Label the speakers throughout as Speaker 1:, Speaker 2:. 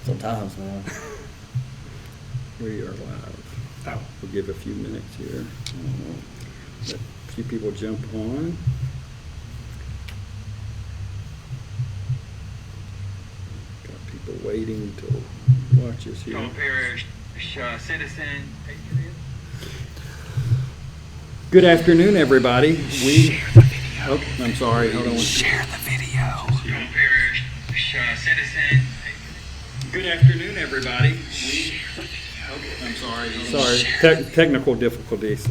Speaker 1: Sometimes, man.
Speaker 2: We are live.
Speaker 3: Oh.
Speaker 2: We'll give a few minutes here. Let a few people jump on. Got people waiting to watch us here.
Speaker 4: Tom Parrish, citizen.
Speaker 2: Good afternoon, everybody. Oh, I'm sorry. Hold on.
Speaker 3: Share the video.
Speaker 4: Tom Parrish, citizen.
Speaker 2: Good afternoon, everybody. I'm sorry. Technical difficulties.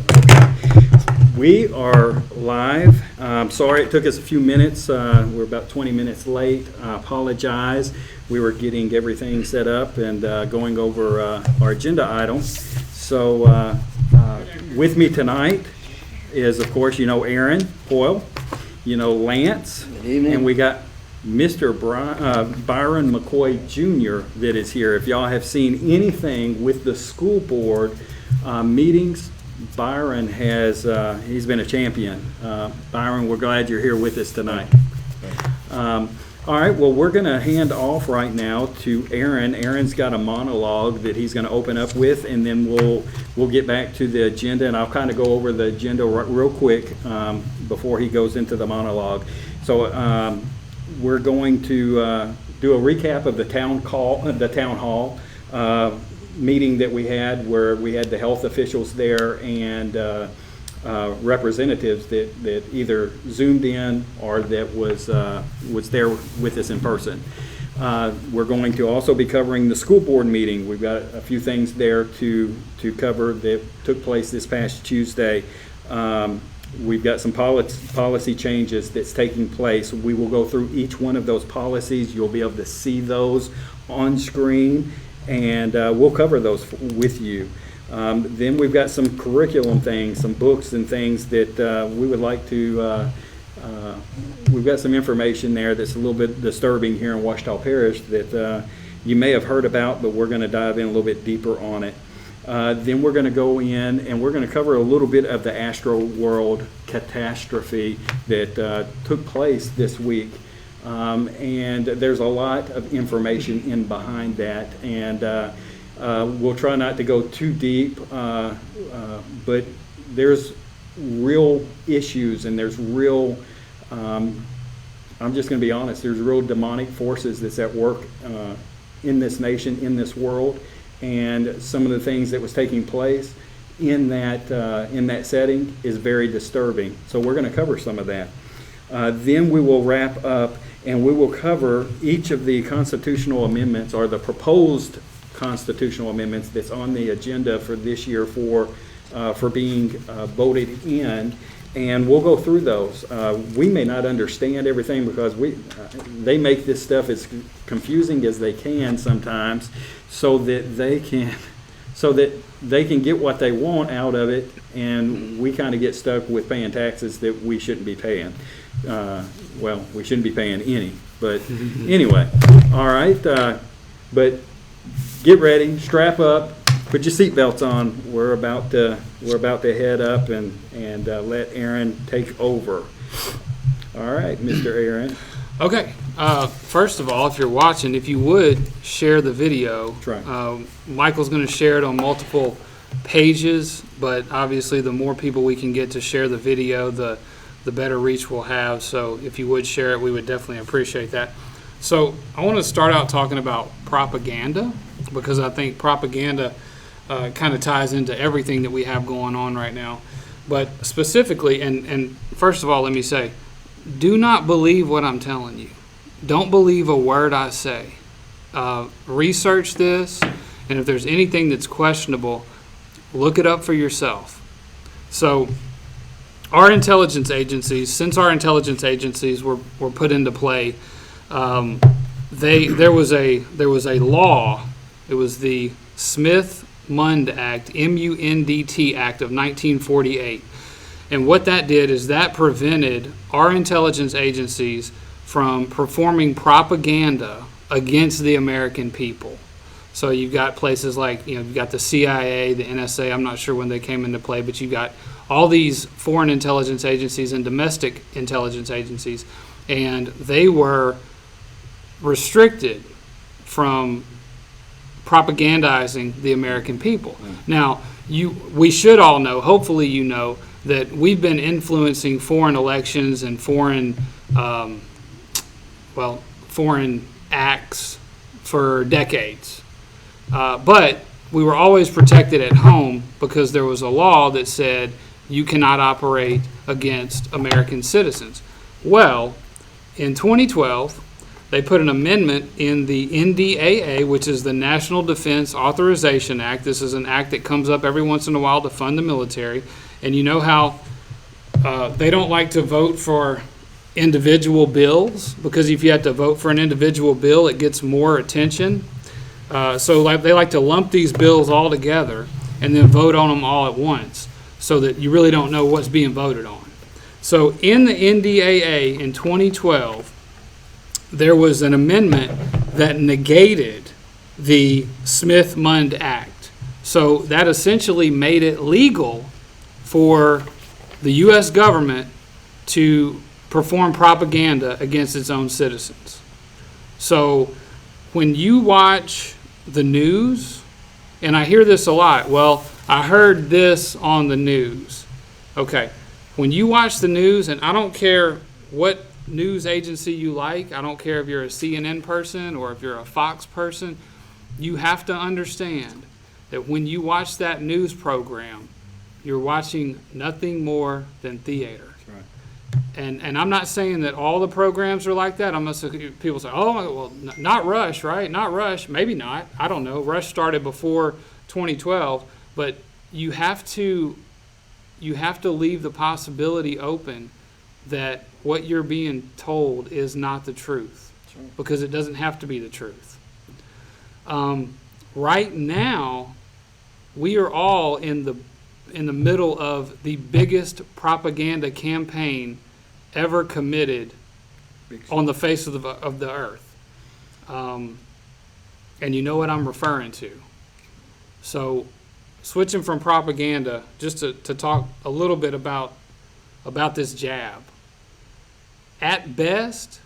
Speaker 2: We are live. Sorry it took us a few minutes. We're about 20 minutes late. I apologize. We were getting everything set up and going over our agenda items. So with me tonight is, of course, Aaron Hoyle, Lance,
Speaker 1: Good evening.
Speaker 2: and we got Mr. Byron McCoy Jr. that is here. If y'all have seen anything with the school board meetings, Byron has, he's been a champion. Byron, we're glad you're here with us tonight. All right, well, we're going to hand off right now to Aaron. Aaron's got a monologue that he's going to open up with, and then we'll get back to the agenda, and I'll kind of go over the agenda real quick before he goes into the monologue. So we're going to do a recap of the town hall meeting that we had, where we had the health officials there and representatives that either zoomed in or that was there with us in person. We're going to also be covering the school board meeting. We've got a few things there to cover that took place this past Tuesday. We've got some policy changes that's taking place. We will go through each one of those policies. You'll be able to see those on screen, and we'll cover those with you. Then we've got some curriculum things, some books and things that we would like to, we've got some information there that's a little bit disturbing here in Ouachita Parish that you may have heard about, but we're going to dive in a little bit deeper on it. Then we're going to go in and we're going to cover a little bit of the Astro World catastrophe that took place this week. And there's a lot of information in behind that. And we'll try not to go too deep, but there's real issues and there's real, I'm just going to be honest, there's real demonic forces that's at work in this nation, in this world. And some of the things that was taking place in that setting is very disturbing. So we're going to cover some of that. Then we will wrap up and we will cover each of the constitutional amendments or the proposed constitutional amendments that's on the agenda for this year for being voted in. And we'll go through those. We may not understand everything because they make this stuff as confusing as they can sometimes, so that they can get what they want out of it, and we kind of get stuck with paying taxes that we shouldn't be paying. Well, we shouldn't be paying any, but anyway. All right, but get ready, strap up. Put your seatbelts on. We're about to head up and let Aaron take over. All right, Mr. Aaron.
Speaker 3: Okay. First of all, if you're watching, if you would share the video.
Speaker 2: That's right.
Speaker 3: Michael's going to share it on multiple pages, but obviously the more people we can get to share the video, the better reach we'll have. So if you would share it, we would definitely appreciate that. So I want to start out talking about propaganda, because I think propaganda kind of ties into everything that we have going on right now. But specifically, and first of all, let me say, do not believe what I'm telling you. Don't believe a word I say. Research this, and if there's anything that's questionable, look it up for yourself. So our intelligence agencies, since our intelligence agencies were put into play, there was a law. It was the Smith-Mund Act, M-U-N-D-T Act of 1948. And what that did is that prevented our intelligence agencies from performing propaganda against the American people. So you've got places like, you've got the CIA, the NSA, I'm not sure when they came into play, but you've got all these foreign intelligence agencies and domestic intelligence agencies, and they were restricted from propagandizing the American people. Now, we should all know, hopefully you know, that we've been influencing foreign elections and foreign acts for decades. But we were always protected at home because there was a law that said you cannot operate against American citizens. Well, in 2012, they put an amendment in the NDAA, which is the National Defense Authorization Act. This is an act that comes up every once in a while to fund the military. And you know how they don't like to vote for individual bills, because if you have to vote for an individual bill, it gets more attention. So they like to lump these bills all together and then vote on them all at once so that you really don't know what's being voted on. So in the NDAA in 2012, there was an amendment that negated the Smith-Mund Act. So that essentially made it legal for the U.S. government to perform propaganda against its own citizens. So when you watch the news, and I hear this a lot, well, I heard this on the news. Okay, when you watch the news, and I don't care what news agency you like, I don't care if you're a CNN person or if you're a Fox person, you have to understand that when you watch that news program, you're watching nothing more than theater. And I'm not saying that all the programs are like that. People say, oh, well, not Rush, right? Not Rush. Maybe not. I don't know. Rush started before 2012. But you have to leave the possibility open that what you're being told is not the truth. Sure. Because it doesn't have to be the truth. Right now, we are all in the middle of the biggest propaganda campaign ever committed on the face of the earth. And you know what I'm referring to. So switching from propaganda, just to talk a little bit about this jab. At best,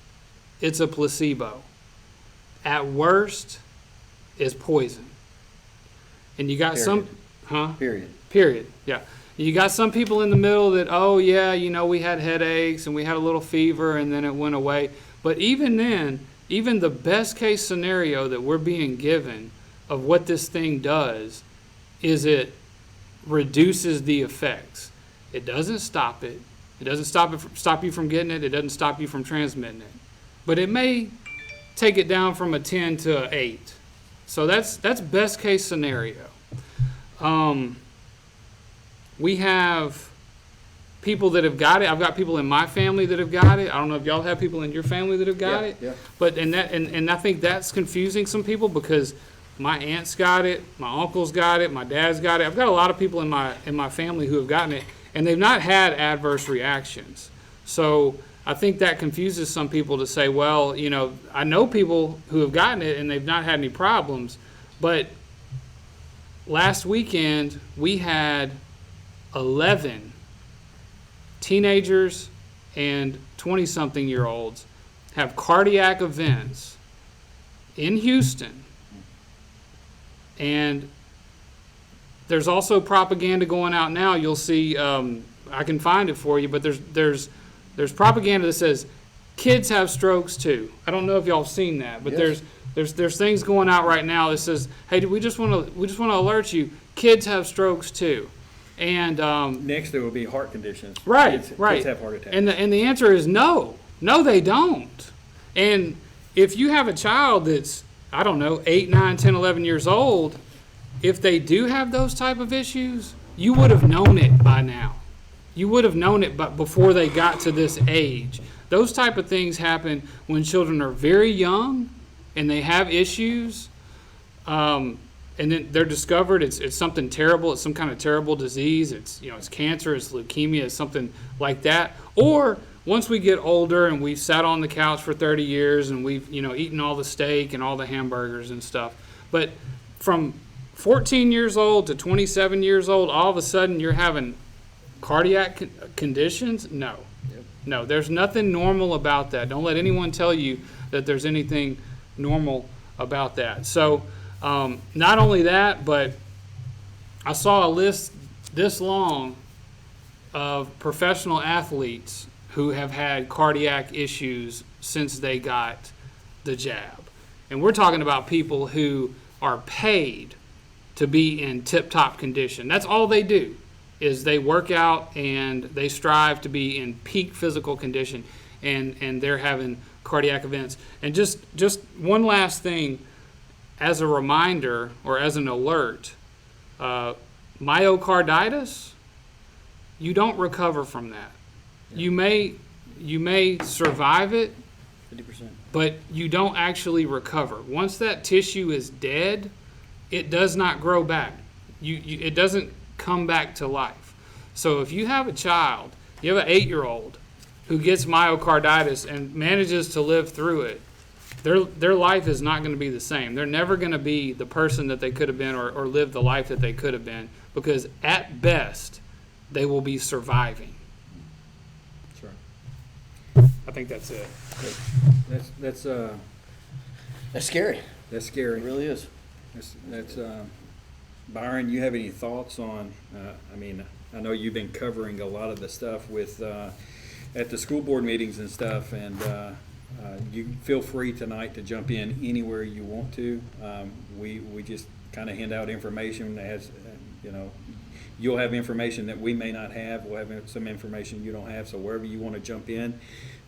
Speaker 3: it's a placebo. At worst, it's poison. And you got Period. Yeah. You got some people in the middle that, oh, yeah, we had headaches and we had a little fever and then it went away. But even then, even the best case scenario that we're being given of what this thing does is it reduces the effects. It doesn't stop it. It doesn't stop you from getting it. It doesn't stop you from transmitting it. But it may take it down from a 10 to an 8. So that's best case scenario. We have people that have got it. I've got people in my family that have got it. I don't know if y'all have people in your family that have got it.
Speaker 2: Yeah.
Speaker 3: But and I think that's confusing some people because my aunt's got it, my uncle's got it, my dad's got it. I've got a lot of people in my family who have gotten it, and they've not had adverse reactions. So I think that confuses some people to say, well, I know people who have gotten it and they've not had any problems, but last weekend we had 11 teenagers and 20-something-year-olds have cardiac events in Houston. And there's also propaganda going out now. You'll see, I can find it for you, but there's propaganda that says kids have strokes too. I don't know if y'all have seen that, but
Speaker 2: Yes.
Speaker 3: there's things going out right now that says, hey, we just want to alert you, kids have strokes too. And
Speaker 2: Next, there will be heart conditions.
Speaker 3: right.
Speaker 2: Kids have heart attacks.
Speaker 3: And the answer is no, they don't. And if you have a child that's, I don't know, 8, 9, 10, 11 years old, if they do have those type of issues, you would have known it by now. You would have known it before they got to this age. Those type of things happen when children are very young and they have issues. And then they're discovered it's something terrible. It's some kind of terrible disease. It's it's cancer. It's leukemia. It's something like that. Or once we get older and we've sat on the couch for 30 years and we've eaten all the steak and all the hamburgers and stuff. But from 14 years old to 27 years old, all of a sudden you're having cardiac conditions? No. No, there's nothing normal about that. Don't let anyone tell you that there's anything normal about that. So, not only that, but I saw a list this long of professional athletes who have had cardiac issues since they got the jab. And we're talking about people who are paid to be in tip-top condition. That's all they do, is they work out and they strive to be in peak physical condition, and they're having cardiac events. And just one last thing, as a reminder or as an alert, myocarditis, you don't recover from that. You may survive it,
Speaker 2: 50%.
Speaker 3: but you don't actually recover. Once that tissue is dead, it does not grow back. It doesn't come back to life. So if you have a child, you have an 8-year-old who gets myocarditis and manages to live through it, their life is not going to be the same. They're never going to be the person that they could have been or live the life that they could have been, because at best, they will be surviving.
Speaker 2: Sure.
Speaker 3: I think that's it.
Speaker 2: That's
Speaker 1: scary.
Speaker 2: That's
Speaker 1: It
Speaker 2: scary.
Speaker 1: really is.
Speaker 2: That's Byron, you have any thoughts on, I know you've been covering a lot of the stuff with, at the school board meetings and stuff, and you feel free tonight to jump in anywhere you want to. We just kind of hand out information as, you'll have information that we may not have. We'll have some information you don't have. So wherever you want to jump in,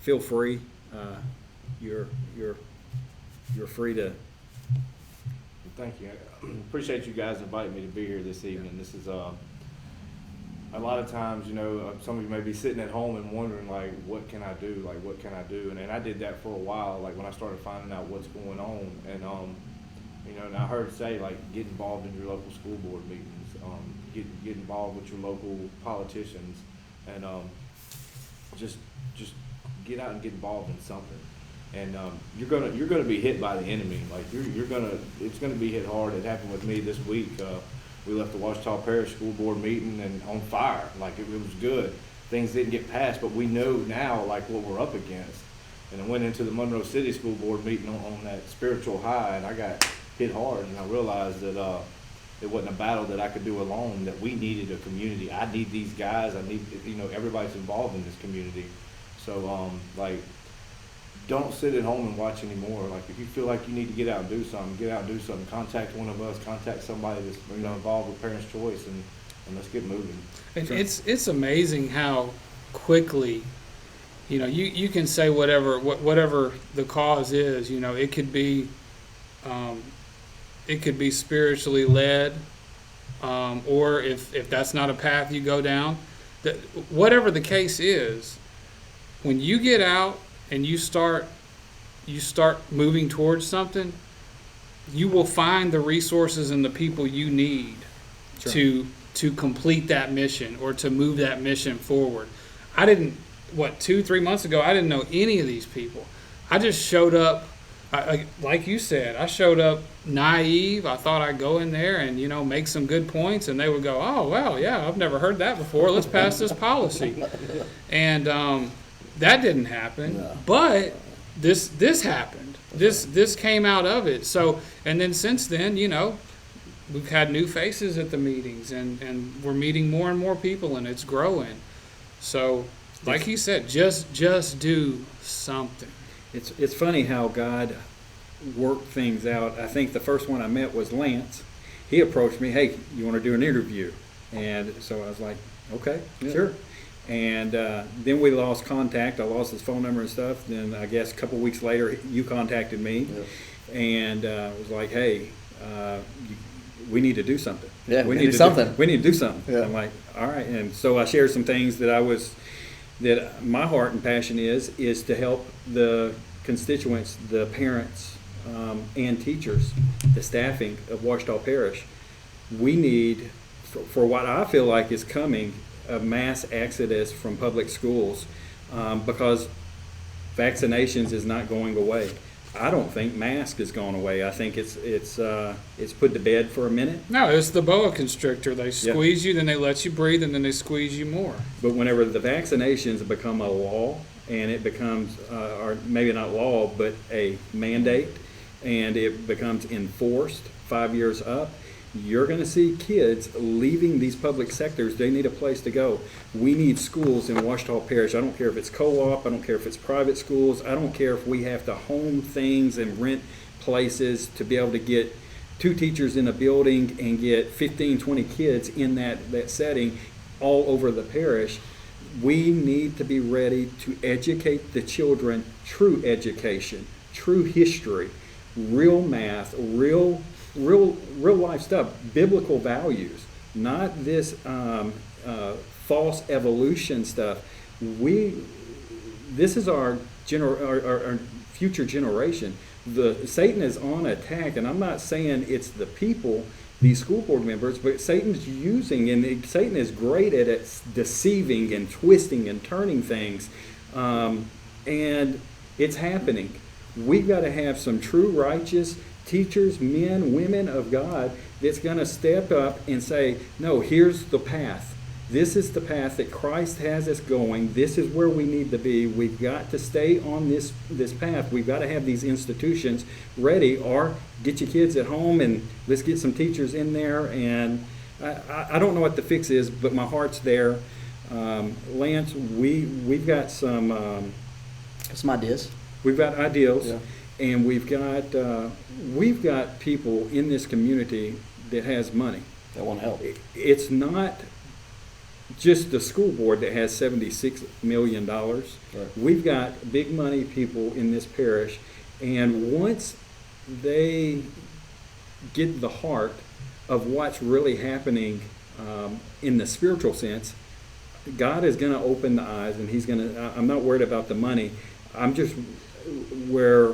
Speaker 2: feel free. You're free to.
Speaker 5: Thank you. I appreciate you guys inviting me to be here this evening. This is a lot of times, some of you may be sitting at home and wondering, like, what can I do? Like, what can I do? And I did that for a while, like when I started finding out what's going on. And, and I heard say, like, get involved in your local school board meetings, get involved with your local politicians, and just get out and get involved in something. And you're gonna be hit by the enemy. Like it's gonna be hit hard. It happened with me this week. We left the Ouachita Parish School Board meeting and on fire. Like it was good. Things didn't get passed, but we know now like what we're up against. And I went into the Monroe City School Board meeting on that spiritual high, and I got hit hard. And I realized that it wasn't a battle that I could do alone. That we needed a community. I need these guys. I need everybody's involved in this community. So don't sit at home and watch anymore. Like if you feel like you need to get out and do something, get out and do something. Contact one of us. Contact somebody that's involved with Parents' Choice, and let's get moving.
Speaker 3: And it's amazing how quickly, you can say whatever the cause is. It could be spiritually led, or if that's not a path you go down, whatever the case is, when you get out and you start moving towards something, you will find the resources and the people you need to complete that mission or to move that mission forward. I didn't, 2-3 months ago, I didn't know any of these people. I just showed up, like you said, I showed up naive. I thought I'd go in there and, make some good points, and they would go, oh, well, yeah, I've never heard that before. Let's pass this policy. And that didn't happen, no. But this happened. This came out of it. So, and then since then, we've had new faces at the meetings, and we're meeting more and more people, and it's growing. So, like he said, just do something.
Speaker 2: It's funny how God worked things out. I think the first one I met was Lance. He approached me, hey, you want to do an interview? And so I was like, okay, yeah. Sure. And then we lost contact. I lost his phone number and stuff. Then I guess a couple of weeks later, you contacted me, yeah. And it was like, "Hey, we need to do something.
Speaker 1: Yeah, we need to do something.
Speaker 2: We need to do something."
Speaker 1: Yeah.
Speaker 2: I'm like, "All right." And so I shared some things that my heart and passion is to help the constituents, the parents, and teachers, the staffing of Ouachita Parish. We need, for what I feel like is coming, a mass exodus from public schools because vaccinations is not going away. I don't think mask is going away. I think it's put to bed for a minute.
Speaker 3: No, it's the boa constrictor. They squeeze you, then they let you breathe, and then they squeeze you more.
Speaker 2: But whenever the vaccinations become a law, and it becomes, or maybe not law, but a mandate, and it becomes enforced 5 years up, you're going to see kids leaving these public sectors. They need a place to go. We need schools in Ouachita Parish. I don't care if it's co-op. I don't care if it's private schools. I don't care if we have to home things and rent places to be able to get 2 teachers in a building and get 15, 20 kids in that setting all over the parish. We need to be ready to educate the children true education, true history, real math, real life stuff, biblical values, not this false evolution stuff. This is our future generation. Satan is on attack, and I'm not saying it's the people, these school board members, but Satan's using, and Satan is great at deceiving and twisting and turning things, and it's happening. We've got to have some true righteous teachers, men, women of God that's going to step up and say, no, here's the path. This is the path that Christ has us going. This is where we need to be. We've got to stay on this path. We've got to have these institutions ready, or get your kids at home and let's get some teachers in there. And I don't know what the fix is, but my heart's there. Lance, we've got some
Speaker 1: ideas.
Speaker 2: We've got ideals.
Speaker 1: Yeah.
Speaker 2: And we've got people in this community that has money.
Speaker 1: That want to help.
Speaker 2: It's not just the school board that has $76 million.
Speaker 1: Right.
Speaker 2: We've got big money people in this parish, and once they get the heart of what's really happening in the spiritual sense, God is going to open the eyes, and He's going to. I'm not worried about the money. I'm just where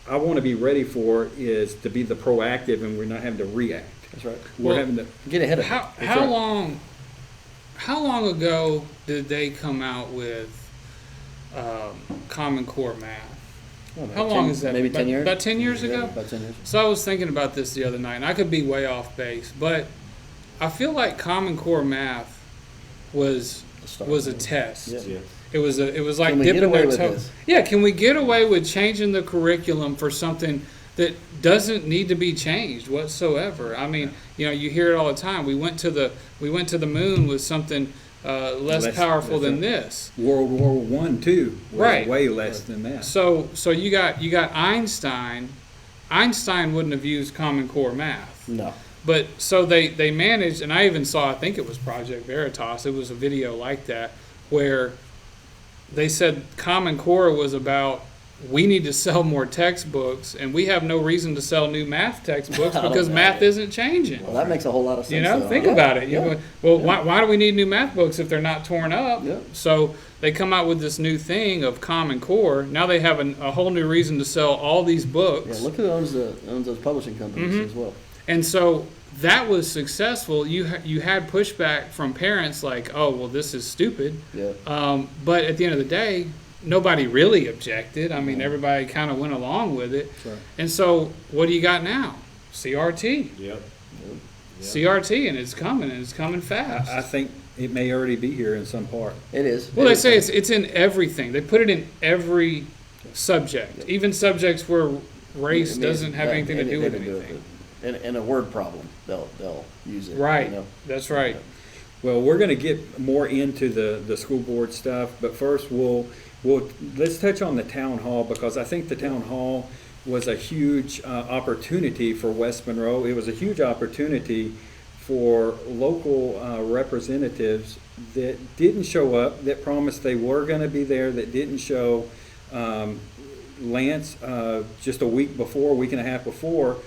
Speaker 2: I want to be ready for is to be the proactive, and we're not having to react.
Speaker 1: That's right.
Speaker 2: We're having to
Speaker 1: Get ahead of it.
Speaker 3: How long ago did they come out with Common Core math?
Speaker 1: Oh,
Speaker 3: How long is that?
Speaker 1: Maybe 10 years?
Speaker 3: About 10 years ago?
Speaker 1: About 10 years.
Speaker 3: So I was thinking about this the other night, and I could be way off base, but I feel like Common Core math was a test.
Speaker 1: Yeah.
Speaker 5: Yes.
Speaker 3: It was like
Speaker 1: Can we get
Speaker 3: dipping
Speaker 1: away
Speaker 3: their
Speaker 1: with
Speaker 3: toe.
Speaker 1: this?
Speaker 3: Yeah, can we get away with changing the curriculum for something that doesn't need to be changed whatsoever? I mean, you hear it all the time. We went to the moon with something less powerful
Speaker 2: that's
Speaker 3: than
Speaker 2: right.
Speaker 3: this.
Speaker 2: World War I, too, was
Speaker 3: Right.
Speaker 2: way less than that.
Speaker 3: So you got Einstein. Einstein wouldn't have used Common Core math.
Speaker 1: No.
Speaker 3: But so they managed, and I even saw, I think it was Project Veritas, it was a video like that, where they said Common Core was about, we need to sell more textbooks, and we have no reason to sell new math textbooks
Speaker 1: I don't
Speaker 3: because
Speaker 1: know.
Speaker 3: math isn't changing.
Speaker 1: Well, that makes a whole lot of sense. though.
Speaker 3: Think
Speaker 1: Yeah.
Speaker 3: about it.
Speaker 1: Yeah.
Speaker 3: Why do we need new math books if they're not torn up?
Speaker 1: Yeah.
Speaker 3: So they come out with this new thing of Common Core. Now they have a whole new reason to sell all these books.
Speaker 1: Yeah, look who owns those publishing companies
Speaker 3: Mhm.
Speaker 1: as well.
Speaker 3: And so that was successful. You had pushback from parents like, oh, well, this is stupid.
Speaker 1: Yeah.
Speaker 3: But at the end of the day, nobody really objected. I mean, everybody kind of went along with it.
Speaker 2: Right.
Speaker 3: And so what do you got now? CRT.
Speaker 5: Yep.
Speaker 3: CRT, and it's coming fast.
Speaker 2: I think it may already be here in some part.
Speaker 1: It is.
Speaker 3: Well,
Speaker 1: It
Speaker 3: they
Speaker 1: is.
Speaker 3: say it's in everything. They put it in every subject, even subjects where race
Speaker 1: I mean,
Speaker 3: doesn't have
Speaker 1: right,
Speaker 3: anything to do with anything.
Speaker 1: In a word problem, they'll use it.
Speaker 3: Right.
Speaker 1: You know?
Speaker 3: That's right.
Speaker 2: Well, we're going to get more into the school board stuff, but first let's touch on the town hall, because I think the town hall was a huge opportunity for West Monroe. It was a huge opportunity for local representatives that didn't show up, that promised they were going to be there, that didn't show. Lance, just a week and a half before,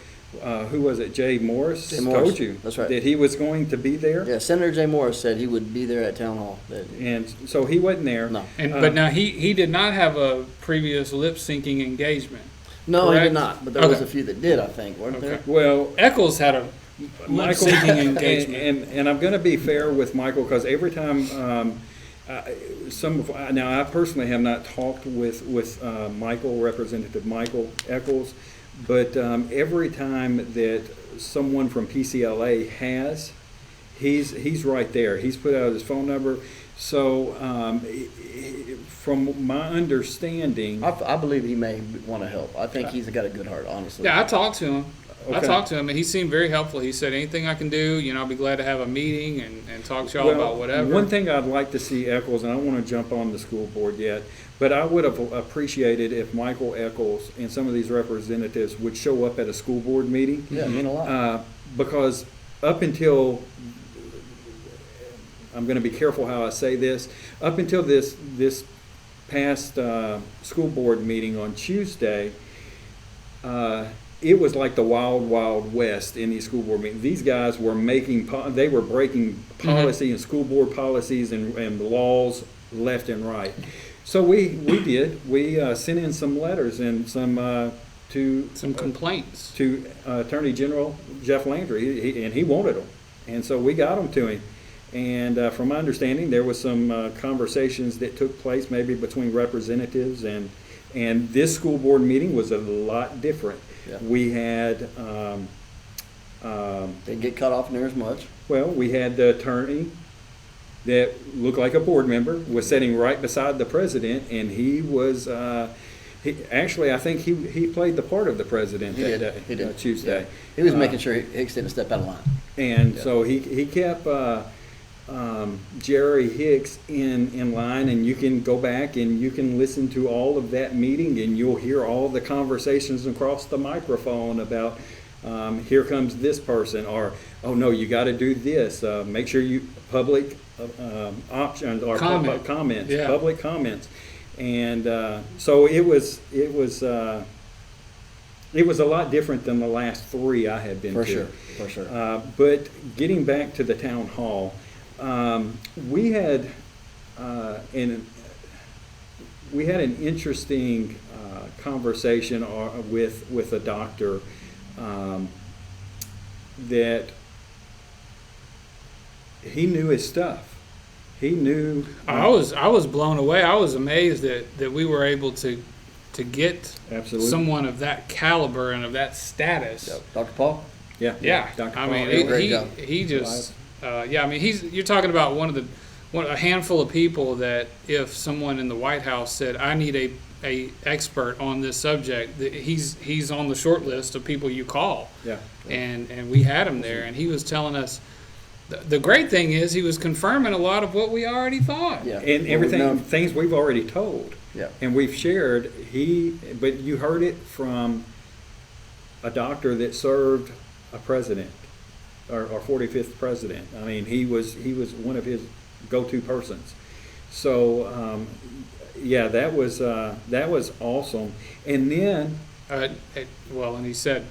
Speaker 2: who was it? Jay Morris,
Speaker 1: Jay Morris.
Speaker 2: told you
Speaker 1: That's right.
Speaker 2: that he was going to be there.
Speaker 1: Yeah, Senator Jay Morris said he would be there at town hall.
Speaker 2: And so he wasn't there.
Speaker 1: No.
Speaker 3: But now he did not have a previous lip syncing engagement.
Speaker 1: No, he
Speaker 3: Correct?
Speaker 1: did not. But there was
Speaker 3: Okay.
Speaker 1: a few that did, I think, weren't
Speaker 3: Okay.
Speaker 1: there?
Speaker 2: Well,
Speaker 3: Eccles had a lip
Speaker 2: Michael,
Speaker 3: syncing engagement.
Speaker 2: and I'm going to be fair with Michael, because every time now I personally have not talked with Michael, Representative Michael Eccles, but every time that someone from PCLA has, he's right there. He's put out his phone number. So, from my understanding,
Speaker 1: I believe he may want to help. I think he's got a good heart, honestly.
Speaker 3: Yeah, I talked to him. I
Speaker 2: Okay.
Speaker 3: talked to him, and he seemed very helpful. He said, anything I can do, I'll be glad to have a meeting and talk to y'all
Speaker 2: well,
Speaker 3: about whatever.
Speaker 2: one thing I'd like to see Eccles, and I don't want to jump on the school board yet, but I would have appreciated if Michael Eccles and some of these representatives would show up at a school board meeting.
Speaker 1: Yeah, it mean a lot.
Speaker 2: Because up until, I'm going to be careful how I say this, up until this past school board meeting on Tuesday, it was like the wild, wild west in these school board meetings. These guys were they were breaking policy and school board policies and laws left and right. So we sent in some letters and some
Speaker 3: complaints.
Speaker 2: to Attorney General Jeff Landry, and he wanted them, and so we got them to him. And from my understanding, there was some conversations that took place maybe between representatives, and this school board meeting was a lot different.
Speaker 1: Yeah.
Speaker 2: We had
Speaker 1: Didn't get cut off near as much.
Speaker 2: well, we had the attorney that looked like a board member was sitting right beside the president, and he was. Actually, I think he played the part of the president
Speaker 1: He
Speaker 2: that
Speaker 1: did.
Speaker 2: day,
Speaker 1: He did.
Speaker 2: Tuesday.
Speaker 1: Yeah. He was making sure Hicks didn't step out of line.
Speaker 2: And
Speaker 1: Yeah.
Speaker 2: so he kept Jerry Hicks in line, and you can go back and you can listen to all of that meeting, and you'll hear all the conversations across the microphone about here comes this person, or oh no, you got to do this. Make sure you public options or
Speaker 3: Comment.
Speaker 2: comments,
Speaker 3: Yeah.
Speaker 2: public comments, and so it was a lot different than the last three I had been
Speaker 1: For
Speaker 2: to.
Speaker 1: sure. For sure.
Speaker 2: But getting back to the town hall, we had an interesting conversation with a doctor that he knew his stuff. He knew.
Speaker 3: I was blown away. I was amazed that we were able to get
Speaker 2: Absolutely.
Speaker 3: someone of that caliber and of that status.
Speaker 1: Yep. Dr. Paul?
Speaker 2: Yeah.
Speaker 3: Yeah,
Speaker 2: Dr.
Speaker 3: I
Speaker 2: Paul,
Speaker 3: mean,
Speaker 2: yeah.
Speaker 1: Great job.
Speaker 3: he just, yeah, I mean, you're talking about a handful of people that if someone in the White House said, I need a expert on this subject, that he's on the short list of people you call.
Speaker 2: Yeah.
Speaker 3: And we had him there, and he was telling us, the great thing is he was confirming a lot of what we already thought.
Speaker 1: Yeah.
Speaker 2: And
Speaker 1: Well,
Speaker 2: everything,
Speaker 1: we've known-
Speaker 2: things we've already told.
Speaker 1: Yeah.
Speaker 2: And we've shared, but you heard it from a doctor that served a president, our 45th president. I mean, he was one of his go-to persons. So, yeah, that was awesome. And then,
Speaker 3: Well, and he said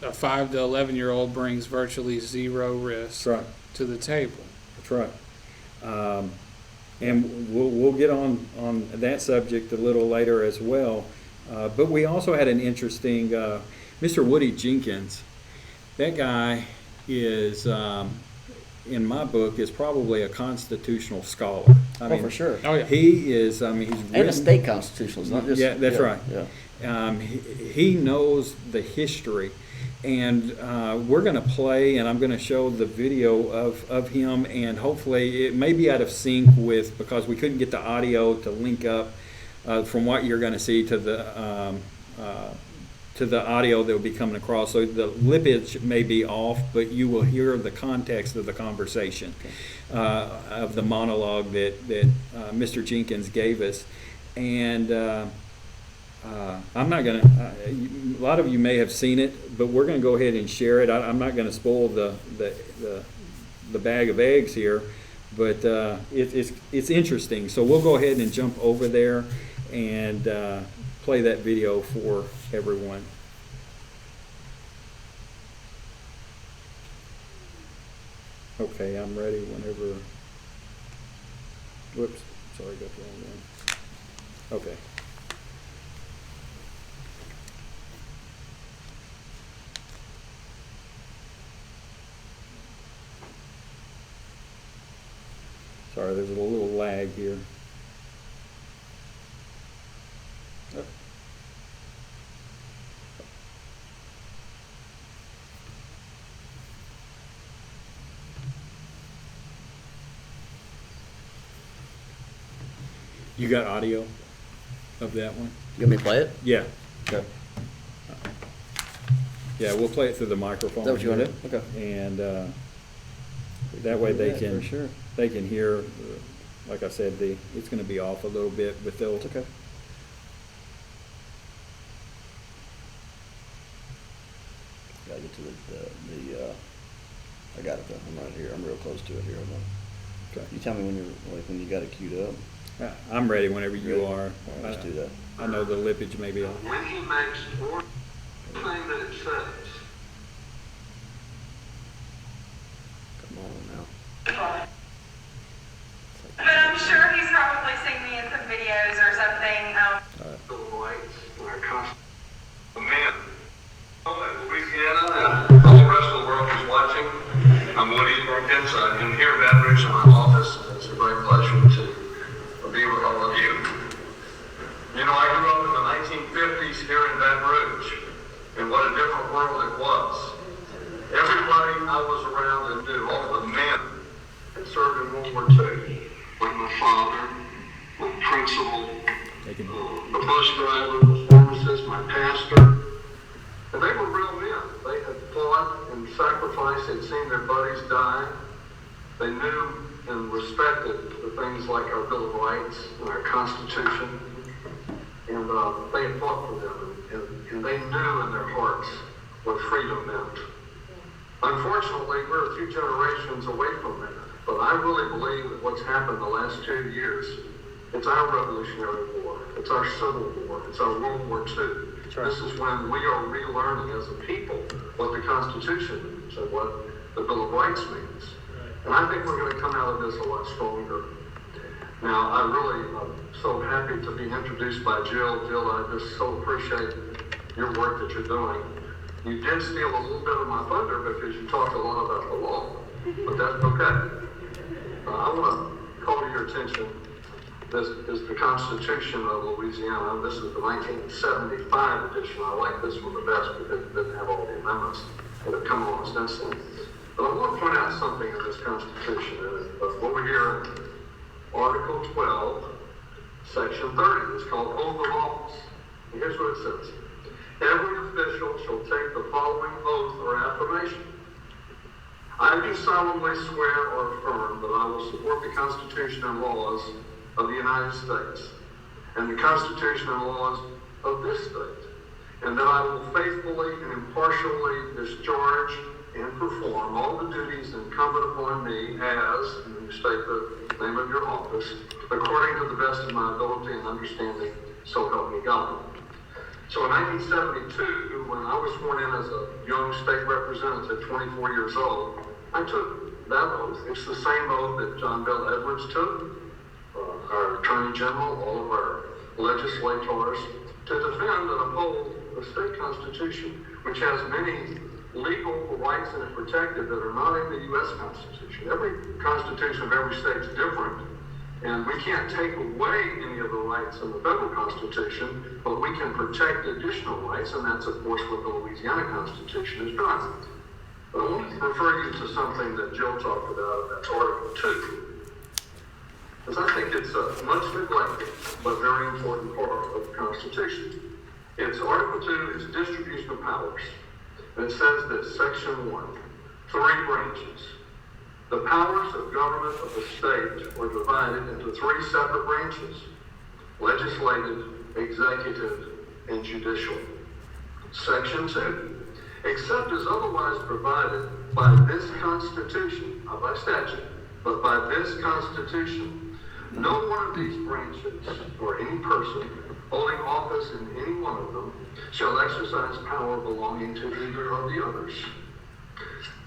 Speaker 3: a 5 to 11-year-old brings virtually zero risk
Speaker 2: that's right.
Speaker 3: to the table.
Speaker 2: That's right. And we'll get on that subject a little later as well. But we also had an interesting, Mr. Woody Jenkins. That guy is, in my book, is probably a constitutional scholar.
Speaker 1: Oh, for sure.
Speaker 3: Oh, yeah.
Speaker 2: He is, I mean, he's
Speaker 1: And a
Speaker 2: written.
Speaker 1: state constitutional, it's not just.
Speaker 2: Yeah, that's right.
Speaker 1: Yeah.
Speaker 2: He knows the history, and we're going to play, and I'm going to show the video of him, and hopefully it may be out of sync with, because we couldn't get the audio to link up from what you're going to see to the audio that will be coming across. So the lippage may be off, but you will hear the context of the conversation, of the monologue that Mr. Jenkins gave us. And I'm not going to, a lot of you may have seen it, but we're going to go ahead and share it. I'm not going to spoil the bag of eggs here, but it's interesting. So we'll go ahead and jump over there and play that video for everyone. Okay, I'm ready whenever. Whoops, sorry, got the wrong one. Okay. Sorry, there's a little lag here. You got audio of that one?
Speaker 1: You want me to play it?
Speaker 2: Yeah.
Speaker 1: Okay.
Speaker 2: Yeah, we'll play it through the microphone.
Speaker 1: Is that what you wanna
Speaker 2: here.
Speaker 1: do? Okay.
Speaker 2: And that way they
Speaker 1: Yeah,
Speaker 2: can,
Speaker 1: for sure.
Speaker 2: they can hear, like I said, it's gonna be off a little bit, but they'll.
Speaker 1: It's okay. Gotta get to I got it though. I'm right here. I'm real close to it here. Hold on.
Speaker 2: Okay.
Speaker 1: You tell me when you got it queued up.
Speaker 2: I'm ready whenever you
Speaker 1: Ready?
Speaker 2: are.
Speaker 1: All right, let's do that.
Speaker 2: I know the lippage may be off.
Speaker 6: When he makes everything that it says,
Speaker 1: Come on now.
Speaker 7: But I'm sure he's probably seen me in some videos or something.
Speaker 6: the rights, and our Constitution. Man, Louisiana, and all the rest of the world is watching. I'm Woody Perkins. I'm here in Baton Rouge in my office. It's a great pleasure to be with all of you. You know, I grew up in the 1950s here in Baton Rouge, and what a different world it was. Everybody I was around and knew, all the men that served in World War II, like my father, my principal,
Speaker 2: They can-
Speaker 6: the bus driver, the pharmacist, my pastor. And they were real men. They had fought and sacrificed and seen their buddies die. They knew and respected the things like our Bill of Rights and our Constitution. And they had fought for them. And they knew in their hearts what freedom meant. Unfortunately, we're a few generations away from that. But I really believe that what's happened the last 2 years, it's our Revolutionary War, it's our Civil War, it's our World War II. This is when we are relearning as a people what the Constitution means and what the Bill of Rights means. And I think we're going to come out of this a lot stronger. Now, I really am so happy to be introduced by Jill. Jill, I just so appreciate your work that you're doing. You did steal a little bit of my thunder because you talked a lot about the law, but that's okay. I want to call to your attention, this is the Constitution of Louisiana. This is the 1975 edition. I like this one the best because it didn't have all the amendments that have come along since then. But I want to point out something in this Constitution. Over here, Article 12, Section 30. It's called Oath of Office. And here's what it says. Every official shall take the following oath or affirmation. I do solemnly swear or affirm that I will support the Constitution and laws of the United States and the Constitution and laws of this state, and that I will faithfully and impartially discharge and perform all the duties incumbent upon me as, and you state the name of your office, according to the best of my ability and understanding, so help me God. So in 1972, when I was sworn in as a young state representative, 24 years old, I took that oath. It's the same oath that John Bell Edwards took, our Attorney General, all of our legislators, to defend and uphold the state Constitution, which has many legal rights in it protected that are not in the U.S. Constitution. Every Constitution of every state is different, and we can't take away any of the rights in the federal Constitution, but we can protect additional rights, and that's, of course, what the Louisiana Constitution has done. But I want to refer you to something that Jill talked about, and that's Article 2. Because I think it's a much neglected but very important part of the Constitution. It's Article 2 is distribution of powers. And it says this, Section 1, 3 branches. The powers of government of the state were divided into 3 separate branches: legislative, executive, and judicial. Section 2, except as otherwise provided by this Constitution, not by statute, but by this Constitution, no one of these branches or any person holding office in any one of them shall exercise power belonging to either of the others.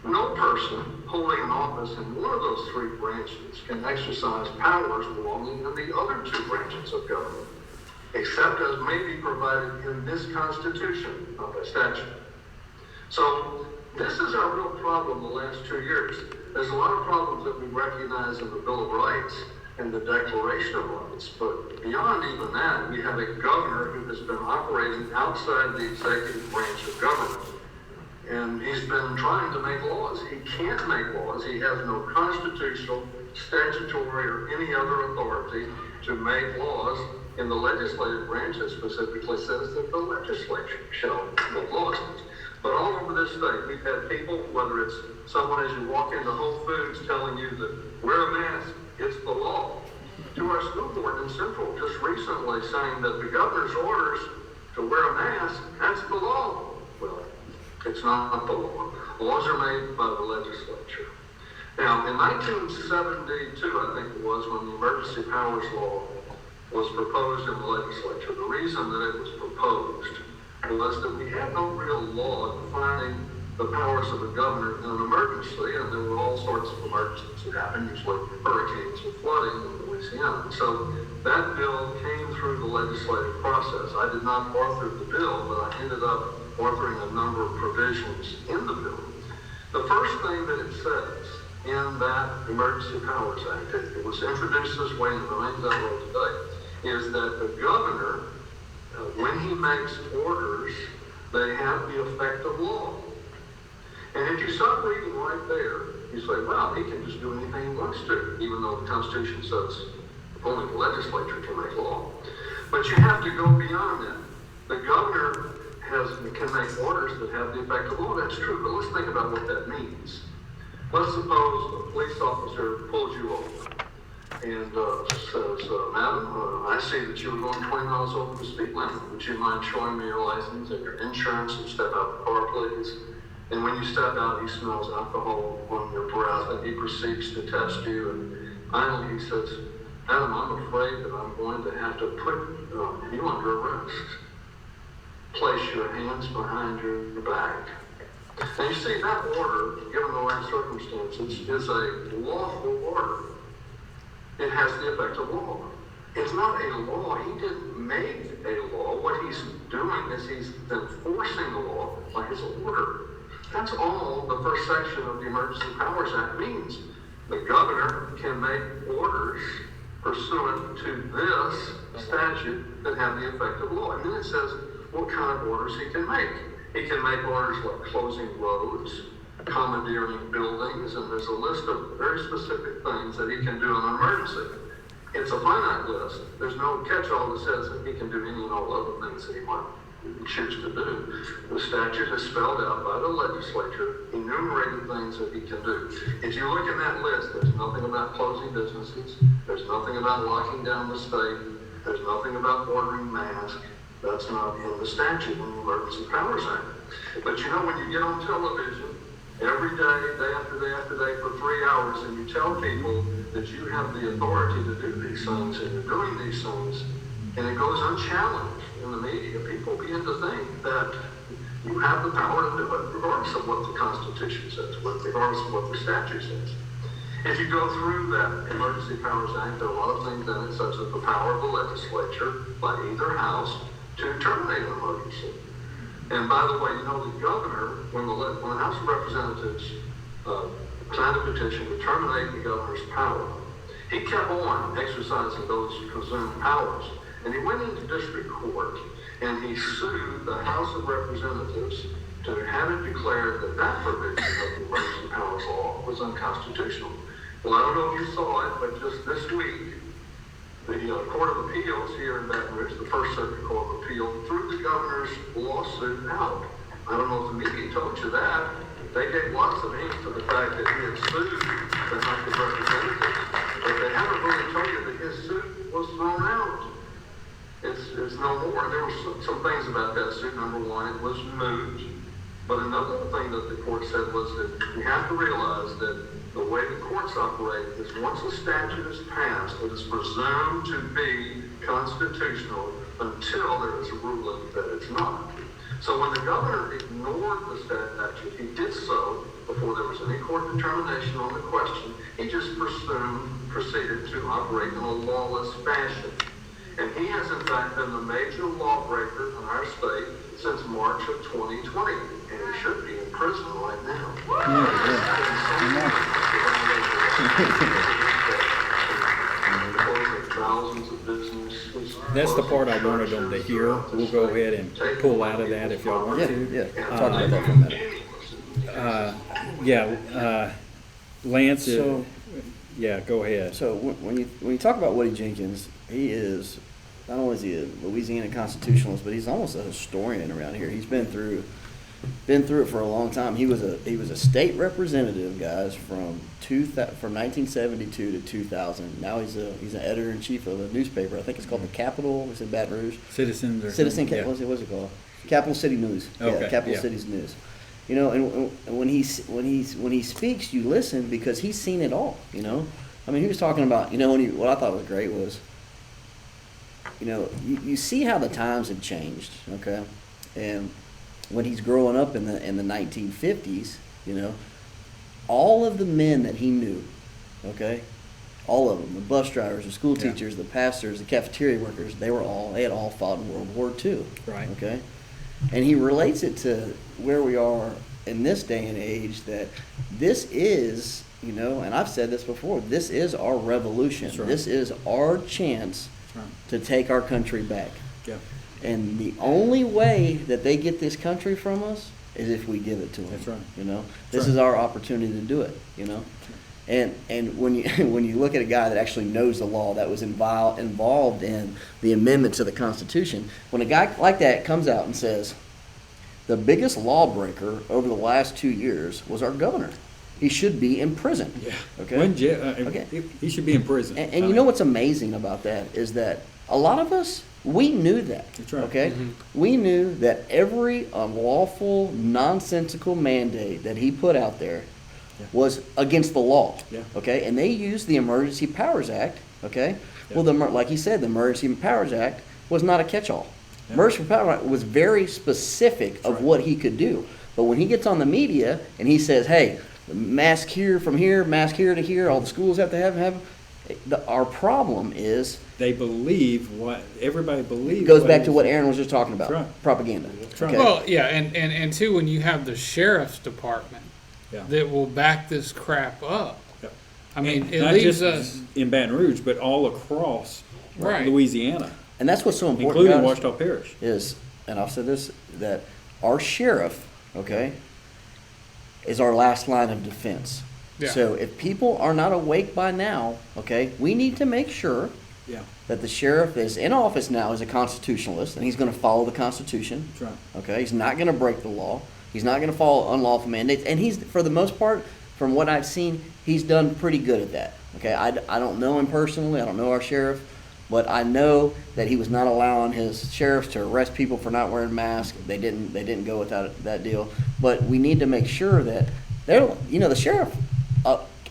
Speaker 6: No person holding an office in one of those 3 branches can exercise powers belonging in the other 2 branches of government, except as may be provided in this Constitution, not by statute. So this is our real problem the last 2 years. There's a lot of problems that we recognize in the Bill of Rights and the Declaration of Rights, but beyond even that, we have a governor who has been operating outside the executive branch of government, and he's been trying to make laws. He can't make laws. He has no constitutional, statutory, or any other authority, to make laws, and the legislative branch it specifically says that the legislature shall make laws. But all over this state, we've had people, whether it's someone as you walk into Whole Foods telling you that wear a mask, it's the law, to our school board in Central just recently saying that the governor's orders to wear a mask, that's the law. Well, it's not the law. Laws are made by the legislature. Now, in 1972, I think it was, when the Emergency Powers Law was proposed in the legislature, the reason that it was proposed was that we had no real law defining the powers of the governor in an emergency, and there were all sorts of emergencies that happened, usually hurricanes and flooding in Louisiana. So that bill came through the legislative process. I did not author the bill, but I ended up authoring a number of provisions in the bill. The first thing that it says in that Emergency Powers Act, it was introduced this way and remains that way today, is that the governor, when he makes orders, they have the effect of law. And if you stop reading right there, you say, well, he can just do anything he wants to, even though the Constitution says only the legislature can make law. But you have to go beyond that. The governor can make orders that have the effect of law. That's true, but let's think about what that means. Let's suppose a police officer pulls you over and says, madam, I see that you were going 20 miles over the speed limit. Would you mind showing me your license and your insurance and step out the car, please? And when you step out, he smells alcohol on your breath, and he proceeds to test you. And finally, he says, Adam, I'm afraid that I'm going to have to put you under arrest. Place your hands behind your back. And you see, that order, given the right circumstances, is a lawful order. It has the effect of law. It's not a law. He didn't make a law. What he's doing is he's enforcing the law by his order. That's all the first section of the Emergency Powers Act means. The governor can make orders pursuant to this statute that have the effect of law. And then it says what kind of orders he can make. He can make orders like closing roads, commandeering buildings, and there's a list of very specific things that he can do in an emergency. It's a finite list. There's no catch-all that says that he can do any and all other things that he might choose to do. The statute is spelled out by the legislature, enumerated things that he can do. If you look in that list, there's nothing about closing businesses. There's nothing about locking down the state. There's nothing about ordering masks. That's not in the statute in the Emergency Powers Act. But you know, when you get on television every day, day after day after day for 3 hours, and you tell people that you have the authority to do these things, and you're doing these things, and it goes unchallenged in the media, people begin to think that you have the power to do it, regardless of what the Constitution says, regardless of what the statute says. If you go through that Emergency Powers Act, there are a lot of things in it, such as the power of the legislature by either house to terminate an emergency. And by the way, you know, the governor, when the House of Representatives signed a petition to terminate the governor's power, he kept on exercising those presumed powers. And he went into district court and he sued the House of Representatives to have it declared that that provision of the Emergency Powers Law was unconstitutional. Well, I don't know if you saw it, but just this week, the Court of Appeals here in Baton Rouge, the First Circuit Court of Appeals, threw the governor's lawsuit out. I don't know if the media told you that. They gave lots of ink to the fact that he had sued the House of Representatives, but they haven't really told you that his suit was thrown out. It's no more. There were some things about that suit. Number one, it was moot. But another thing that the court said was that you have to realize that the way the courts operate is once a statute is passed, it is presumed to be constitutional until there is a ruling that it's not. So when the governor ignored the statute, he did so before there was any court determination on the question. He just proceeded to operate in a lawless fashion. And he has, in fact, been the major lawbreaker in our state since March of 2020. And he should be in prison right now. Thousands of businesses.
Speaker 2: That's the part I wanted them to hear. We'll go ahead and pull out of that if y'all want to.
Speaker 1: Yeah. Talk about that for a minute.
Speaker 2: Lance,
Speaker 1: So-
Speaker 2: yeah, go ahead.
Speaker 1: So when you talk about Woody Jenkins,
Speaker 8: he is, not only is he a Louisiana constitutionalist, but he's almost a historian around here. He's been through it for a long time. He was a state representative, guys, from 1972 to 2000. Now he's an editor-in-chief of a newspaper. I think it's called the Capital. It's in Baton Rouge.
Speaker 2: Citizens or
Speaker 8: Citizen,
Speaker 2: something? Yeah.
Speaker 8: what's it called? Capital City News.
Speaker 2: Okay,
Speaker 8: Yeah, Capital
Speaker 2: yeah.
Speaker 8: City's News. You know, and when he speaks, you listen because he's seen it all. You know, I mean, he was talking about, you know, what I thought was great was, you know, you see how the times have changed, okay, and when he's growing up in the 1950s, you know, all of the men that he knew, okay, all of them, the bus drivers, the school
Speaker 2: Yeah.
Speaker 8: teachers, the pastors, the cafeteria workers, they had all fought in World War II.
Speaker 2: Right.
Speaker 8: Okay? And he relates it to where we are in this day and age, that this is, you know, and I've said this before, this is our revolution.
Speaker 2: That's right.
Speaker 8: This is our chance
Speaker 2: That's right.
Speaker 8: to take our country back.
Speaker 2: Yeah.
Speaker 8: And the only way that they get this country from us is if we give it to them.
Speaker 2: That's right.
Speaker 8: You know, this
Speaker 2: right.
Speaker 8: is our opportunity to do it. You know, and when you when you look at a guy that actually knows the law, that was involved in the amendment to the Constitution, when a guy like that comes out and says, the biggest lawbreaker over the last 2 years was our governor. He should be in prison.
Speaker 2: Yeah.
Speaker 8: Okay. Okay.
Speaker 2: He should be in prison.
Speaker 8: And you know what's amazing about that is that a lot of us, we knew that.
Speaker 2: That's right.
Speaker 8: Okay? We knew that every unlawful, nonsensical mandate that he put out there
Speaker 2: Yeah.
Speaker 8: was against the law.
Speaker 2: Yeah.
Speaker 8: Okay? And they used the Emergency Powers Act. Okay?
Speaker 2: Yeah.
Speaker 8: Well, like he said, the Emergency Powers Act was not a catch-all.
Speaker 2: Yeah.
Speaker 8: Emergency Powers Act was very specific of
Speaker 2: right.
Speaker 8: what he could do. But when he gets on the media and he says, hey, mask here from here, mask here to here, all the schools have to have our problem is
Speaker 2: They believe what everybody believes.
Speaker 8: it goes back to what Aaron was just talking about.
Speaker 2: That's right.
Speaker 8: Propaganda.
Speaker 2: That's right.
Speaker 8: Okay?
Speaker 3: Well, yeah, and two, when you have the sheriff's department
Speaker 2: Yeah.
Speaker 3: that will back this crap up,
Speaker 2: Yeah.
Speaker 3: I mean,
Speaker 2: And
Speaker 3: it
Speaker 2: not
Speaker 3: leaves
Speaker 2: just
Speaker 3: us,
Speaker 2: in Baton Rouge, but all across
Speaker 3: Right.
Speaker 2: Louisiana,
Speaker 8: And that's what's so important,
Speaker 2: including
Speaker 8: guys,
Speaker 2: Ouachita Parish.
Speaker 8: is, and I've said this, that our sheriff, okay, is our last line of defense.
Speaker 3: Yeah.
Speaker 8: So if people are not awake by now, okay, we need to make sure
Speaker 2: Yeah,
Speaker 8: that the sheriff is in office now as a constitutionalist, and he's going to follow the Constitution.
Speaker 2: that's right.
Speaker 8: Okay, he's not going to break the law. He's not going to follow unlawful mandates, and he's, for the most part, from what I've seen, he's done pretty good at that. Okay, I don't know him personally. I don't know our sheriff, but I know that he was not allowing his sheriffs to arrest people for not wearing masks. They didn't go with that deal. But we need to make sure that the sheriff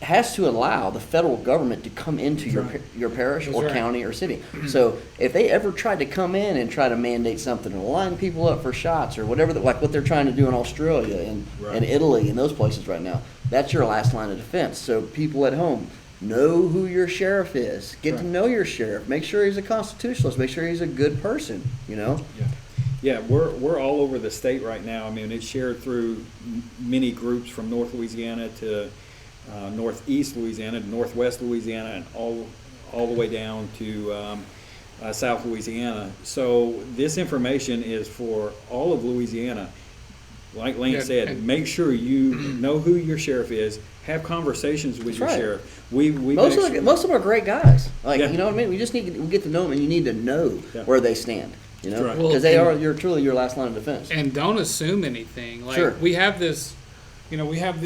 Speaker 8: has to allow the federal government to come into your parish
Speaker 3: That's
Speaker 8: or
Speaker 3: right.
Speaker 8: county or city. So if they ever tried to come in and try to mandate something or line people up for shots or whatever, like what they're trying to do in Australia and
Speaker 2: Right.
Speaker 8: Italy and those places right now, that's your last line of defense. So people at home, know who your sheriff is. Get to
Speaker 2: Right.
Speaker 8: know your sheriff. Make sure he's a constitutionalist. Make sure he's a good person, you know?
Speaker 2: Yeah, we're all over the state right now. I mean, it's shared through many groups from North Louisiana to Northeast Louisiana, to Northwest Louisiana, and all the way down to South Louisiana. So this information is for all of Louisiana. Like Lane
Speaker 3: Yeah,
Speaker 2: said,
Speaker 3: and-
Speaker 2: make sure you know who your sheriff is. Have conversations with
Speaker 8: That's
Speaker 2: your
Speaker 8: right.
Speaker 2: sheriff. We
Speaker 8: Most
Speaker 2: make
Speaker 8: of
Speaker 2: sure-
Speaker 8: them are great guys. Like,
Speaker 2: Yeah.
Speaker 8: you know what I mean? We just need to get to know them, and you need to know
Speaker 2: Yeah.
Speaker 8: where they stand, you know?
Speaker 2: That's right.
Speaker 8: Because
Speaker 3: Well,
Speaker 8: you're truly your last line of defense.
Speaker 3: and don't assume anything. Like
Speaker 8: Sure.
Speaker 3: we have this, we have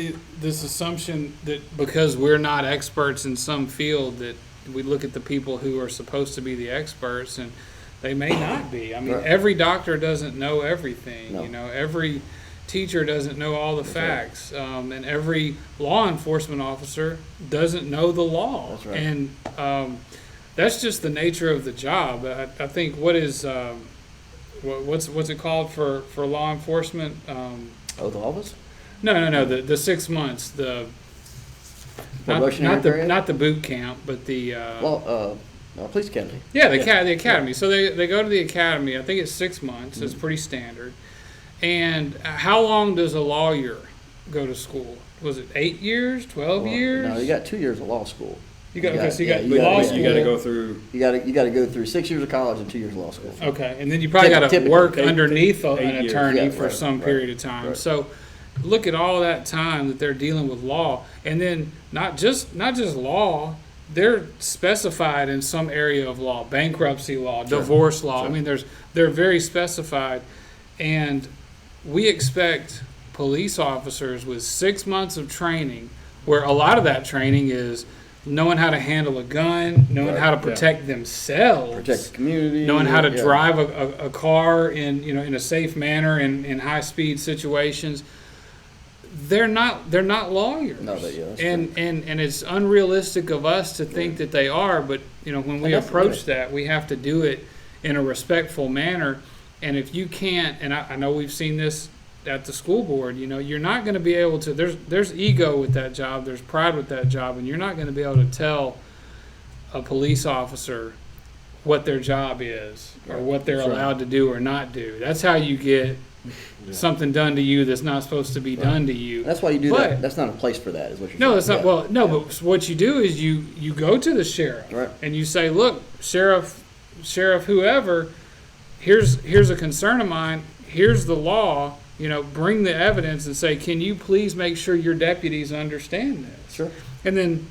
Speaker 3: this assumption that because we're not experts in some field that we look at the people who are supposed to be the experts and they may not be. I mean,
Speaker 8: Right.
Speaker 3: every doctor doesn't know everything.
Speaker 8: No.
Speaker 3: Every teacher doesn't know all the facts, and every law enforcement officer doesn't know the law.
Speaker 8: That's right.
Speaker 3: And that's just the nature of the job. I think what is what's it called for law enforcement?
Speaker 8: Oath of office?
Speaker 3: No. The 6 months. The
Speaker 8: Probationary period?
Speaker 3: not the boot camp, but the
Speaker 8: Police academy.
Speaker 3: the academy. So they go to the academy. I think it's 6 months. It's pretty standard. And how long does a lawyer go to school? Was it 8 years? 12 years?
Speaker 8: No, you got 2 years of law school.
Speaker 3: You got
Speaker 8: got-
Speaker 3: okay. So you
Speaker 8: yeah,
Speaker 3: got
Speaker 8: you
Speaker 3: law
Speaker 8: got-
Speaker 3: school.
Speaker 2: You got to go through.
Speaker 8: You got to go through 6 years of college and 2 years of law school.
Speaker 3: Okay, and then you probably got to
Speaker 8: Typically.
Speaker 3: work
Speaker 2: Eight-
Speaker 3: underneath an
Speaker 2: 8 years.
Speaker 3: attorney
Speaker 8: Yeah,
Speaker 3: for
Speaker 8: right,
Speaker 3: some
Speaker 8: right,
Speaker 3: period of time.
Speaker 8: right.
Speaker 3: So look at all that time that they're dealing with law, and then not just law, they're specified in some area of law, bankruptcy law, divorce law. I mean, they're very specified, and we expect police officers with 6 months of training, where a lot of that training is knowing how to handle a gun, knowing how to protect themselves,
Speaker 8: Protect the community.
Speaker 3: knowing how to
Speaker 8: yeah.
Speaker 3: drive a car in a safe manner in high speed situations. They're not lawyers.
Speaker 8: No, that's
Speaker 3: and it's unrealistic of us to think that they are, but when we approach that, we have to do it in a respectful manner. And if you can't, and I know we've seen this at the school board, you're not going to be able to, there's ego with that job, there's pride with that job, and you're not going to be able to tell a police officer what their job is or what they're allowed to do or not do. That's how you get something done to you that's not supposed to be done to you.
Speaker 8: That's why you do
Speaker 3: But-
Speaker 8: that. That's not a place for that, is what you're
Speaker 3: No,
Speaker 8: saying.
Speaker 3: it's not.
Speaker 8: Yeah.
Speaker 3: Well, no, but what you do is you go to the sheriff
Speaker 8: Right.
Speaker 3: and you say, look, sheriff, whoever, here's a concern of mine. Here's the law. Bring the evidence and say, can you please make sure your deputies understand this?
Speaker 8: Sure.
Speaker 3: And then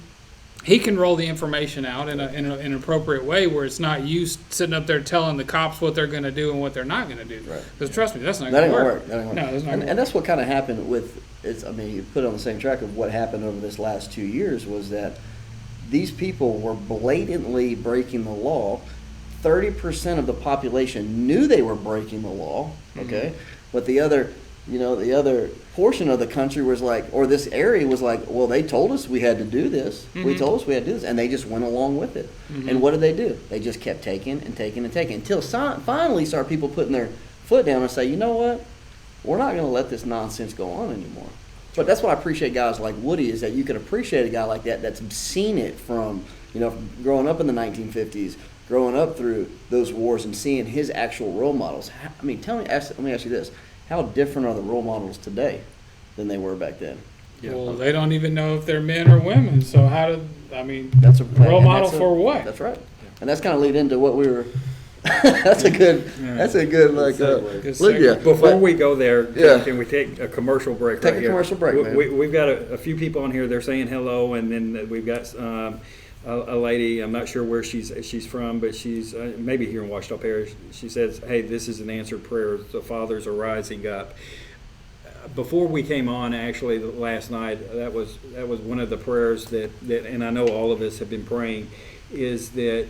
Speaker 3: he can roll the information out in an appropriate way where it's not you sitting up there telling the cops what they're going to do and what they're not going to do.
Speaker 8: Right.
Speaker 3: Because trust me, that's not
Speaker 8: That
Speaker 3: going
Speaker 8: ain't
Speaker 3: to
Speaker 8: gonna
Speaker 3: work.
Speaker 8: work. That ain't gonna
Speaker 3: No,
Speaker 8: work.
Speaker 3: that's not
Speaker 8: And,
Speaker 3: gonna
Speaker 8: and that's what kind of happened with it's. I mean, you put it on the same track of what happened over this last 2 years was that these people were blatantly breaking the law. 30% of the population knew they were breaking the law. Okay, but the other portion of the country was like, or this area was like, well, they told us we had to do this. We told us we had to do this, and they just went along with it. And what did they do? They just kept taking and taking and taking until finally start people putting their foot down and say, you know what? We're not going to let this nonsense go on anymore. But that's what I appreciate guys like Woody, is that you can appreciate a guy like that that's seen it from growing up in the 1950s, growing up through those wars and seeing his actual role models. I mean, let me ask you this. How different are the role models today than they were back then?
Speaker 3: Well, they don't even know if they're men or women. So
Speaker 8: That's a
Speaker 3: role model for what?
Speaker 8: That's right. And that's kind of lead into what we were. That's a good like.
Speaker 3: Good
Speaker 8: Look, yeah.
Speaker 2: Before we go there,
Speaker 8: Yeah.
Speaker 2: can we take a commercial break
Speaker 8: Take
Speaker 2: right
Speaker 8: a
Speaker 2: here?
Speaker 8: commercial break, man.
Speaker 2: We've got a few people on here. They're saying hello, and then we've got a lady. I'm not sure where she's from, but she's maybe here in Ouachita Parish. She says, "Hey, this is an answered prayer. The fathers are rising up." Before we came on, actually, last night, that was one of the prayers that, and I know all of us have been praying, is that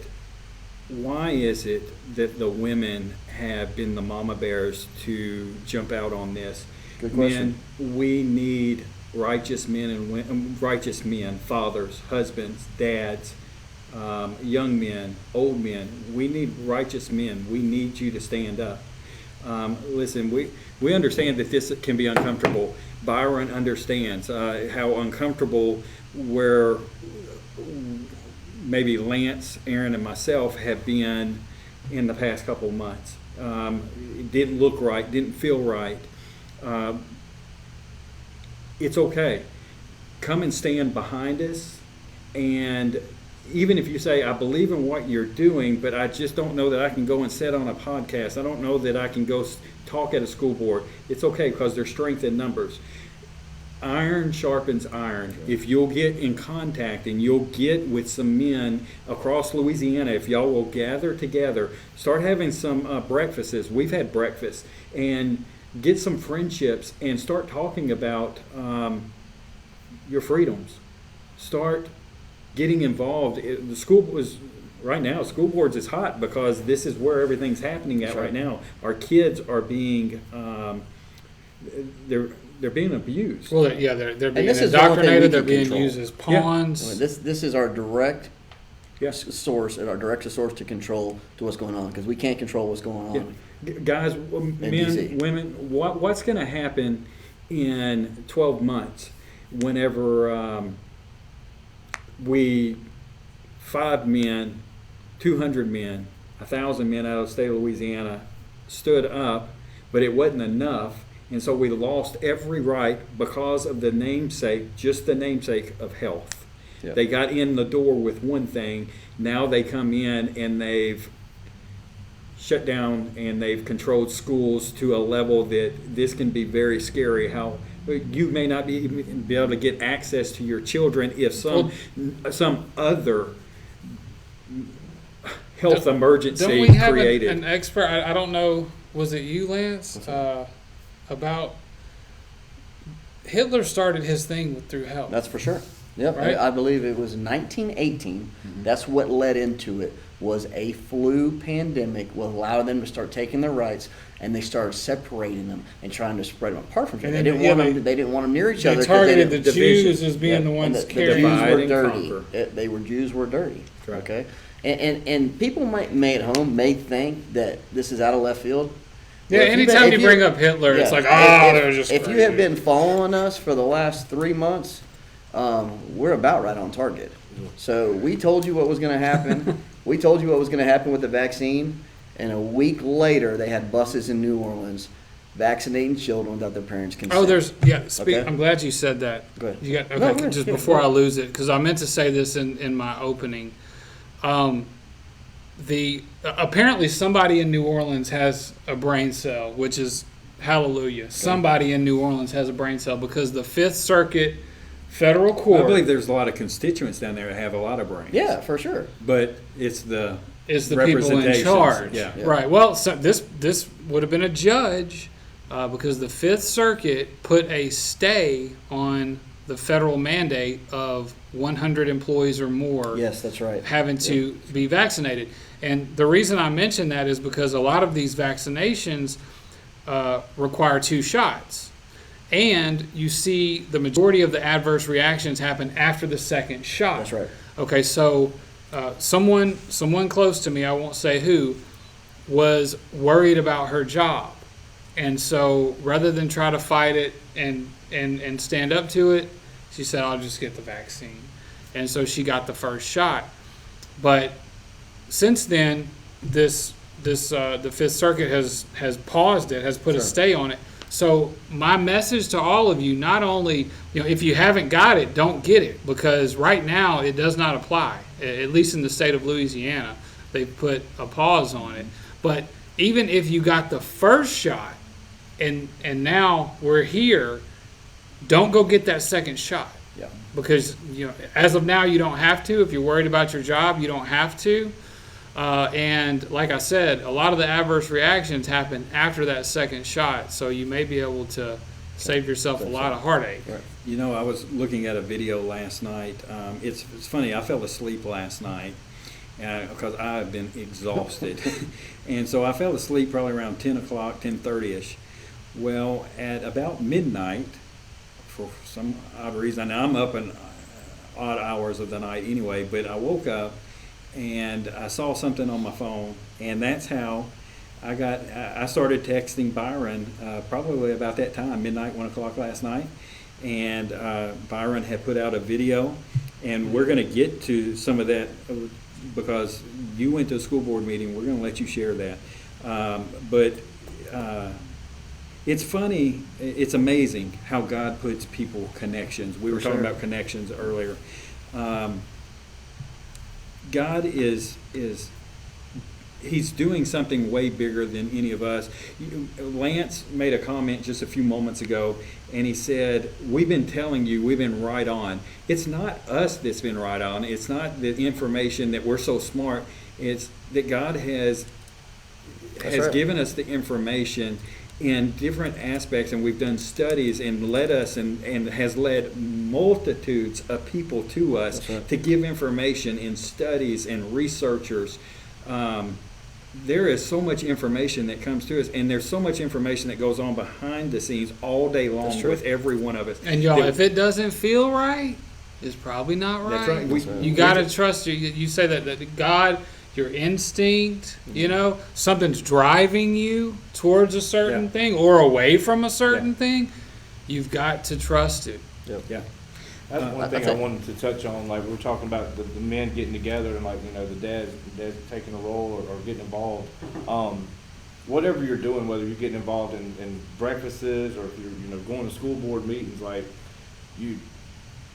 Speaker 2: why is it that the women have been the mama bears to jump out on this?
Speaker 8: Good question.
Speaker 2: Men, we need righteous men and righteous men, fathers, husbands, dads, young men, old men. We need righteous men. We need you to stand up. Listen, we understand that this can be uncomfortable. Byron understands how uncomfortable where maybe Lance, Aaron, and myself have been in the past couple of months. It didn't look right, didn't feel right. It's okay. Come and stand behind us, and even if you say, I believe in what you're doing, but I just don't know that I can go and sit on a podcast. I don't know that I can go talk at a school board. It's okay, because there's strength in numbers. Iron sharpens iron. If you'll get in contact and you'll get with some men across Louisiana, if y'all will gather together, start having some breakfasts. We've had breakfast, and get some friendships and start talking about your freedoms. Start getting involved. The school was right now. School boards is hot because this is where everything's happening at right now. Our kids are being they're being abused.
Speaker 3: Well, they're being
Speaker 8: this is the one thing we
Speaker 3: indoctrinated. They're
Speaker 8: can
Speaker 3: being
Speaker 8: control.
Speaker 3: used as
Speaker 8: I mean,
Speaker 3: pawns.
Speaker 8: this is our direct
Speaker 2: Yeah.
Speaker 8: source and our direct source to control to what's going on, because we can't control what's going on.
Speaker 2: Guys,
Speaker 8: DC.
Speaker 2: men, women, what's going to happen in 12 months whenever we 5 men, 200 men, 1,000 men out of the state of Louisiana stood up, but it wasn't enough, and so we lost every right because of the namesake, just the namesake of health.
Speaker 8: Yeah.
Speaker 2: They got in the door with one thing. Now they come in and they've shut down and they've controlled schools to a level that this can be very scary. How you may not be able to get access to your children if some other health
Speaker 3: Don't
Speaker 2: emergency
Speaker 3: we have
Speaker 2: created.
Speaker 3: an expert? I don't know. Was it you, Lance? About Hitler started his thing through health.
Speaker 8: That's for sure. Yep,
Speaker 3: Right?
Speaker 8: I believe it was 1918. That's what led into it. Was a flu pandemic will allow them to start taking their rights, and they started separating them and trying to spread them apart from each other.
Speaker 3: And
Speaker 8: They
Speaker 3: then,
Speaker 8: didn't
Speaker 3: yeah,
Speaker 8: want them. They didn't want them near each
Speaker 3: They
Speaker 8: other. 'cause
Speaker 3: targeted
Speaker 8: they
Speaker 3: the
Speaker 8: didn't-
Speaker 3: Jews as being
Speaker 8: Yeah,
Speaker 3: the ones
Speaker 8: and the
Speaker 3: carrying.
Speaker 8: Jews
Speaker 2: Divide
Speaker 8: were
Speaker 2: and
Speaker 8: dirty.
Speaker 2: conquer.
Speaker 8: Jews were dirty.
Speaker 2: Correct.
Speaker 8: Okay, and people may at home may think that this is out of left field.
Speaker 3: Yeah,
Speaker 8: Well, if
Speaker 3: anytime
Speaker 8: if
Speaker 3: you bring up Hitler, it's
Speaker 8: yeah,
Speaker 3: like,
Speaker 8: if-
Speaker 3: they're just
Speaker 8: If
Speaker 3: crazy.
Speaker 8: you have been following us for the last 3 months, we're about right on target. So we told you what was going to happen. We told you what was going to happen with the vaccine, and a week later, they had buses in New Orleans vaccinating children without their parents' consent.
Speaker 3: Okay. I'm glad you said that.
Speaker 8: Go ahead.
Speaker 3: You got, okay,
Speaker 8: No, go ahead.
Speaker 3: just
Speaker 8: Yeah,
Speaker 3: before
Speaker 8: go
Speaker 3: I lose it, because I meant to say this in my opening. Apparently somebody in New Orleans has a brain cell, which is hallelujah. Somebody in New Orleans has a brain cell because the Fifth Circuit Federal Court
Speaker 2: I believe there's a lot of constituents down there that have a lot of brains.
Speaker 8: Yeah, for sure.
Speaker 2: But it's the
Speaker 3: is the people in
Speaker 2: representations.
Speaker 3: charge.
Speaker 2: Yeah.
Speaker 3: Right. Well, so this would have been a judge because the Fifth Circuit put a stay on the federal mandate of 100 employees or more
Speaker 8: Yes, that's right.
Speaker 3: having to be vaccinated. And the reason I mention that is because a lot of these vaccinations require 2 shots. And you see the majority of the adverse reactions happen after the second shot.
Speaker 8: That's right.
Speaker 3: Okay, so someone close to me, I won't say who, was worried about her job. And so rather than try to fight it and stand up to it, she said, I'll just get the vaccine. And so she got the first shot. But since then, the Fifth Circuit has paused it, has put a stay on it. So my message to all of you, not only, if you haven't got it, don't get it, because right now it does not apply, at least in the state of Louisiana. They've put a pause on it. But even if you got the first shot and now we're here, don't go get that second shot.
Speaker 8: Yeah.
Speaker 3: Because, as of now, you don't have to. If you're worried about your job, you don't have to. And like I said, a lot of the adverse reactions happen after that second shot, so you may be able to save yourself a lot of heartache.
Speaker 2: You know, I was looking at a video last night. It's funny, I fell asleep last night because I've been exhausted. And so I fell asleep probably around 10 o'clock, 10:30ish. Well, at about midnight, for some odd reason, now I'm up in odd hours of the night anyway, but I woke up and I saw something on my phone, and that's how I started texting Byron probably about that time, midnight, 1 o'clock last night, and Byron had put out a video, and we're going to get to some of that because you went to a school board meeting. We're going to let you share that, but it's funny, it's amazing how God puts people connections. We were talking about connections earlier. God is he's doing something way bigger than any of us. Lance made a comment just a few moments ago, and he said, we've been telling you, we've been right on. It's not us that's been right on. It's not the information that we're so smart. It's that God has given us the information in different aspects, and we've done studies and led us and has led multitudes of people to us to give information in studies and researchers. There is so much information that comes to us, and there's so much information that goes on behind the scenes all day long with every one of us.
Speaker 3: And y'all, if it doesn't feel right, it's probably not right.
Speaker 2: That's right.
Speaker 3: You got to trust you say that God, your instinct, something's driving you towards a certain thing or away from a certain thing. You've got to trust it.
Speaker 2: Yeah.
Speaker 5: That's one thing I wanted to touch on. Like, we're talking about the men getting together and, like, the dads taking a role or getting involved. Whatever you're doing, whether you're getting involved in breakfasts or if you're going to school board meetings, like, you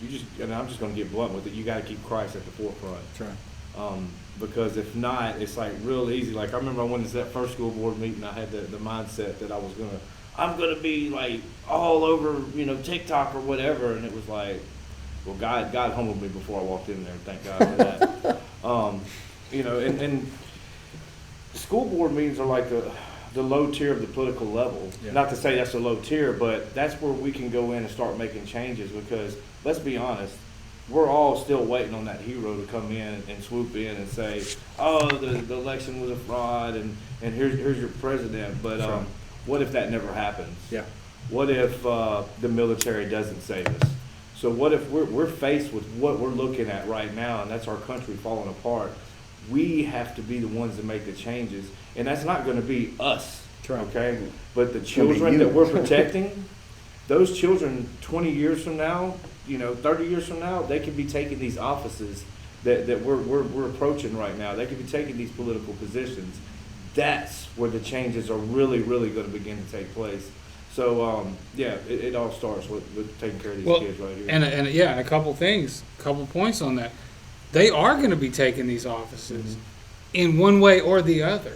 Speaker 5: just, and I'm just going to get blunt with it, you got to keep Christ at the forefront.
Speaker 2: That's right.
Speaker 5: Because if not, it's like real easy. Like, I remember I went to that first school board meeting, I had the mindset that I I'm gonna be like all over, you know, TikTok or whatever. And it was like, well, God humbled me before I walked in there. Thank God for that. You know, and school board meetings are like the low tier of the political level.
Speaker 1: Yeah.
Speaker 5: Not to say that's a low tier, but that's where we can go in and start making changes, because let's be honest, we're all still waiting on that hero to come in and swoop in and say, oh, the election was a fraud, and here's your president. But
Speaker 1: Right.
Speaker 5: what if that never happens?
Speaker 1: Yeah.
Speaker 5: What if the military doesn't save us? So what if we're faced with what we're looking at right now, and that's our country falling apart? We have to be the ones that make the changes, and that's not going to be us,
Speaker 1: right.
Speaker 5: okay? But the
Speaker 8: gonna be
Speaker 5: children
Speaker 8: you.
Speaker 5: that we're protecting, those children 20 years from now, you know, 30 years from now, they could be taking these offices that we're approaching right now. They could be taking these political positions. That's where the changes are really, really going to begin to take place. So, yeah, it all starts with taking care of these
Speaker 3: Well,
Speaker 5: kids right here.
Speaker 3: and a couple points on that. They are going to be taking these offices in one way or the other.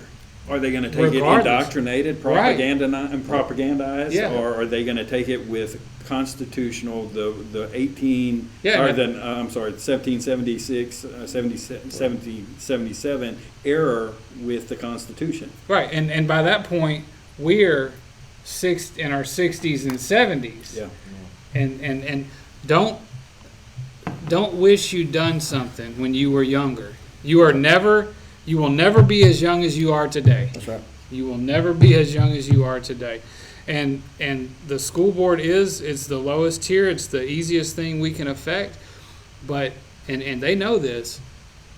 Speaker 2: Are they going to take
Speaker 3: Regardless.
Speaker 2: it indoctrinated,
Speaker 3: Right.
Speaker 2: propagandized,
Speaker 3: Yeah.
Speaker 2: or are they going to take it with constitutional, the 18,
Speaker 3: Yeah,
Speaker 2: or
Speaker 3: and-
Speaker 2: the, I'm sorry, 1776, 1777 error with the Constitution?
Speaker 3: Right, and by that point, we're in our 60s and 70s.
Speaker 2: Yeah.
Speaker 3: And don't wish you'd done something when you were younger. You will never be as young as you are today.
Speaker 8: That's right.
Speaker 3: You will never be as young as you are today. And the school board it's the lowest tier, it's the easiest thing we can affect, but and they know this,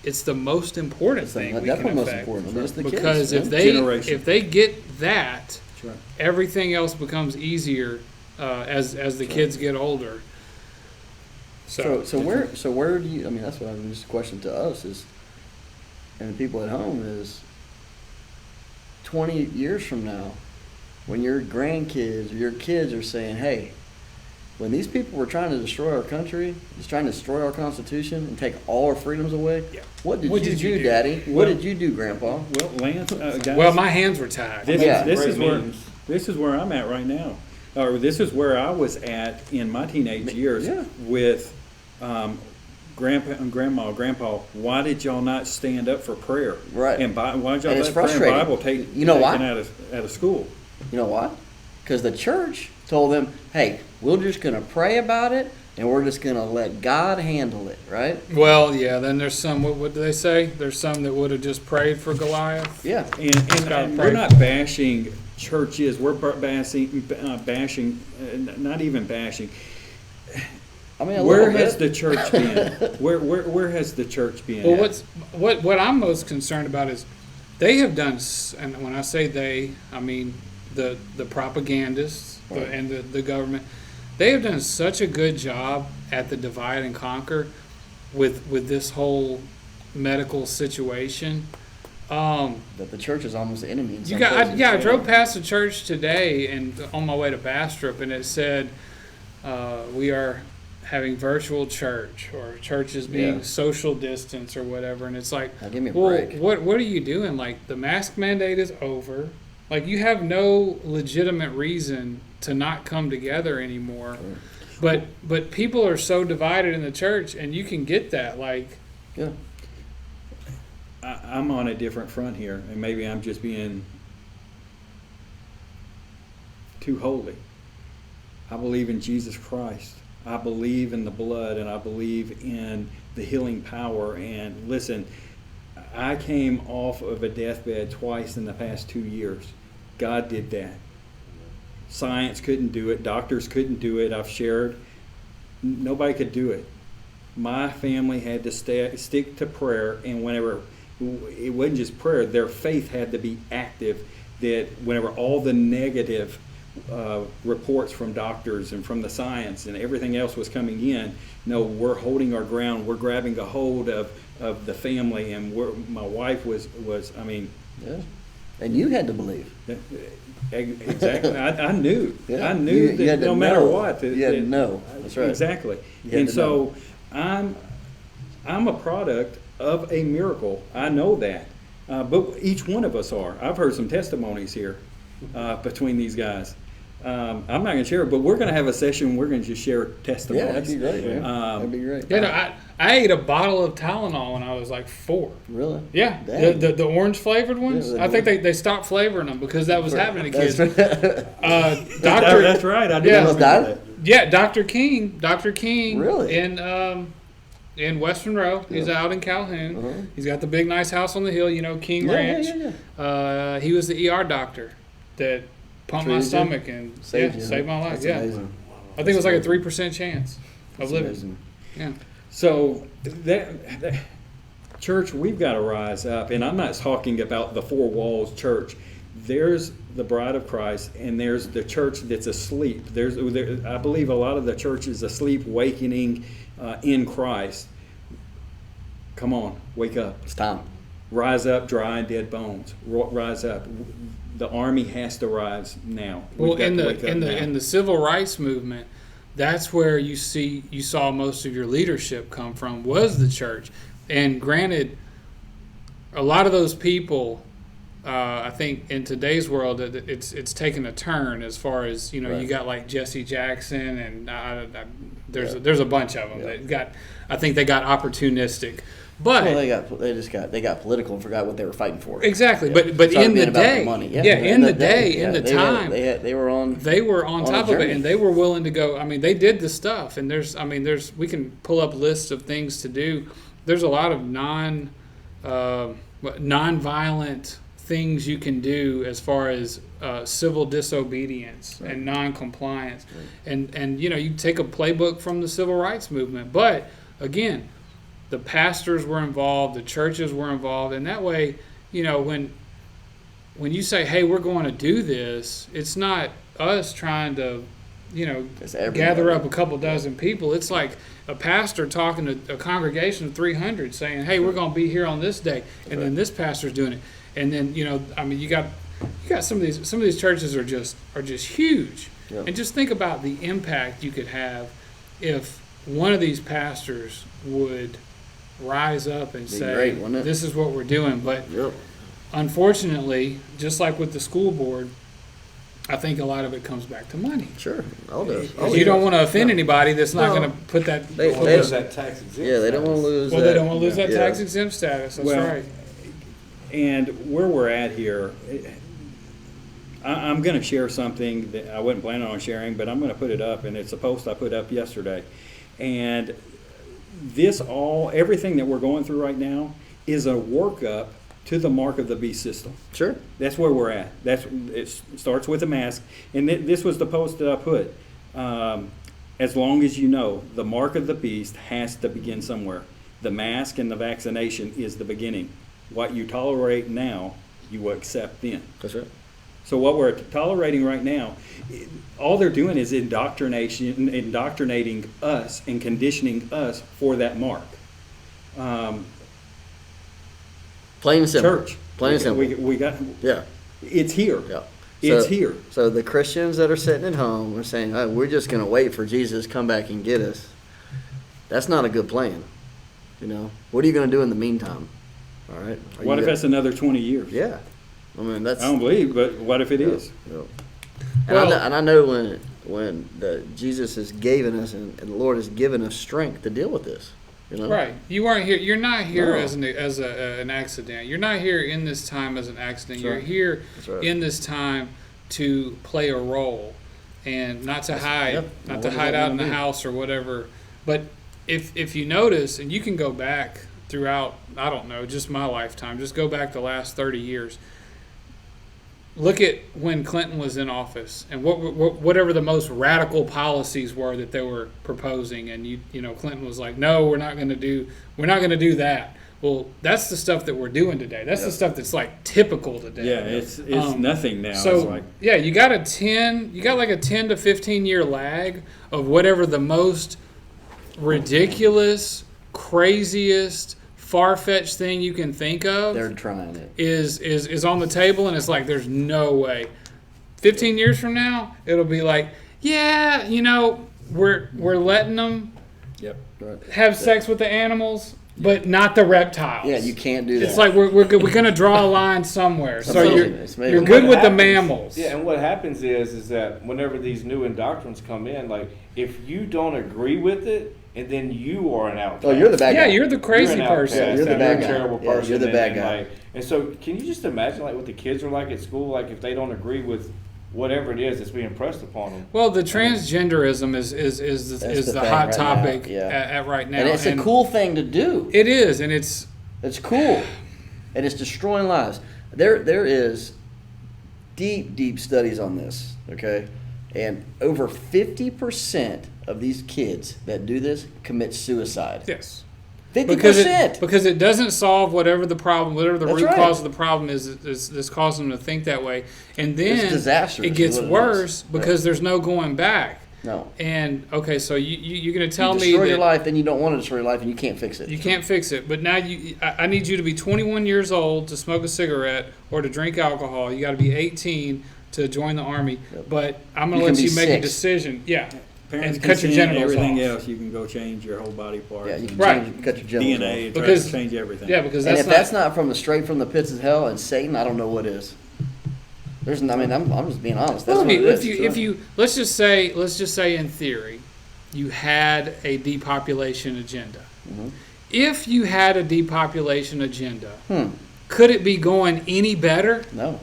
Speaker 3: it's the most important thing we
Speaker 8: Definitely
Speaker 3: can
Speaker 8: most
Speaker 3: affect.
Speaker 8: important. I mean, it's the
Speaker 3: Because
Speaker 8: kids,
Speaker 2: Generation.
Speaker 3: if they get that,
Speaker 2: That's right.
Speaker 3: everything else becomes easier as the kids get older.
Speaker 8: So where do you? I mean, that's what I'm just a question to us is, and the people at home is. 20 years from now, when your grandkids or your kids are saying, "Hey, when these people were trying to destroy our country, just trying to destroy our Constitution and take all our freedoms away,
Speaker 3: Yeah.
Speaker 8: what did
Speaker 3: What
Speaker 8: you
Speaker 3: did you
Speaker 8: do,
Speaker 3: do?
Speaker 8: Daddy? What did you do, Grandpa?"
Speaker 2: Well, Lance, guys.
Speaker 3: Well, my hands were tied.
Speaker 2: This,
Speaker 8: Yeah.
Speaker 2: this
Speaker 5: Great
Speaker 2: is where
Speaker 5: memes.
Speaker 2: this is where I'm at right now, or this is where I was at in my teenage years
Speaker 8: Yeah.
Speaker 2: with Grandpa and Grandpa. Why did y'all not stand up for prayer?
Speaker 8: Right.
Speaker 2: And why did y'all
Speaker 8: And it's
Speaker 2: let prayer and
Speaker 8: frustrating.
Speaker 2: Bible
Speaker 8: You know why?
Speaker 2: taken out of school?
Speaker 8: You know why? Because the church told them, "Hey, we're just going to pray about it, and we're just going to let God handle it." Right?
Speaker 3: Well, yeah. Then there's some. What do they say? There's some that would have just prayed for Goliath.
Speaker 8: Yeah.
Speaker 2: And we're not bashing churches. We're bashing, not even bashing.
Speaker 8: I mean, a
Speaker 2: Where
Speaker 8: little
Speaker 2: has
Speaker 8: bit.
Speaker 2: the church been? Where has the church been?
Speaker 3: Well,
Speaker 2: at?
Speaker 3: what I'm most concerned about is they have done, and when I say they, I mean the propagandists and the government. They have done such a good job at the divide and conquer with this whole medical situation.
Speaker 8: That the church is almost the enemy in some
Speaker 3: I
Speaker 8: places.
Speaker 3: drove past a church today and on my way to Bastrop, and it said we are having virtual church, or church is being
Speaker 8: Yeah.
Speaker 3: social distance or whatever, and it's like,
Speaker 8: Now, give me a
Speaker 3: well,
Speaker 8: break.
Speaker 3: what are you doing? Like, the mask mandate is over. Like, you have no legitimate reason to not come together anymore. But people are so divided in the church, and you can get that. Like,
Speaker 8: Yeah.
Speaker 2: I'm on a different front here, and maybe I'm just being too holy. I believe in Jesus Christ. I believe in the blood, and I believe in the healing power. And listen, I came off of a deathbed twice in the past 2 years. God did that. Science couldn't do it. Doctors couldn't do it. I've shared. Nobody could do it. My family had to stick to prayer, and whenever it wasn't just prayer, their faith had to be active. That whenever all the negative reports from doctors and from the science and everything else was coming in, no, we're holding our ground. We're grabbing a hold of the family, and my wife was I mean,
Speaker 8: Yeah. And you had to believe.
Speaker 2: exactly. I knew.
Speaker 8: Yeah.
Speaker 2: I knew
Speaker 8: You
Speaker 2: that
Speaker 8: had to
Speaker 2: no matter
Speaker 8: know.
Speaker 2: what,
Speaker 8: You had to know. That's right.
Speaker 2: Exactly.
Speaker 8: You had
Speaker 2: And
Speaker 8: to
Speaker 2: so I'm a product of a miracle. I know that. But each one of us are. I've heard some testimonies here between these guys. I'm not going to share it, but we're going to have a session. We're going to just share testimonies.
Speaker 8: Yeah, that'd be great. Man. That'd be great.
Speaker 3: You know, I ate a bottle of Tylenol when I was like 4.
Speaker 8: Really?
Speaker 3: Yeah,
Speaker 8: Dang.
Speaker 3: the orange flavored ones.
Speaker 8: Yeah,
Speaker 3: I think they stopped flavoring them because that was happening to kids.
Speaker 2: That's
Speaker 3: Doctor,
Speaker 2: right. I did.
Speaker 3: Yeah.
Speaker 8: Almost died?
Speaker 3: yeah, Dr. King,
Speaker 8: Really?
Speaker 3: in Western Row. He's out in Calhoun.
Speaker 8: Uh-huh.
Speaker 3: He's got the big nice house on the hill. You know, King Ranch.
Speaker 8: Yeah.
Speaker 3: He was the ER doctor that pumped my
Speaker 8: Treated you?
Speaker 3: stomach and saved my life.
Speaker 8: That's
Speaker 3: yeah,
Speaker 8: amazing.
Speaker 3: I think it was like a 3% chance of
Speaker 8: That's
Speaker 3: living.
Speaker 8: amazing.
Speaker 3: Yeah.
Speaker 2: So that church, we've got to rise up, and I'm not talking about the four walls church. There's the bride of Christ, and there's the church that's asleep. I believe a lot of the church is asleep, awakening in Christ. Come on, wake up.
Speaker 8: It's time.
Speaker 2: Rise up, dry and dead bones. Rise up. The army has to rise now. We've
Speaker 3: Well,
Speaker 2: got
Speaker 3: in
Speaker 2: to
Speaker 3: the
Speaker 2: wake up
Speaker 3: in the
Speaker 2: now.
Speaker 3: in the civil rights movement, that's where you saw most of your leadership come from, was the church. And granted, a lot of those people, I think in today's world, it's taken a turn as far as, you know,
Speaker 8: Right.
Speaker 3: you got like Jesse Jackson and there's a bunch of them that got, I think they got opportunistic. But
Speaker 8: Well, they got political and forgot what they were fighting for.
Speaker 3: exactly,
Speaker 8: Yeah.
Speaker 3: but
Speaker 8: Started
Speaker 3: in
Speaker 8: being
Speaker 3: the
Speaker 8: about
Speaker 3: day,
Speaker 8: money.
Speaker 3: in the day, in the
Speaker 8: they
Speaker 3: time,
Speaker 8: they were on.
Speaker 3: they were on
Speaker 8: a
Speaker 3: top of it,
Speaker 8: journey.
Speaker 3: and they were willing to go. I mean, they did the stuff, and we can pull up lists of things to do. There's a lot of non-violent things you can do as far as civil disobedience and non-compliance, and you know, you take a playbook from the civil rights movement, but again, the pastors were involved, the churches were involved, and that way, you know, when you say, hey, we're going to do this, it's not us trying to, you know,
Speaker 8: It's everybody.
Speaker 3: gather up a couple dozen people. It's like a pastor talking to a congregation of 300 saying, hey, we're going to be here on this day, and then this pastor's doing it. And then, you know, I mean, you got some of these churches are just huge.
Speaker 8: Yeah.
Speaker 3: And just think about the impact you could have if one of these pastors would rise up and
Speaker 8: Be
Speaker 3: say,
Speaker 8: great, wouldn't it?
Speaker 3: this is what we're doing. But
Speaker 8: Yep.
Speaker 3: unfortunately, just like with the school board, I think a lot of it comes back to money.
Speaker 8: Sure. All does.
Speaker 3: You don't want to offend anybody that's not
Speaker 8: No.
Speaker 3: going to put that.
Speaker 8: They-
Speaker 5: Well,
Speaker 8: they-
Speaker 5: there's that tax exempt.
Speaker 8: Yeah, they don't want to lose.
Speaker 3: well, they don't want to lose that
Speaker 8: Yeah.
Speaker 3: tax exempt status. That's
Speaker 2: Well,
Speaker 3: right.
Speaker 2: And where we're at here, I'm going to share something that I wasn't planning on sharing, but I'm going to put it up, and it's a post I put up yesterday. And everything that we're going through right now is a workup to the mark of the beast system.
Speaker 8: Sure.
Speaker 2: That's where we're at. It starts with a mask. And this was the post that I put. As long as you know, the mark of the beast has to begin somewhere. The mask and the vaccination is the beginning. What you tolerate now, you will accept then.
Speaker 8: That's right.
Speaker 2: So what we're tolerating right now, all they're doing is indoctrinating us and conditioning us for that mark.
Speaker 8: Plain and simple.
Speaker 2: Church.
Speaker 8: Plain and simple.
Speaker 2: We got.
Speaker 8: Yeah.
Speaker 2: It's here.
Speaker 8: Yeah.
Speaker 2: It's here.
Speaker 8: So the Christians that are sitting at home are saying, "Oh, we're just going to wait for Jesus to come back and get us." That's not a good plan. You know, what are you going to do in the meantime? All right.
Speaker 2: What if that's another 20 years?
Speaker 8: Yeah. I mean, that's.
Speaker 2: I don't believe, but what if it is?
Speaker 8: Yeah. And I know when Jesus has given us and the Lord has given us strength to deal with this. You know?
Speaker 3: Right. You weren't here. You're not here
Speaker 8: No.
Speaker 3: as an accident. You're not here in this time as an accident.
Speaker 8: That's
Speaker 3: You're
Speaker 8: right.
Speaker 3: here
Speaker 8: That's right.
Speaker 3: in this time to play a role and not to hide,
Speaker 8: yep.
Speaker 3: not
Speaker 8: What
Speaker 3: to
Speaker 8: does
Speaker 3: hide
Speaker 8: that
Speaker 3: out in the
Speaker 8: mean?
Speaker 3: house or whatever. But if you notice, and you can go back throughout, I don't know, just my lifetime, just go back the last 30 years. Look at when Clinton was in office and whatever the most radical policies were that they were proposing, and you know Clinton was like, no, we're not going to do that. Well, that's the stuff that we're doing today. That's the stuff that's like typical today.
Speaker 2: Yeah, it's nothing now.
Speaker 3: So
Speaker 2: It's like,
Speaker 3: yeah, you got like a 10 to 15 year lag of whatever the most ridiculous, craziest, far-fetched thing you can think of
Speaker 8: They're trying it.
Speaker 3: is on the table, and it's like there's no way. 15 years from now, it'll be like, yeah, you know, we're letting them
Speaker 2: yep.
Speaker 8: Right.
Speaker 3: have sex with the animals but not the reptiles.
Speaker 8: Yeah, you can't do that.
Speaker 3: It's like we're gonna draw a line somewhere. So
Speaker 8: It's amazing.
Speaker 3: you're
Speaker 5: And
Speaker 3: good
Speaker 5: what
Speaker 3: with the
Speaker 5: happens-
Speaker 3: mammals.
Speaker 5: Yeah, and what happens is that whenever these new indoctrines come in, like if you don't agree with it, and then you are an outcast.
Speaker 8: Oh, you're the bad guy.
Speaker 3: Yeah, you're the crazy
Speaker 5: an
Speaker 3: person.
Speaker 5: outcast,
Speaker 8: You're the
Speaker 5: and
Speaker 8: bad
Speaker 5: you're a
Speaker 8: guy.
Speaker 5: terrible
Speaker 8: Yeah,
Speaker 5: person.
Speaker 8: you're the bad
Speaker 5: and,
Speaker 8: guy.
Speaker 5: like, and so, can you just imagine like what the kids are like at school? Like if they don't agree with whatever it is that's being pressed upon them.
Speaker 3: Well, the transgenderism is
Speaker 8: That's
Speaker 3: the
Speaker 8: the
Speaker 3: hot
Speaker 8: thing right
Speaker 3: topic
Speaker 8: now, yeah.
Speaker 3: at right now,
Speaker 8: And it's a cool thing to do.
Speaker 3: It is, and it's
Speaker 8: It's cool, and it's destroying lives. There is deep studies on this. Okay, and over 50% of these kids that do this commit suicide.
Speaker 3: yes.
Speaker 8: 50%.
Speaker 3: Because it doesn't solve whatever the problem, whatever the
Speaker 8: That's
Speaker 3: root
Speaker 8: right.
Speaker 3: cause of the problem is causing them to think that way, and then
Speaker 8: It's disastrous
Speaker 3: it gets
Speaker 8: is what it
Speaker 3: worse
Speaker 8: is.
Speaker 3: because there's no going back.
Speaker 8: No.
Speaker 3: And okay, so you're going to tell
Speaker 8: You
Speaker 3: me
Speaker 8: destroy
Speaker 3: that
Speaker 8: your life, then you don't want to destroy your life, and you can't fix it.
Speaker 3: you can't fix it, but now I need you to be 21 years old to smoke a cigarette or to drink alcohol. You got to be 18 to join the army.
Speaker 8: Yep.
Speaker 3: But I'm going
Speaker 8: You
Speaker 3: to
Speaker 8: can
Speaker 3: let you
Speaker 8: be
Speaker 3: make a
Speaker 8: 6.
Speaker 3: decision. Yeah.
Speaker 2: Parents
Speaker 3: And cut your
Speaker 2: consent,
Speaker 3: genitals
Speaker 2: everything
Speaker 3: off.
Speaker 2: else, you can go change your whole body parts.
Speaker 8: Yeah, you can
Speaker 3: Right.
Speaker 8: change, cut your genitals
Speaker 2: DNA,
Speaker 8: off.
Speaker 2: try
Speaker 3: Because-
Speaker 2: to change everything.
Speaker 3: Yeah, because
Speaker 8: And
Speaker 3: that's
Speaker 8: if that's not from straight from the pits of hell and Satan, I don't know what is. There's, I mean, I'm just being honest. That's
Speaker 3: Well,
Speaker 8: what it is.
Speaker 3: if you let's just say in theory, you had a depopulation agenda.
Speaker 8: Mhm.
Speaker 3: If you had a depopulation agenda,
Speaker 8: Hmm.
Speaker 3: could it be going any better?
Speaker 8: No,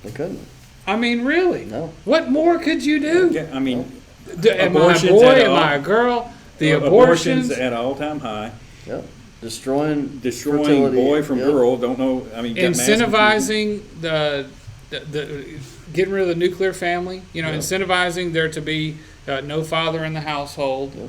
Speaker 8: they couldn't.
Speaker 3: I mean, really?
Speaker 8: No.
Speaker 3: What more could you do?
Speaker 2: Okay, I mean,
Speaker 3: Am I a
Speaker 2: Abortions
Speaker 3: boy?
Speaker 2: at
Speaker 3: Am
Speaker 2: all.
Speaker 3: I a girl? The
Speaker 2: abortions
Speaker 3: abortions,
Speaker 2: at an all-time high,
Speaker 8: Yep. Destroying
Speaker 2: destroying boy from
Speaker 8: Yep.
Speaker 2: girl, don't know, I mean. got mass confusion.
Speaker 3: incentivizing the getting rid of the nuclear family. You know,
Speaker 8: Yeah.
Speaker 3: incentivizing there to be no father in the household.
Speaker 8: Yep.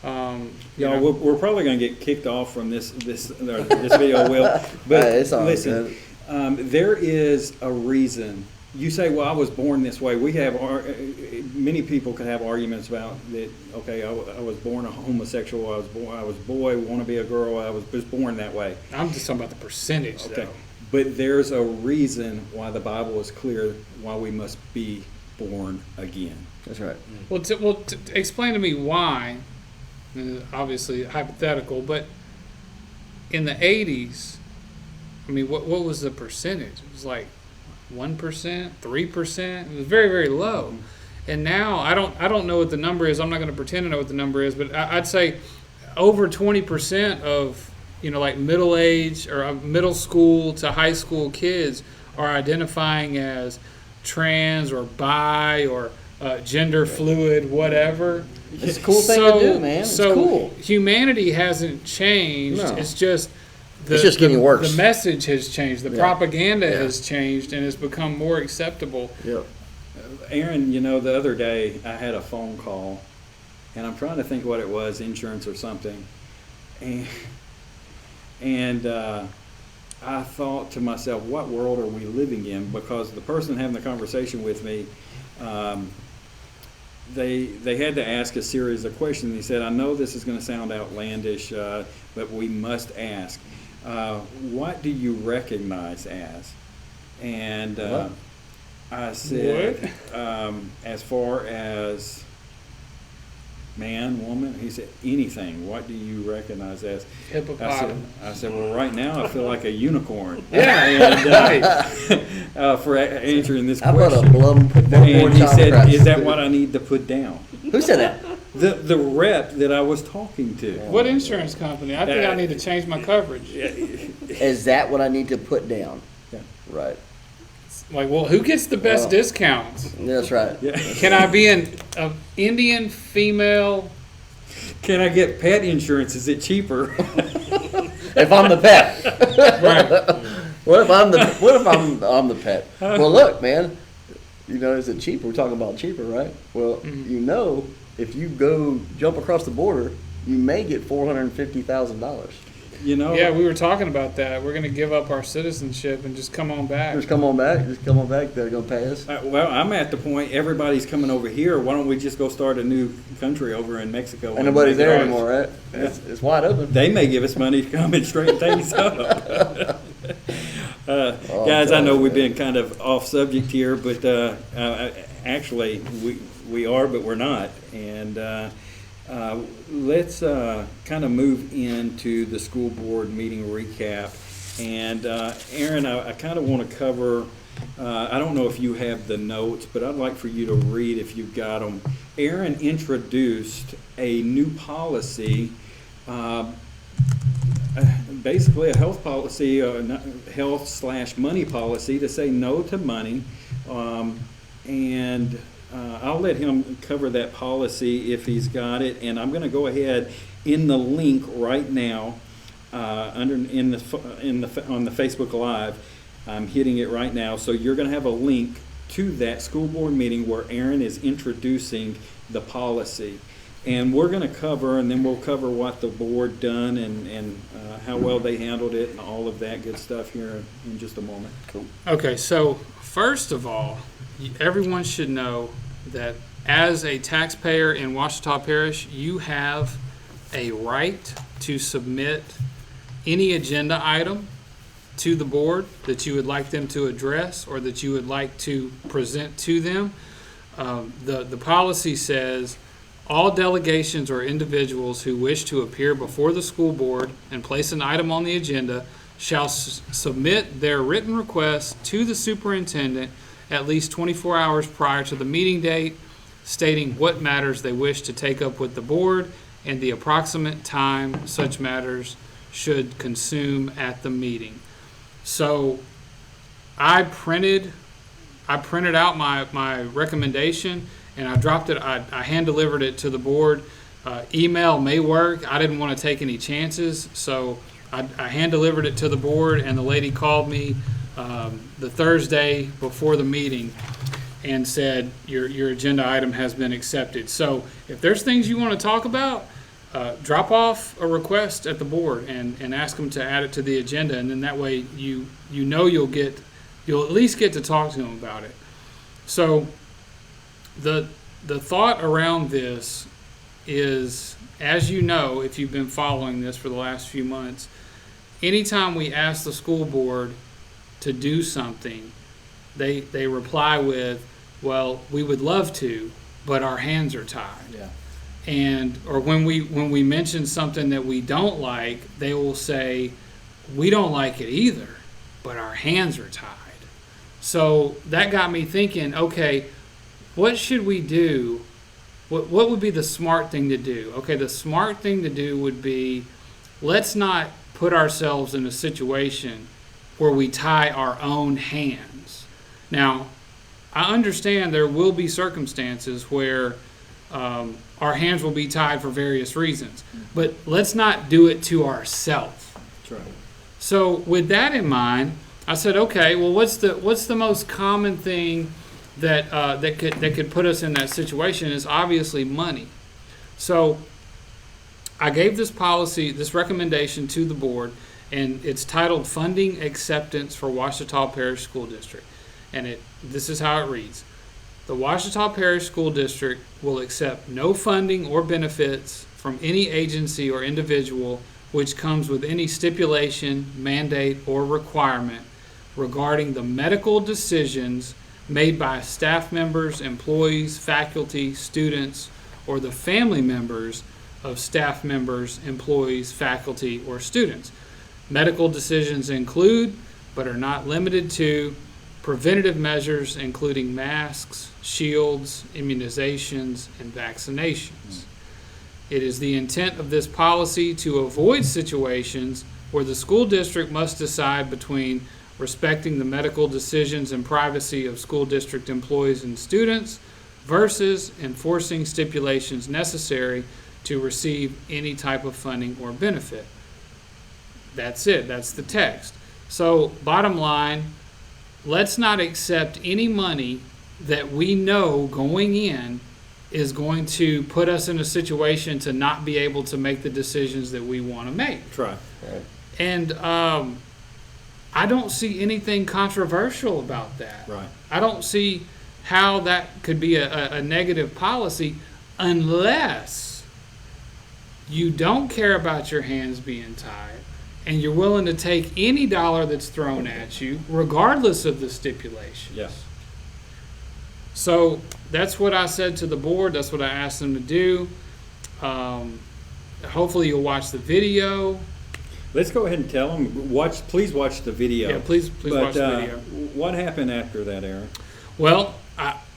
Speaker 3: You
Speaker 2: Yeah,
Speaker 3: know,
Speaker 2: we're probably going to get kicked off from this video, Will. But
Speaker 8: It's all
Speaker 2: listen, there is a reason. You say, "Well, I was born this way." We have many people could have arguments about that. Okay, I was born a homosexual. I was boy, want to be a girl. I was just born that way.
Speaker 3: I'm just talking about the percentage,
Speaker 2: Okay,
Speaker 3: though.
Speaker 2: but there's a reason why the Bible is clear why we must be born again.
Speaker 8: That's right.
Speaker 3: Well, explain to me why. Obviously hypothetical, but in the '80s, I mean, what was the percentage? It was like 1%, 3%. It was very, very low. And now I don't know what the number is. I'm not going to pretend to know what the number is, but I'd say over 20% of like middle age or middle school to high school kids are identifying as trans or bi or gender fluid, whatever.
Speaker 8: It's a cool thing to do, man. It's
Speaker 3: so
Speaker 8: cool.
Speaker 3: humanity hasn't changed.
Speaker 8: No.
Speaker 3: It's just
Speaker 8: It's just getting worse.
Speaker 3: The message has changed. The
Speaker 8: Yeah.
Speaker 3: propaganda
Speaker 8: Yeah.
Speaker 3: has changed and has become more acceptable.
Speaker 8: Yep.
Speaker 2: Aaron, the other day I had a phone call, and I'm trying to think what it was, insurance or something, and I thought to myself, what world are we living in? Because the person having the conversation with me, they had to ask a series of questions. He said, "I know this is going to sound outlandish, but we must ask, what do you recognize as?" And
Speaker 8: What?
Speaker 2: I said, as far as man, woman, he said, anything. What do you recognize as?
Speaker 3: Hippopotamus.
Speaker 2: I said, well, right now I feel like a unicorn.
Speaker 3: Yeah,
Speaker 2: And, for answering this
Speaker 8: How about a
Speaker 2: question.
Speaker 8: blum?
Speaker 2: And he said, is that what I need to put down?
Speaker 8: Who said that?
Speaker 2: The rep that I was talking to.
Speaker 3: What insurance company? I think I need to change my coverage.
Speaker 8: Is that what I need to put down?
Speaker 2: Yeah.
Speaker 8: Right.
Speaker 3: Like, well, who gets the best
Speaker 8: Well.
Speaker 3: discounts?
Speaker 8: That's right.
Speaker 2: Yeah.
Speaker 3: Can I be an Indian female?
Speaker 2: Can I get pet insurance? Is it cheaper?
Speaker 8: If I'm the pet.
Speaker 3: Right.
Speaker 8: What if I'm the pet? Well, look, man. Is it cheaper? We're talking about cheaper, right? Well, if you go jump across the border, you may get $450,000.
Speaker 3: Yeah, we were talking about that. We're going to give up our citizenship and just come on back.
Speaker 8: Just come on back. They're gonna pay us.
Speaker 2: Well, I'm at the point, everybody's coming over here. Why don't we just go start a new country over in Mexico?
Speaker 8: And nobody's there
Speaker 2: Right.
Speaker 8: anymore, right? It's wide open.
Speaker 2: They may give us money to come and straighten things up. Guys, I know we've been kind of off subject here, but actually we are, but we're not. And Let's kind of move into the school board meeting recap. And Aaron, I kind of want to cover, I don't know if you have the notes, but I'd like for you to read if you've got them. Aaron introduced a new policy, basically a health policy, health/money policy to say no to money. And I'll let him cover that policy if he's got it. And I'm going to go ahead in the link right now on the Facebook Live. I'm hitting it right now. So you're going to have a link to that school board meeting where Aaron is introducing the policy. And we're going to cover, and then we'll cover what the board done and how well they handled it and all of that good stuff here in just a moment. Cool.
Speaker 3: Okay, so first of all, everyone should know that as a taxpayer in Ouachita Parish, you have a right to submit any agenda item to the board that you would like them to address or that you would like to present to them. The policy says all delegations or individuals who wish to appear before the school board and place an item on the agenda shall submit their written request to the superintendent at least 24 hours prior to the meeting date, stating what matters they wish to take up with the board and the approximate time such matters should consume at the meeting. So I printed out my recommendation and I dropped it. I hand delivered it to the board. Email may work. I didn't want to take any chances, so I hand delivered it to the board, and the lady called me the Thursday before the meeting and said your agenda item has been accepted. So if there's things you want to talk about, drop off a request at the board and ask them to add it to the agenda, and then that way you'll at least get to talk to them about it. So the thought around this is, as you know, if you've been following this for the last few months, anytime we ask the school board to do something, they reply with, well, we would love to, but our hands are tied.
Speaker 2: Yeah.
Speaker 3: Or when we mention something that we don't like, they will say, we don't like it either, but our hands are tied. So that got me thinking, okay, what should we do? What would be the smart thing to do? Okay, the smart thing to do would be, let's not put ourselves in a situation where we tie our own hands. Now, I understand there will be circumstances where our hands will be tied for various reasons, but let's not do it to ourselves.
Speaker 2: That's right.
Speaker 3: So with that in mind, I said, okay, well, what's the most common thing that could put us in that situation is obviously money. So I gave this recommendation to the board, and it's titled Funding Acceptance for Ouachita Parish School District. And this is how it reads. The Ouachita Parish School District will accept no funding or benefits from any agency or individual which comes with any stipulation, mandate, or requirement regarding the medical decisions made by staff members, employees, faculty, students, or the family members of staff members, employees, faculty, or students. Medical decisions include, but are not limited to, preventative measures including masks, shields, immunizations, and vaccinations. It is the intent of this policy to avoid situations where the school district must decide between respecting the medical decisions and privacy of school district employees and students versus enforcing stipulations necessary to receive any type of funding or benefit. That's it. That's the text. So, bottom line, let's not accept any money that we know going in is going to put us in a situation to not be able to make the decisions that we want to make.
Speaker 2: That's right.
Speaker 3: And I don't see anything controversial about that.
Speaker 2: Right.
Speaker 3: I don't see how that could be a negative policy unless you don't care about your hands being tied and you're willing to take any dollar that's thrown at you, regardless of the stipulation.
Speaker 2: Yes.
Speaker 3: So that's what I said to the board. That's what I asked them to do. Hopefully you'll watch the video.
Speaker 2: Let's go ahead and tell them, please watch the video.
Speaker 3: Yeah, please watch the video.
Speaker 2: What happened after that, Aaron?
Speaker 3: Well,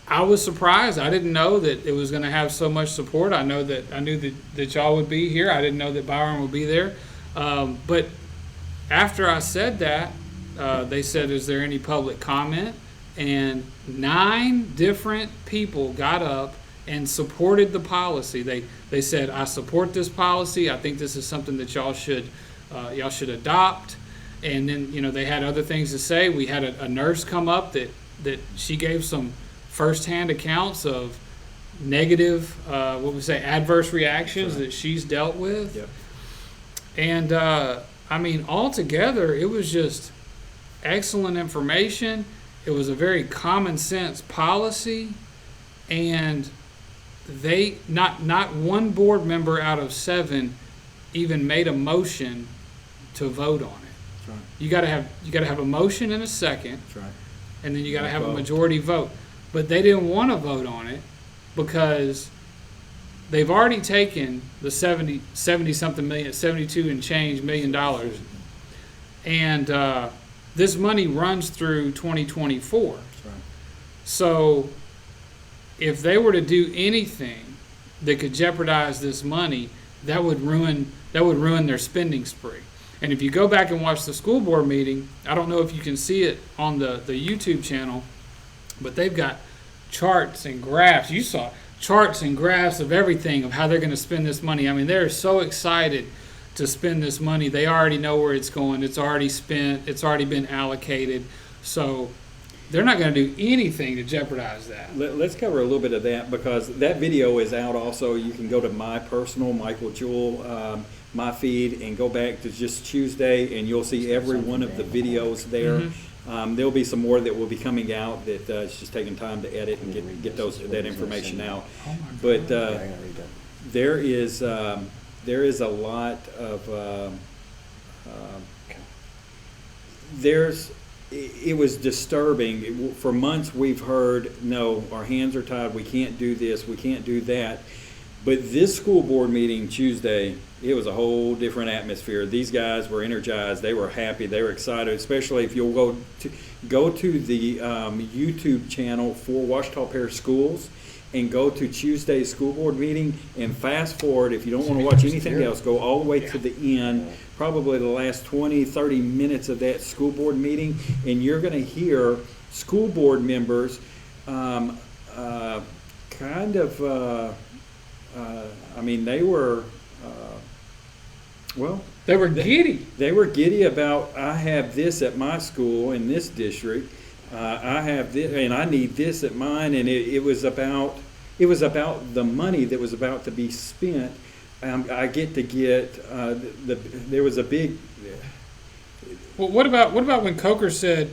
Speaker 3: I was surprised. I didn't know that it was going to have so much support. I knew that y'all would be here. I didn't know that Byron would be there. But after I said that, they said, "Is there any public comment?" And 9 different people got up and supported the policy. They said, "I support this policy. I think this is something that y'all should adopt." And then they had other things to say. We had a nurse come up that she gave some firsthand accounts of negative, adverse reactions that she's dealt with.
Speaker 2: Yep.
Speaker 3: And altogether, it was just excellent information. It was a very common sense policy, and they not one board member out of 7 even made a motion to vote on it.
Speaker 2: That's right.
Speaker 3: You got to have a motion and a second,
Speaker 2: That's right.
Speaker 3: and then you got to have a
Speaker 2: Vote.
Speaker 3: majority vote. But they didn't want to vote on it because they've already taken the 70 something million, 72 and change $1 million, and this money runs through 2024.
Speaker 2: That's right.
Speaker 3: So if they were to do anything that could jeopardize this money, that would ruin their spending spree. And if you go back and watch the school board meeting, I don't know if you can see it on the YouTube channel, but they've got charts and graphs. You saw charts and graphs of everything of how they're going to spend this money. I mean, they're so excited to spend this money. They already know where it's going. It's already spent. It's already been allocated. So they're not going to do anything to jeopardize that.
Speaker 2: Let's cover a little bit of that, because that video is out also. You can go to my personal, Michael Jewell, my feed, and go back to just Tuesday, and you'll see every one of the videos there. There'll be some more that will be coming out that it's just taking time to edit and get that information out. But there is a lot of it was disturbing. For months we've heard, no, our hands are tied, we can't do this, we can't do that. But this school board meeting Tuesday, it was a whole different atmosphere. These guys were energized, they were happy, they were excited, especially if you'll go to the YouTube channel for Ouachita Parish Schools and go to Tuesday's school board meeting and fast forward. If you don't want to watch anything else, go all the way to the end, probably the last 20, 30 minutes of that school board meeting, and you're going to hear school board members they were,
Speaker 3: They were giddy.
Speaker 2: They were giddy about, I have this at my school in this district, I have this, and I need this at mine, and it was about the money that was about to be spent. I there was a big.
Speaker 3: Well, what about when Coker said,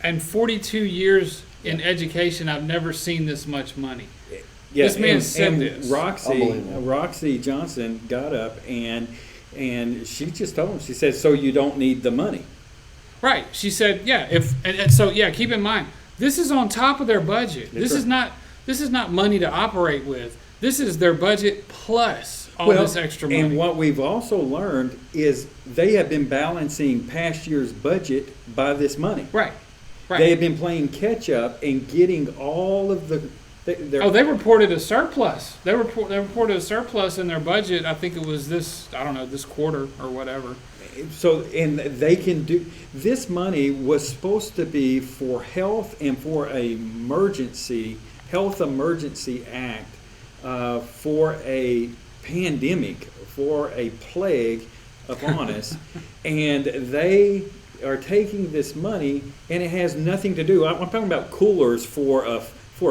Speaker 3: "In 42 years in education, I've never seen this much money."
Speaker 2: Yeah,
Speaker 3: This man said this.
Speaker 2: Roxy Johnson got up and she just told him. She said, "So you don't need the money."
Speaker 3: Right. She said, "Yeah." So keep in mind, this is on top of their budget. This is not money to operate with. This is their budget plus all this extra money.
Speaker 2: And what we've also learned is they have been balancing past year's budget by this money.
Speaker 3: Right.
Speaker 2: They have been playing catch up and getting all of the.
Speaker 3: They reported a surplus. They reported a surplus in their budget. I think it was this quarter or whatever.
Speaker 2: So, and they can do, this money was supposed to be for health and for a health emergency act, for a pandemic, for a plague upon us. And they are taking this money, and it has nothing to do, I'm talking about coolers for a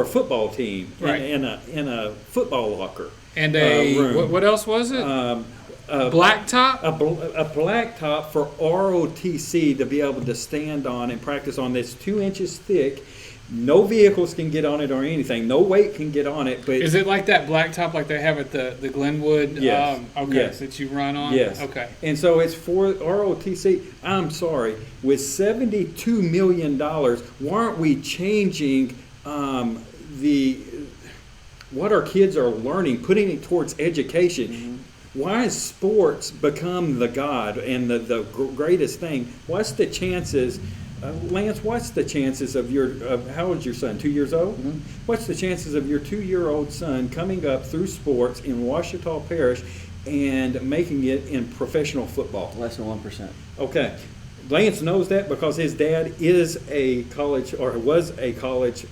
Speaker 2: football team,
Speaker 3: right,
Speaker 2: in a football locker.
Speaker 3: And
Speaker 2: room.
Speaker 3: what else was it? Blacktop?
Speaker 2: A blacktop for ROTC to be able to stand on and practice on. That's 2 inches thick. No vehicles can get on it or anything. No weight can get on it. But
Speaker 3: is it like that blacktop like they have at the Glenwood?
Speaker 2: Yes.
Speaker 3: Yes. That you run on?
Speaker 2: Yes.
Speaker 3: Okay.
Speaker 2: And so it's for ROTC. I'm sorry. With $72 million, why aren't we changing what our kids are learning, putting it towards education. Why has sports become the god and the greatest thing? What's the chances, Lance, what's the chances of how old's your son, 2 years old? What's the chances of your 2-year-old son coming up through sports in Ouachita Parish and making it in professional football?
Speaker 8: Less than 1%.
Speaker 2: Okay. Lance knows that because his dad is a college, or was a college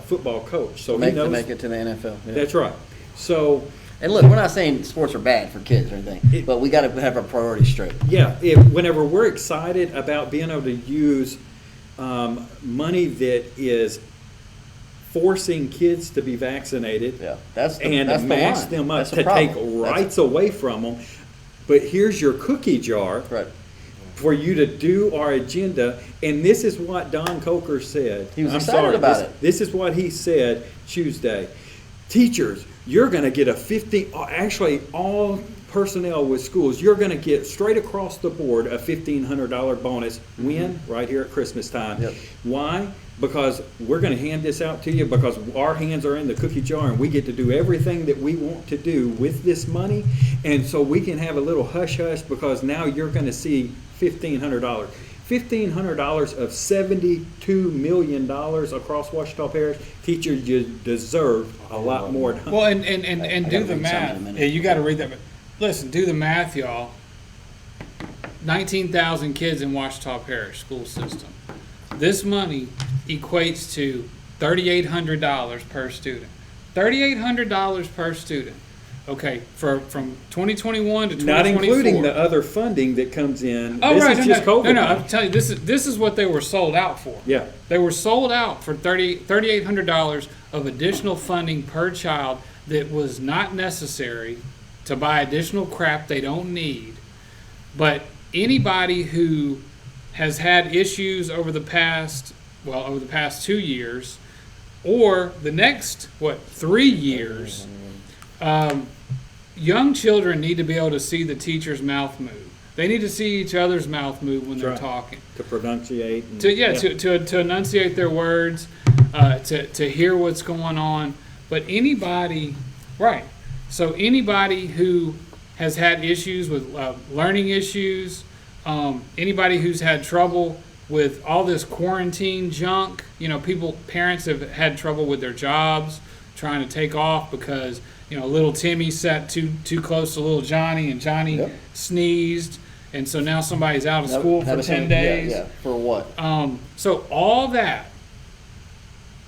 Speaker 2: football coach. So he knows.
Speaker 8: To make it to the NFL. Yeah.
Speaker 2: That's right. So,
Speaker 8: And look, we're not saying sports are bad for kids or anything, but we got to have our priorities straight.
Speaker 2: yeah, whenever we're excited about being able to use money that is forcing kids to be vaccinated,
Speaker 8: Yeah, that's the
Speaker 2: match
Speaker 8: line.
Speaker 2: them up
Speaker 8: That's the
Speaker 2: to
Speaker 8: problem.
Speaker 2: take rights away from them. But here's your cookie jar
Speaker 8: Right.
Speaker 2: for you to do our agenda. And this is what Don Coker said.
Speaker 8: He was
Speaker 2: I'm
Speaker 8: excited
Speaker 2: sorry,
Speaker 8: about it.
Speaker 2: This is what he said Tuesday. Teachers, you're going to get actually all personnel with schools, you're going to get straight across the board a $1,500 bonus. When? Right here at Christmas time.
Speaker 8: Yep.
Speaker 2: Why? Because we're going to hand this out to you because our hands are in the cookie jar and we get to do everything that we want to do with this money. And so we can have a little hush hush because now you're going to see $1,500. $1,500 of $72 million across Ouachita Parish. Teachers, you deserve a lot more.
Speaker 3: Well, and
Speaker 8: I
Speaker 3: do
Speaker 8: gotta
Speaker 3: the
Speaker 8: read something in a
Speaker 3: math.
Speaker 8: minute.
Speaker 3: Yeah, you got to read that. But listen, do the math, y'all. 19,000 kids in Ouachita Parish school system. This money equates to $3,800 per student. $3,800 per student. Okay, from 2021 to 2024.
Speaker 2: Not including the other funding that comes in.
Speaker 3: Oh,
Speaker 2: This
Speaker 3: right.
Speaker 2: is just COVID.
Speaker 3: No,
Speaker 2: money.
Speaker 3: I'm telling you, this is what they were sold out for.
Speaker 2: Yeah.
Speaker 3: They were sold out for $3,800 of additional funding per child that was not necessary to buy additional crap they don't need. But anybody who has had issues over the past 2 years, or the next 3 years, young children need to be able to see the teacher's mouth move. They need to see each other's mouth move when they're
Speaker 2: right.
Speaker 3: talking.
Speaker 2: To pronunciate. And,
Speaker 3: To enunciate their words, to hear what's going on. But anybody, right? So anybody who has had issues with learning issues, anybody who's had trouble with all this quarantine junk, parents have had trouble with their jobs, trying to take off because little Timmy sat too close to little Johnny, and Johnny
Speaker 8: Yep.
Speaker 3: sneezed, and so now somebody's out of school for 10 days.
Speaker 8: Yeah. For what?
Speaker 3: So all that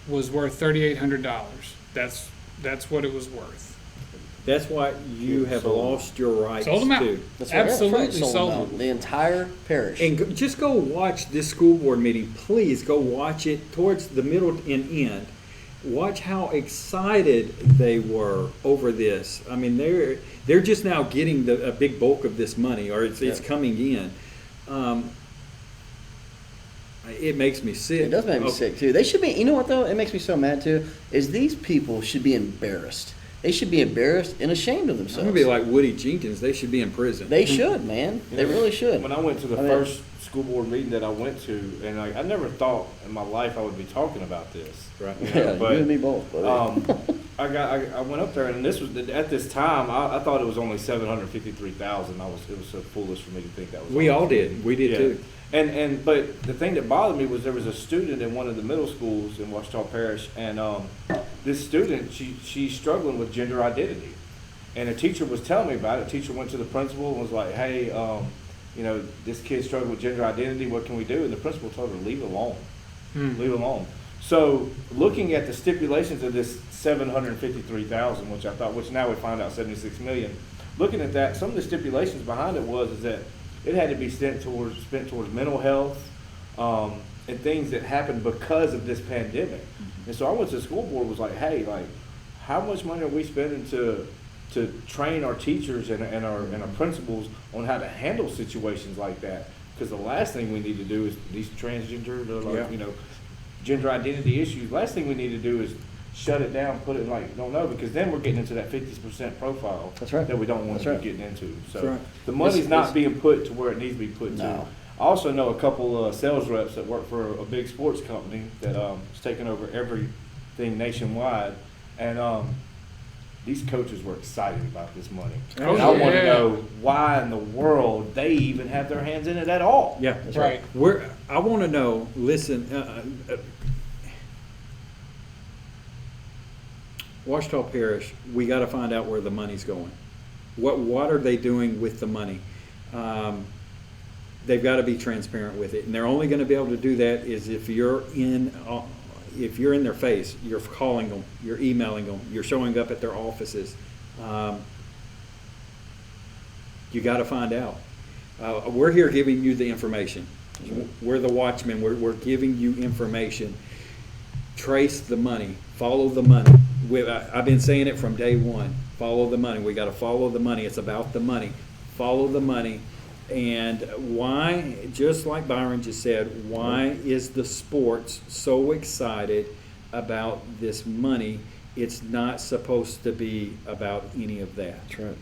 Speaker 3: was worth $3,800. That's what it was worth.
Speaker 2: That's why you have lost your rights
Speaker 3: Sold them out.
Speaker 2: to.
Speaker 8: That's right.
Speaker 3: Absolutely
Speaker 8: That's right.
Speaker 3: sold
Speaker 8: them
Speaker 3: them.
Speaker 8: out. The entire parish.
Speaker 2: And just go watch this school board meeting. Please go watch it towards the middle and end. Watch how excited they were over this. I mean, they're just now getting a big bulk of this money, or it's coming in. It makes me sick.
Speaker 8: It does make me sick too. They should be. You know what though? It makes me so mad too. Is these people should be embarrassed. They should be embarrassed and ashamed of
Speaker 2: I'm
Speaker 8: themselves.
Speaker 2: gonna be like Woody Jenkins. They should be in prison.
Speaker 8: They should, man. They really should.
Speaker 5: When I went to the
Speaker 8: I mean-
Speaker 5: first school board meeting that I went to, and I never thought in my life I would be talking about this.
Speaker 2: Right.
Speaker 5: You know,
Speaker 8: Yeah,
Speaker 5: but,
Speaker 8: you and me both. Buddy.
Speaker 5: I went up there, and this was at this time I thought it was only 753,000. It was so foolish for me to think that was.
Speaker 2: We all did. We did too.
Speaker 5: And but the thing that bothered me was there was a student in one of the middle schools in Ouachita Parish, and this student she's struggling with gender identity, and a teacher was telling me about it. A teacher went to the principal and was like, "Hey, this kid's struggling with gender identity. What can we do?" And the principal told her, "Leave it alone. Leave it alone." So looking at the stipulations of this 753,000, which now we find out 76 million. Looking at that, some of the stipulations behind it is that it had to be spent towards mental health and things that happened because of this pandemic. And so I went to the school board, was like, hey, how much money are we spending to train our teachers and our principals on how to handle situations like that? Because the last thing we need to do is these transgender, gender identity issues. Last thing we need to do is shut it down, put it don't know, because then we're getting into that 50% profile.
Speaker 8: That's right.
Speaker 5: That we don't want
Speaker 8: That's
Speaker 5: to
Speaker 8: right.
Speaker 5: be getting into. So
Speaker 2: That's right.
Speaker 5: the money's
Speaker 8: This-
Speaker 5: not being put to where it needs to be put to.
Speaker 8: No.
Speaker 5: I also know a couple sales reps that work for a big sports company that is taking over everything nationwide, And these coaches were excited about this money.
Speaker 3: Oh,
Speaker 5: And I want to
Speaker 3: yeah.
Speaker 5: know why in the world they even have their hands in it at all.
Speaker 2: Yeah,
Speaker 8: That's
Speaker 3: Right.
Speaker 2: I want to know, listen, Washita Parish, we got to find out where the money's going. What are they doing with the money? They've got to be transparent with it, and they're only going to be able to do that is if you're in their face, you're calling them, you're emailing them, you're showing up at their offices. You got to find out. We're here giving you the information. We're the watchmen. We're giving you information. Trace the money. Follow the money. I've been saying it from day one. Follow the money. We got to follow the money. It's about the money. Follow the money. And why, just like Byron just said, why is the sports so excited about this money? It's not supposed to be about any of that.
Speaker 8: That's right.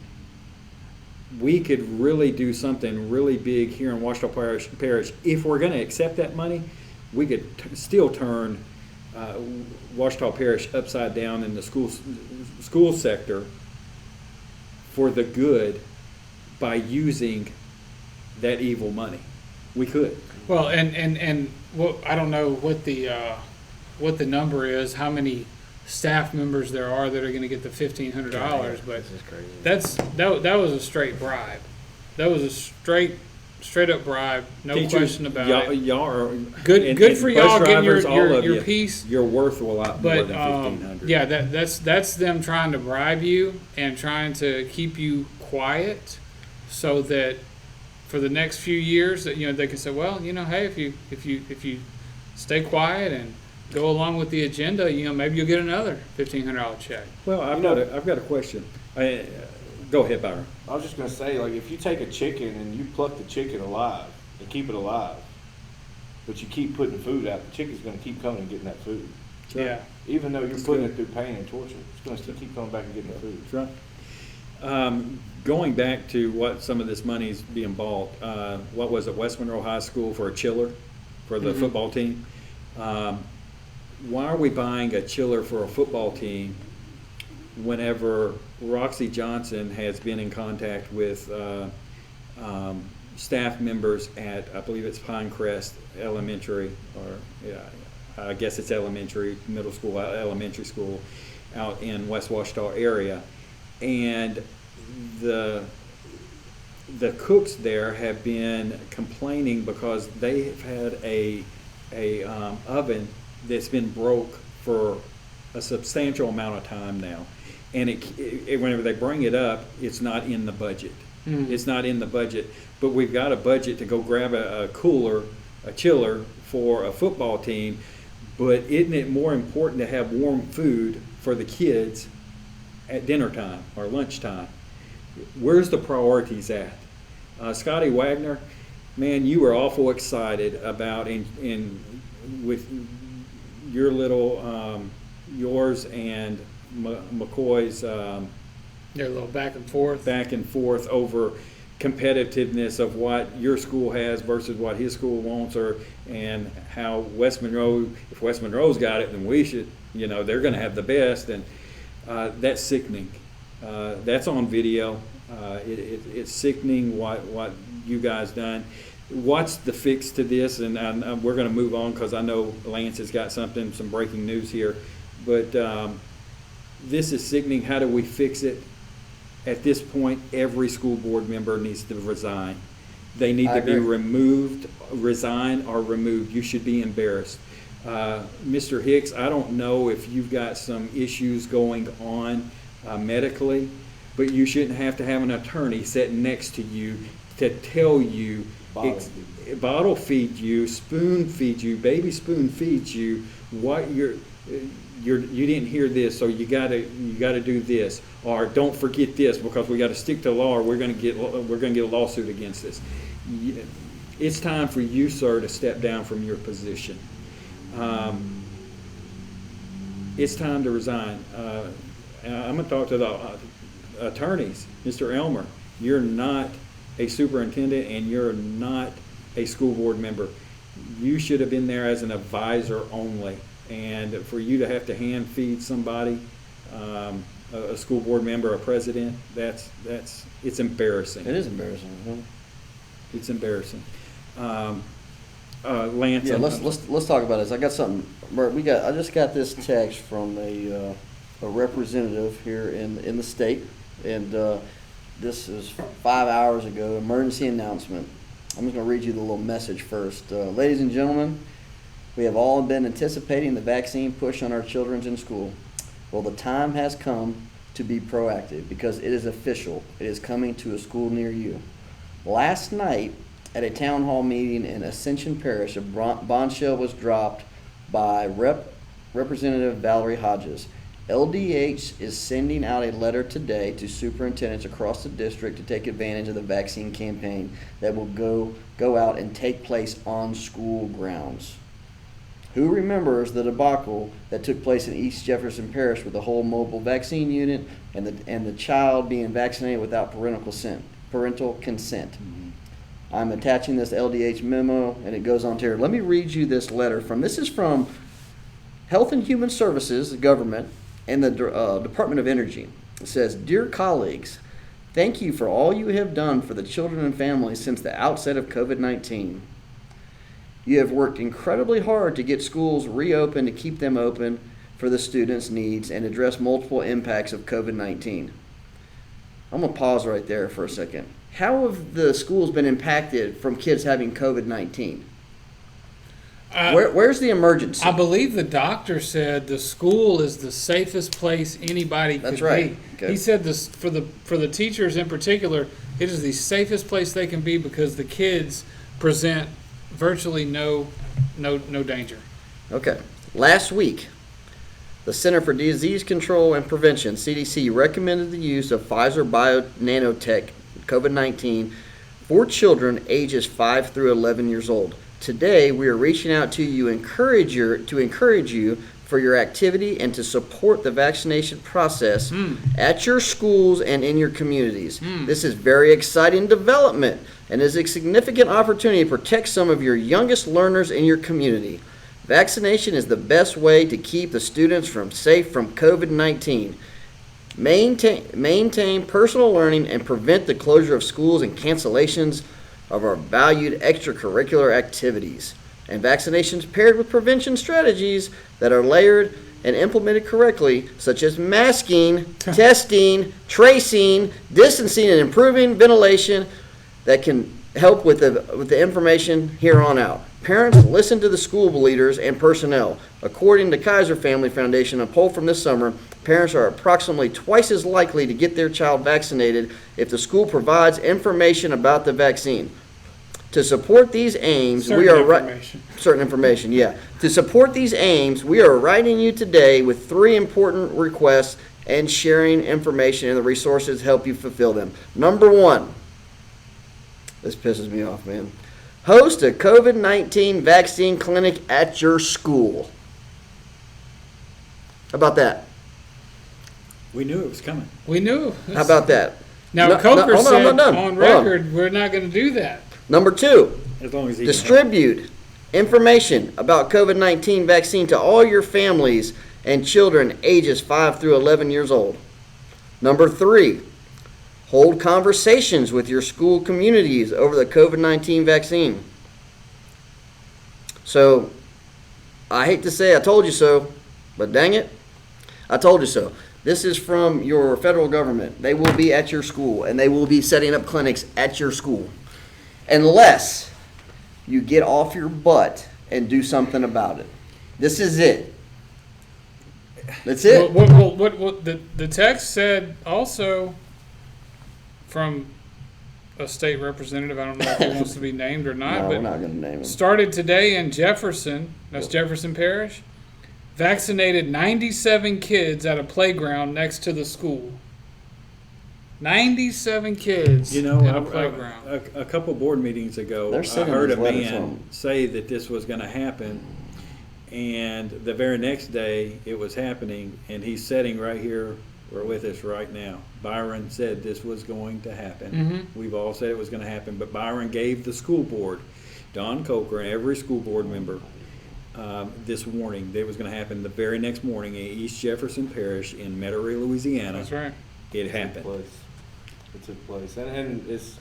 Speaker 2: We could really do something really big here in Washita Parish. If we're going to accept that money, we could still turn Washita Parish upside down in the school sector for the good by using that evil money. We could.
Speaker 3: Well, and what, I don't know what the number is, how many staff members there are that are going to get the $1,500, but
Speaker 8: This is crazy.
Speaker 3: that was a straight bribe. That was a straight up bribe, no
Speaker 2: Teachers,
Speaker 3: question about
Speaker 2: y'all,
Speaker 3: it.
Speaker 2: Y'all are
Speaker 3: Good for y'all
Speaker 2: bus
Speaker 3: getting
Speaker 2: drivers, all of
Speaker 3: your
Speaker 2: you,
Speaker 3: piece.
Speaker 2: You're worth a lot more
Speaker 3: But
Speaker 2: than $1,500.
Speaker 3: yeah, that's them trying to bribe you and trying to keep you quiet, so that for the next few years that they can say, well, hey, if you stay quiet and go along with the agenda, maybe you'll get another $1,500 check.
Speaker 2: Well, I've got a question. Go ahead, Byron.
Speaker 5: I was just gonna say, like, if you take a chicken and you pluck the chicken alive and keep it alive, but you keep putting food out, the chicken's gonna keep coming and getting that food.
Speaker 3: Yeah.
Speaker 5: Even though you're
Speaker 2: That's
Speaker 5: putting
Speaker 2: good.
Speaker 5: it through pain and torture, it's gonna still keep coming back and getting the food.
Speaker 2: That's right. Going back to what some of this money's being bought, what was it, West Monroe High School for a chiller for the football team? Why are we buying a chiller for a football team whenever Roxy Johnson has been in contact with staff members at, I believe it's Pinecrest Elementary, or yeah, I guess it's elementary, middle school, elementary school out in West Washita area. And the cooks there have been complaining because they've had a oven that's been broke for a substantial amount of time now, and whenever they bring it up, it's not in the budget. It's not in the budget, but we've got a budget to go grab a chiller for a football team. But isn't it more important to have warm food for the kids at dinner time or lunchtime? Where's the priorities at? Scotty Wagner, man, you were awful excited about with your little yours and McCoy's
Speaker 3: They're a little back and forth
Speaker 2: over competitiveness of what your school has versus what his school wants, and how West Monroe, if West Monroe's got it, then we should, they're going to have the best, and that's sickening. That's on video. It's sickening what you guys done. What's the fix to this? And we're going to move on because I know Lance has got some breaking news here. But this is sickening. How do we fix it? At this point, every school board member needs to resign. They need to be removed, resign or removed. You should be embarrassed. Mr. Hicks, I don't know if you've got some issues going on medically, but you shouldn't have to have an attorney sitting next to you to tell you, bottle feed you, spoon feed you, baby spoon feeds you what you didn't hear this, so you gotta do this, or don't forget this because we got to stick to law, or we're gonna get a lawsuit against us. It's time for you, sir, to step down from your position. It's time to resign. I'm gonna talk to the attorneys. Mr. Elmer, you're not a superintendent and you're not a school board member. You should have been there as an advisor only. And for you to have to hand feed somebody a school board member, a president, it's embarrassing.
Speaker 8: It is embarrassing. Huh?
Speaker 2: It's embarrassing. Lance.
Speaker 8: Yeah, let's talk about this. I got something. Bert, I just got this text from a representative here in the state, and this is 5 hours ago. Emergency announcement. I'm just going to read you the little message first. Ladies and gentlemen, we have all been anticipating the vaccine push on our children in school. Well, the time has come to be proactive because it is official. It is coming to a school near you. Last night, at a town hall meeting in Ascension Parish, a bombshell was dropped by Representative Valerie Hodges. LDH is sending out a letter today to superintendents across the district to take advantage of the vaccine campaign that will go out and take place on school grounds. Who remembers the debacle that took place in East Jefferson Parish with the whole mobile vaccine unit and the child being vaccinated without parental consent? Mm-hmm. I'm attaching this LDH memo, and it goes on to here. Let me read you this letter this is from Health and Human Services, the government, and the Department of Energy. It says, "Dear colleagues, thank you for all you have done for the children and families since the outset of COVID-19. You have worked incredibly hard to get schools reopened, to keep them open for the students' needs and address multiple impacts of COVID-19. I'm going to pause right there for a second. How have the schools been impacted from kids having COVID-19? Where's the emergency?
Speaker 3: I believe the doctor said the school is the safest place anybody could
Speaker 8: That's right.
Speaker 3: be.
Speaker 8: Okay.
Speaker 3: He said this for the teachers in particular, it is the safest place they can be because the kids present virtually no danger.
Speaker 8: Okay. Last week, the Center for Disease Control and Prevention, CDC, recommended the use of Pfizer BioNTech COVID-19 for children ages 5 through 11 years old. Today, we are reaching out to you to encourage you for your activity and to support the vaccination process at your schools and in your communities. This is very exciting development and is a significant opportunity to protect some of your youngest learners in your community. Vaccination is the best way to keep the students safe from COVID-19. Maintain personal learning and prevent the closure of schools and cancellations of our valued extracurricular activities. And vaccinations paired with prevention strategies that are layered and implemented correctly, such as masking, testing, tracing, distancing, and improving ventilation, that can help with the information here on out. Parents, listen to the school leaders and personnel. According to Kaiser Family Foundation, a poll from this summer, parents are approximately twice as likely to get their child vaccinated if the school provides information about the vaccine. To support these aims, certain information, yeah. To support these aims, we are writing you today with 3 important requests and sharing information and the resources to help you fulfill them. Number 1, this pisses me off, man. Host a COVID-19 vaccine clinic at your school. How about that?
Speaker 2: We knew it was coming.
Speaker 3: We knew.
Speaker 8: How about that?
Speaker 3: Now, Coker said
Speaker 8: on
Speaker 3: on record, we're not going to do that.
Speaker 8: Number 2,
Speaker 2: As long as he
Speaker 8: distribute information about COVID-19 vaccine to all your families and children ages 5 through 11 years old. Number 3, hold conversations with your school communities over the COVID-19 vaccine. So, I hate to say I told you so, but dang it, I told you so. This is from your federal government. They will be at your school, and they will be setting up clinics at your school. Unless you get off your butt and do something about it. This is it. That's it.
Speaker 3: What the text said also from a state representative, I don't know if he wants to be named or not,
Speaker 8: No,
Speaker 3: but
Speaker 8: we're not going to name him.
Speaker 3: started today in Jefferson, that's Jefferson Parish, vaccinated 97 kids at a playground next to the school. 97 kids
Speaker 2: You know,
Speaker 3: at a playground.
Speaker 2: a couple board meetings ago,
Speaker 8: They're
Speaker 2: I
Speaker 8: sending
Speaker 2: heard a
Speaker 8: these letters
Speaker 2: man
Speaker 8: home.
Speaker 2: say that this was going to happen, and the very next day it was happening, and he's sitting right here or with us right now. Byron said this was going to happen. We've all said it was going to happen, but Byron gave the school board, Don Coker, and every school board member this warning that was going to happen the very next morning in East Jefferson Parish in Metairie, Louisiana.
Speaker 3: That's right.
Speaker 2: It happened.
Speaker 5: It took place, and it's.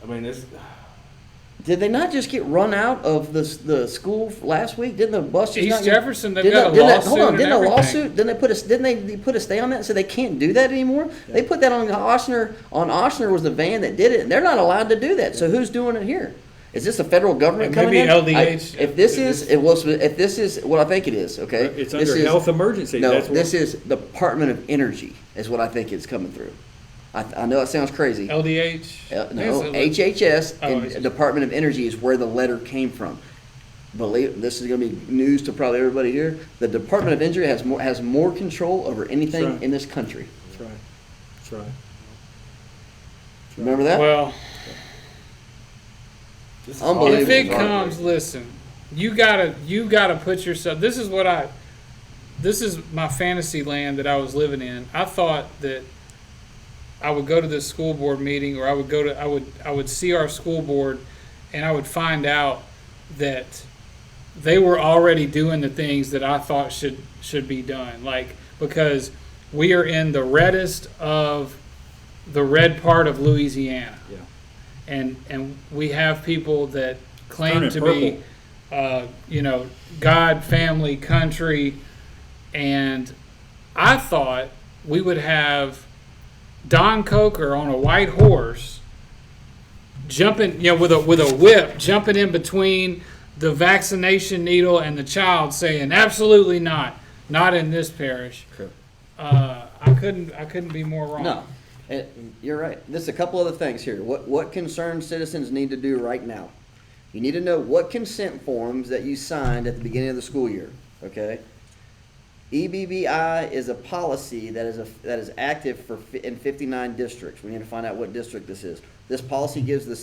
Speaker 5: I mean, it's.
Speaker 8: Did they not just get run out of the school last week? Didn't the bus just
Speaker 3: East
Speaker 8: not get-
Speaker 3: Jefferson, they've
Speaker 8: didn't
Speaker 3: got a
Speaker 8: didn't
Speaker 3: lawsuit
Speaker 8: hold on,
Speaker 3: and
Speaker 8: didn't a
Speaker 3: everything.
Speaker 8: lawsuit? Didn't they put a stay on that so they can't do that anymore? They put that on Ochsner. On Ochsner was the van that did it, and they're not allowed to do that. So who's doing it here? Is this the federal government
Speaker 3: And
Speaker 8: coming
Speaker 3: maybe
Speaker 8: in?
Speaker 3: LDH.
Speaker 8: If this is what I think it is, okay?
Speaker 2: It's
Speaker 8: This
Speaker 2: under
Speaker 8: is-
Speaker 2: health emergency.
Speaker 8: No,
Speaker 2: That's what-
Speaker 8: this is Department of Energy is what I think it's coming through. I know it sounds crazy.
Speaker 3: LDH.
Speaker 8: No,
Speaker 3: Yes,
Speaker 8: HHS
Speaker 3: Oh,
Speaker 8: and
Speaker 3: HHS.
Speaker 8: Department of Energy is where the letter came from. Believe this is going to be news to probably everybody here. The Department of Energy has more control over anything
Speaker 2: That's right.
Speaker 8: in this country.
Speaker 2: That's right. That's right.
Speaker 8: Remember that?
Speaker 3: Well,
Speaker 5: This is
Speaker 8: Unbelievable.
Speaker 3: if it
Speaker 8: Right.
Speaker 3: comes, listen, you gotta put yourself. This is my fantasy land that I was living in. I thought that I would go to this school board meeting, or I would see our school board, and I would find out that they were already doing the things that I thought should be done. Like, because we are in the reddest of the red part of Louisiana.
Speaker 2: Yeah.
Speaker 3: And we have people that claim
Speaker 2: Turning
Speaker 3: to be, God, family, country, and I thought we would have Don Coker on a white horse, jumping, with a whip, jumping in between the vaccination needle and the child, saying, "Absolutely not in this parish."
Speaker 2: Okay.
Speaker 3: I couldn't be more wrong.
Speaker 8: No, you're right. There's a couple other things here. What concerned citizens need to do right now? You need to know what consent forms that you signed at the beginning of the school year. Okay. EBBI is a policy that is active in 59 districts. We need to find out what district this is. This policy gives the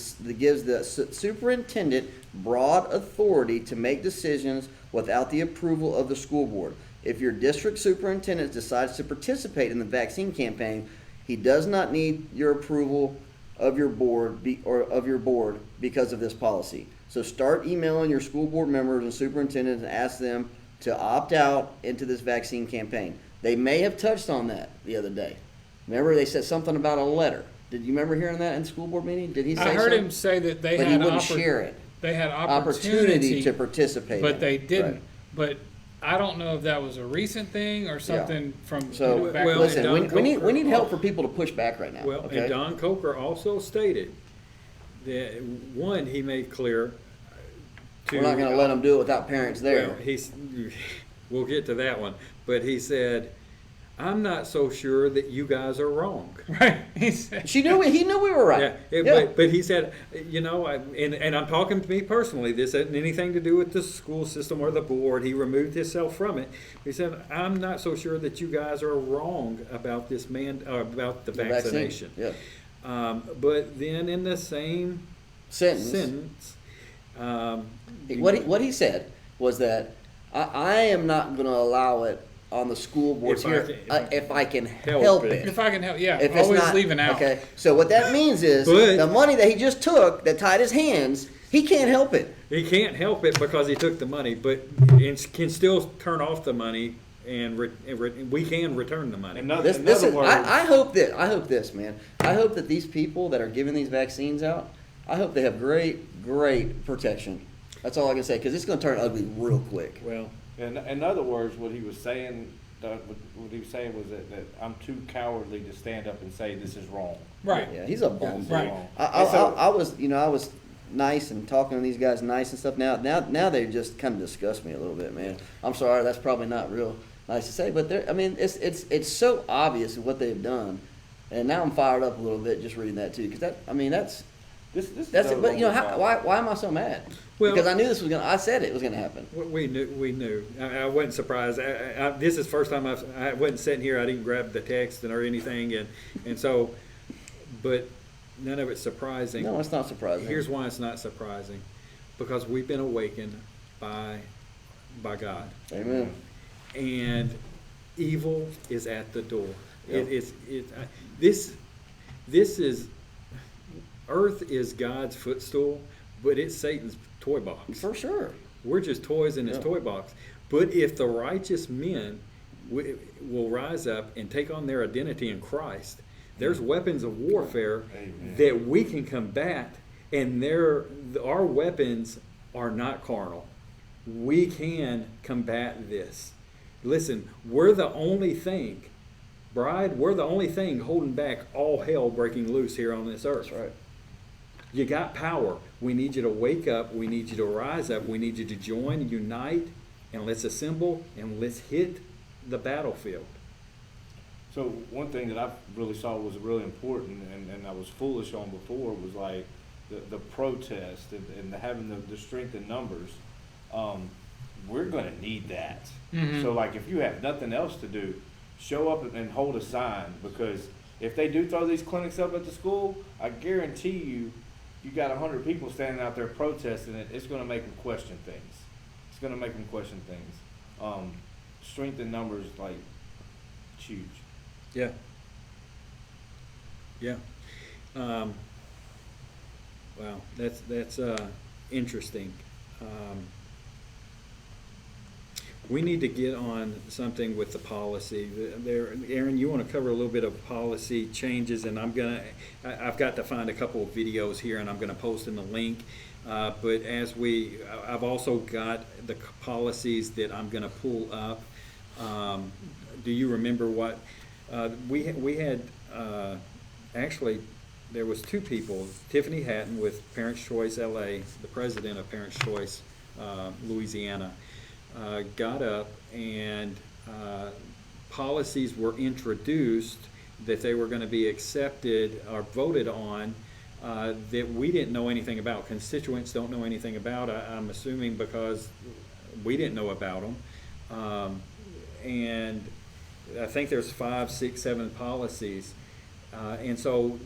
Speaker 8: superintendent broad authority to make decisions without the approval of the school board. If your district superintendent decides to participate in the vaccine campaign, he does not need your approval of your board because of this policy. So start emailing your school board members and superintendents and ask them to opt out into this vaccine campaign. They may have touched on that the other day. Remember, they said something about a letter. Did you remember hearing that in the school board meeting? Did he say
Speaker 3: I heard
Speaker 8: something?
Speaker 3: him say that they
Speaker 8: But
Speaker 3: had
Speaker 8: he wouldn't share it.
Speaker 3: They had
Speaker 8: Opportunity to participate.
Speaker 3: but
Speaker 8: in
Speaker 3: they
Speaker 8: it.
Speaker 3: didn't.
Speaker 8: Right.
Speaker 3: But I don't know if that was a recent thing or something from
Speaker 8: So
Speaker 3: back
Speaker 2: Well,
Speaker 8: listen,
Speaker 2: Don
Speaker 8: we need
Speaker 2: Coker
Speaker 8: help for people to push back right now.
Speaker 2: Well,
Speaker 8: okay?
Speaker 2: and Don Coker also stated that, one, he made clear to.
Speaker 8: We're not going to let them do it without parents there.
Speaker 2: Well, we'll get to that one, but he said, "I'm not so sure that you guys are wrong."
Speaker 3: right. He said,
Speaker 8: He knew we were right.
Speaker 2: Yeah, but he said, and I'm talking to me personally, this hasn't anything to do with the school system or the board. He removed himself from it. He said, "I'm not so sure that you guys are wrong about this about the
Speaker 8: vaccine.
Speaker 2: vaccination."
Speaker 8: Yeah.
Speaker 2: But then in the same
Speaker 8: Sentence.
Speaker 2: sentence,
Speaker 8: What he said was that I am not going to allow it on the school boards if I can help it.
Speaker 3: if I can help, yeah,
Speaker 8: If it's
Speaker 3: always
Speaker 8: not-
Speaker 3: leaving out.
Speaker 8: Okay, so what that means is
Speaker 2: But-
Speaker 8: the money that he just took that tied his hands, he can't help it.
Speaker 2: he can't help it because he took the money, but can still turn off the money, and we can return the money.
Speaker 8: This is I hope this, man. I hope that these people that are giving these vaccines out, I hope they have great protection. That's all I can say, because it's going to turn ugly real quick.
Speaker 2: Well,
Speaker 5: In other words, what he was saying was that I'm too cowardly to stand up and say this is wrong.
Speaker 3: Right.
Speaker 8: Yeah, he's a bum.
Speaker 3: Right.
Speaker 8: I was nice and talking to these guys nice and stuff. Now they just kind of disgust me a little bit, man. I'm sorry, that's probably not real nice to say, but it's so obvious what they've done, and now I'm fired up a little bit just reading that too, because
Speaker 5: This is
Speaker 8: that's it. But
Speaker 5: another one.
Speaker 8: why am I so mad?
Speaker 2: Well-
Speaker 8: Because I knew I said it was gonna happen.
Speaker 2: we knew. I wasn't surprised. This is the first time I wasn't sitting here. I didn't grab the text or anything, and so, but none of it's surprising.
Speaker 8: No, it's not surprising.
Speaker 2: Here's why it's not surprising, because we've been awakened by God,
Speaker 8: Amen.
Speaker 2: and evil is at the door.
Speaker 8: Yep.
Speaker 2: This is Earth is God's footstool, but it's Satan's toy box.
Speaker 8: For sure.
Speaker 2: We're just toys in his
Speaker 8: Yeah.
Speaker 2: toy box. But if the righteous men will rise up and take on their identity in Christ, there's weapons of warfare
Speaker 5: Amen.
Speaker 2: that we can combat, and our weapons are not carnal. We can combat this. Listen, we're the only thing, bride, we're the only thing holding back all hell breaking loose here on this earth.
Speaker 8: That's right.
Speaker 2: You got power. We need you to wake up. We need you to rise up. We need you to join, unite, and let's assemble and let's hit the battlefield.
Speaker 5: So one thing that I really saw was really important, and I was foolish on before, was like the protest and having the strength in numbers. We're going to need that. So like if you have nothing else to do, show up and hold a sign, because if they do throw these clinics up at the school, I guarantee you got 100 people standing out there protesting it. It's going to make them question things. It's going to make them question things. Strength in numbers, like, it's huge.
Speaker 2: Yeah. Yeah. Wow, that's interesting. We need to get on something with the policy. Aaron, you want to cover a little bit of policy changes, and I've got to find a couple of videos here, and I'm going to post in the link. But I've also got the policies that I'm going to pull up. Do you remember what we had? Actually, there was two people. Tiffany Hatton with Parents Choice LA, the president of Parents Choice Louisiana, got up and policies were introduced that they were going to be accepted or voted on that we didn't know anything about. Constituents don't know anything about. I'm assuming because we didn't know about them. And I think there's 5, 6, 7 policies. And so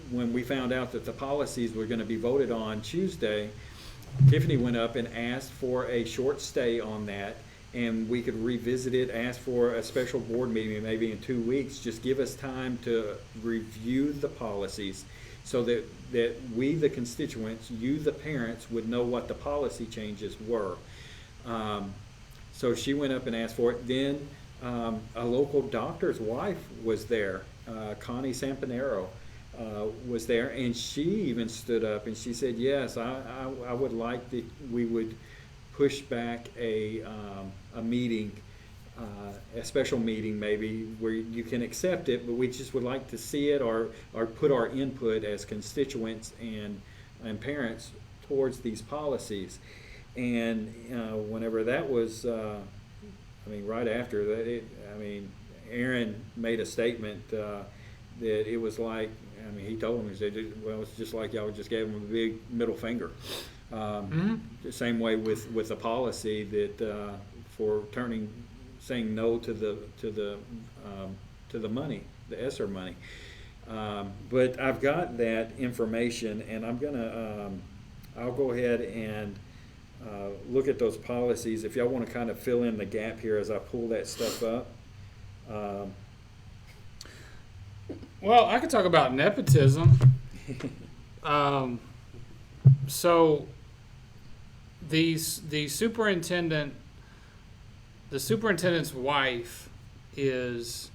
Speaker 2: when we found out that the policies were going to be voted on Tuesday, Tiffany went up and asked for a short stay on that, and we could revisit it, ask for a special board meeting maybe in 2 weeks. Just give us time to review the policies so that we, the constituents, you, the parents, would know what the policy changes were. So she went up and asked for it. Then a local doctor's wife was there, Connie Sampanero. Was there, and she even stood up and she said, yes, I would like that we would push back a meeting, a special meeting maybe, where you can accept it, but we just would like to see it or put our input as constituents and parents towards these policies. And whenever that was, right after that, Aaron made a statement that it was like, he told me, he said, well, it's just like y'all just gave him a big middle finger. The same way with the policy that for saying no to the money, the ESSER money. But I've got that information, and I'll go ahead and look at those policies. If y'all want to kind of fill in the gap here as I pull that stuff up.
Speaker 3: Well, I could talk about nepotism. So the superintendent's wife is,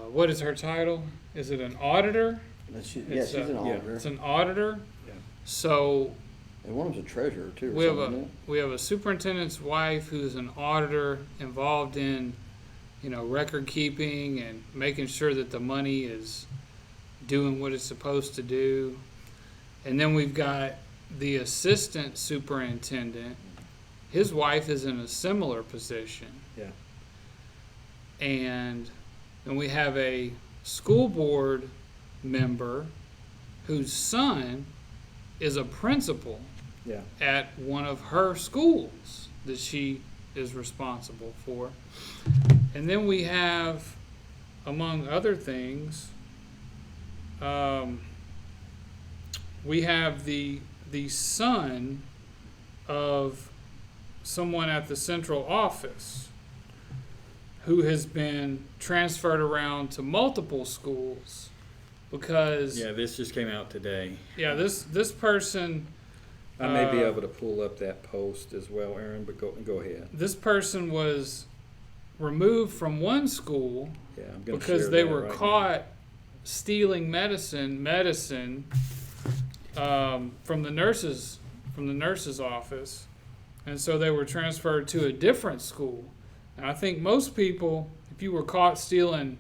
Speaker 3: what is her title? Is it an auditor?
Speaker 8: She's an auditor.
Speaker 3: It's an auditor.
Speaker 2: Yeah.
Speaker 3: So
Speaker 8: And one of them's a treasurer too.
Speaker 3: we have a superintendent's wife who's an auditor involved in, record keeping and making sure that the money is doing what it's supposed to do. And then we've got the assistant superintendent. His wife is in a similar position.
Speaker 2: Yeah.
Speaker 3: And then we have a school board member whose son is a principal
Speaker 2: Yeah.
Speaker 3: at one of her schools that she is responsible for. And then we have, among other things, we have the son of someone at the central office who has been transferred around to multiple schools because
Speaker 2: Yeah, this just came out today.
Speaker 3: this person
Speaker 2: I may be able to pull up that post as well, Aaron, but go ahead.
Speaker 3: This person was removed from one school
Speaker 2: Yeah, I'm going to
Speaker 3: because they were caught stealing medicine from the nurse's office, and so they were transferred to a different school. And I think most people, if you were caught stealing,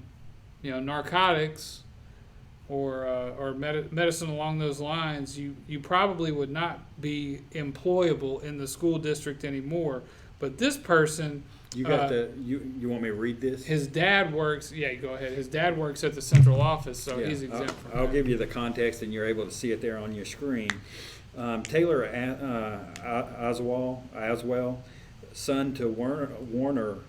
Speaker 3: narcotics or medicine along those lines, you probably would not be employable in the school district anymore. But this person,
Speaker 2: You got you want me to read this?
Speaker 3: his dad works. Yeah, go ahead. His dad works at the central office, so
Speaker 2: Yeah,
Speaker 3: he's exempt from
Speaker 2: I'll
Speaker 3: that.
Speaker 2: give you the context, and you're able to see it there on your screen. Taylor Aswell, son to Warner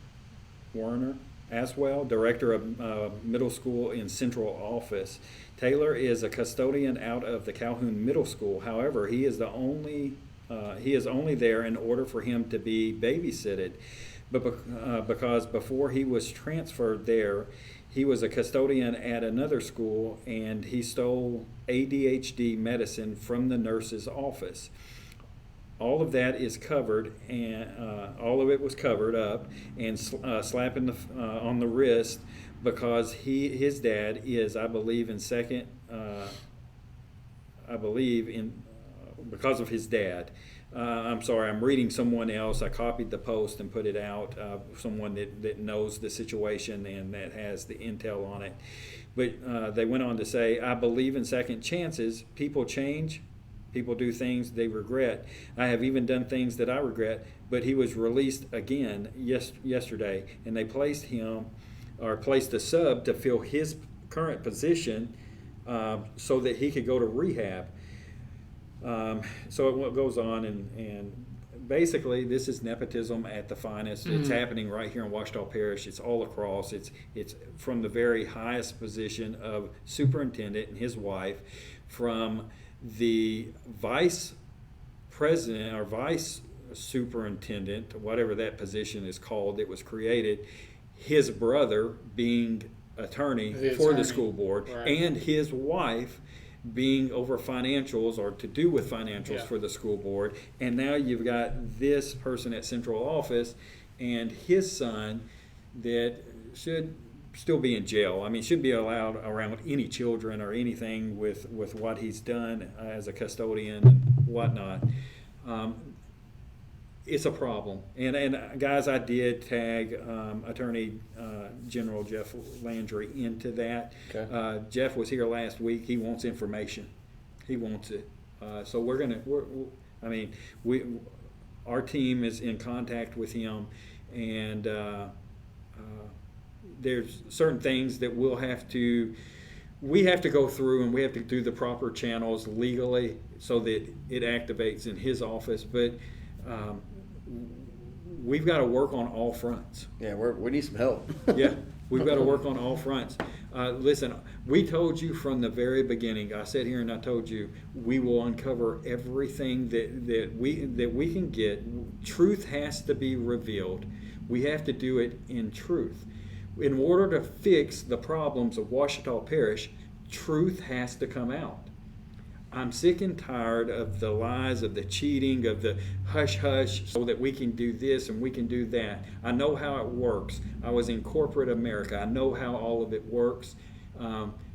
Speaker 2: Aswell, director of middle school in central office. Taylor is a custodian out of the Calhoun Middle School. However, he is only there in order for him to be babysitted. But because before he was transferred there, he was a custodian at another school, and he stole ADHD medicine from the nurse's office. All of that is covered, and all of it was covered up and slapping on the wrist because his dad is, I believe, because of his dad. I'm sorry, I'm reading someone else. I copied the post and put it out. Someone that knows the situation and that has the intel on it. But they went on to say, I believe in second chances. People change. People do things they regret. I have even done things that I regret. But he was released again yesterday, and they placed a sub to fill his current position so that he could go to rehab. So it goes on, and basically this is nepotism at the finest. It's happening right here in Ouachita Parish. It's all across. It's from the very highest position of superintendent and his wife, from the vice president or vice superintendent, whatever that position is called, that was created, his brother being attorney for the school board,
Speaker 3: right,
Speaker 2: and his wife being over financials or to do with financials for the school board. And now you've got this person at central office and his son that should still be in jail. I mean, shouldn't be allowed around any children or anything with what he's done as a custodian and whatnot. It's a problem. And guys, I did tag Attorney General Jeff Landry into that.
Speaker 8: Okay.
Speaker 2: Jeff was here last week. He wants information. He wants it. So our team is in contact with him, and there's certain things that we have to go through, and we have to do the proper channels legally so that it activates in his office. But we've got to work on all fronts.
Speaker 8: Yeah, we need some help.
Speaker 2: Yeah, we've got to work on all fronts. Listen, we told you from the very beginning. I sat here and I told you we will uncover everything that we can get. Truth has to be revealed. We have to do it in truth. In order to fix the problems of Ouachita Parish, truth has to come out. I'm sick and tired of the lies, of the cheating, of the hush-hush, so that we can do this and we can do that. I know how it works. I was in corporate America. I know how all of it works.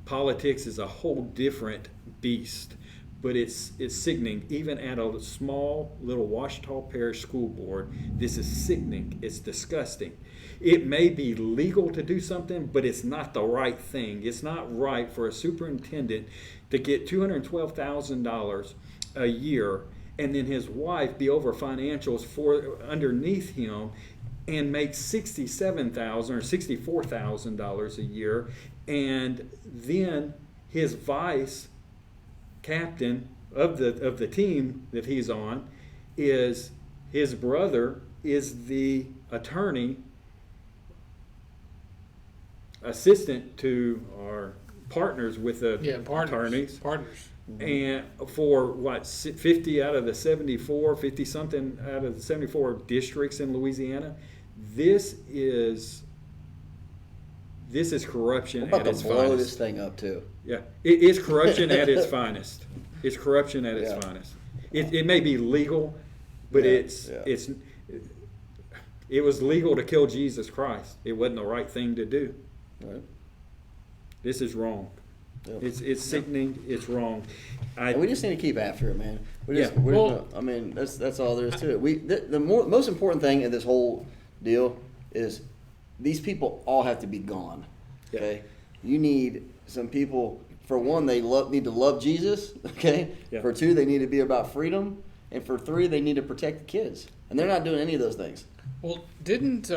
Speaker 2: Politics is a whole different beast, but it's sickening. Even at a small little Ouachita Parish school board, this is sickening. It's disgusting. It may be legal to do something, but it's not the right thing. It's not right for a superintendent to get $212,000 a year and then his wife be over financials for underneath him and make $67,000 or $64,000 a year, and then his vice captain of the team that he's on is his brother is the attorney assistant to our partners with the attorneys.
Speaker 3: Partners.
Speaker 2: And for 50 out of the 74, 50 something out of the 74 districts in Louisiana, this is corruption
Speaker 8: We're about
Speaker 2: at its
Speaker 8: to blow
Speaker 2: finest.
Speaker 8: this thing up too.
Speaker 2: Yeah, it is corruption at its finest. It's corruption at its finest. it may be legal, but
Speaker 8: Yeah,
Speaker 2: it was legal to kill Jesus Christ. It wasn't the right thing to do.
Speaker 8: Right.
Speaker 2: This is wrong.
Speaker 8: Yep.
Speaker 2: It's sickening. It's wrong.
Speaker 8: And we just need to keep after it, man.
Speaker 2: Yeah.
Speaker 8: I mean, that's all there is to it. The most important thing in this whole deal is these people all have to be gone.
Speaker 2: Yeah.
Speaker 8: Okay, you need some people. For one, they need to love Jesus. Okay.
Speaker 2: Yeah.
Speaker 8: For two, they need to be about freedom, and for three, they need to protect the kids. And they're not doing any of those things.
Speaker 3: Well, didn't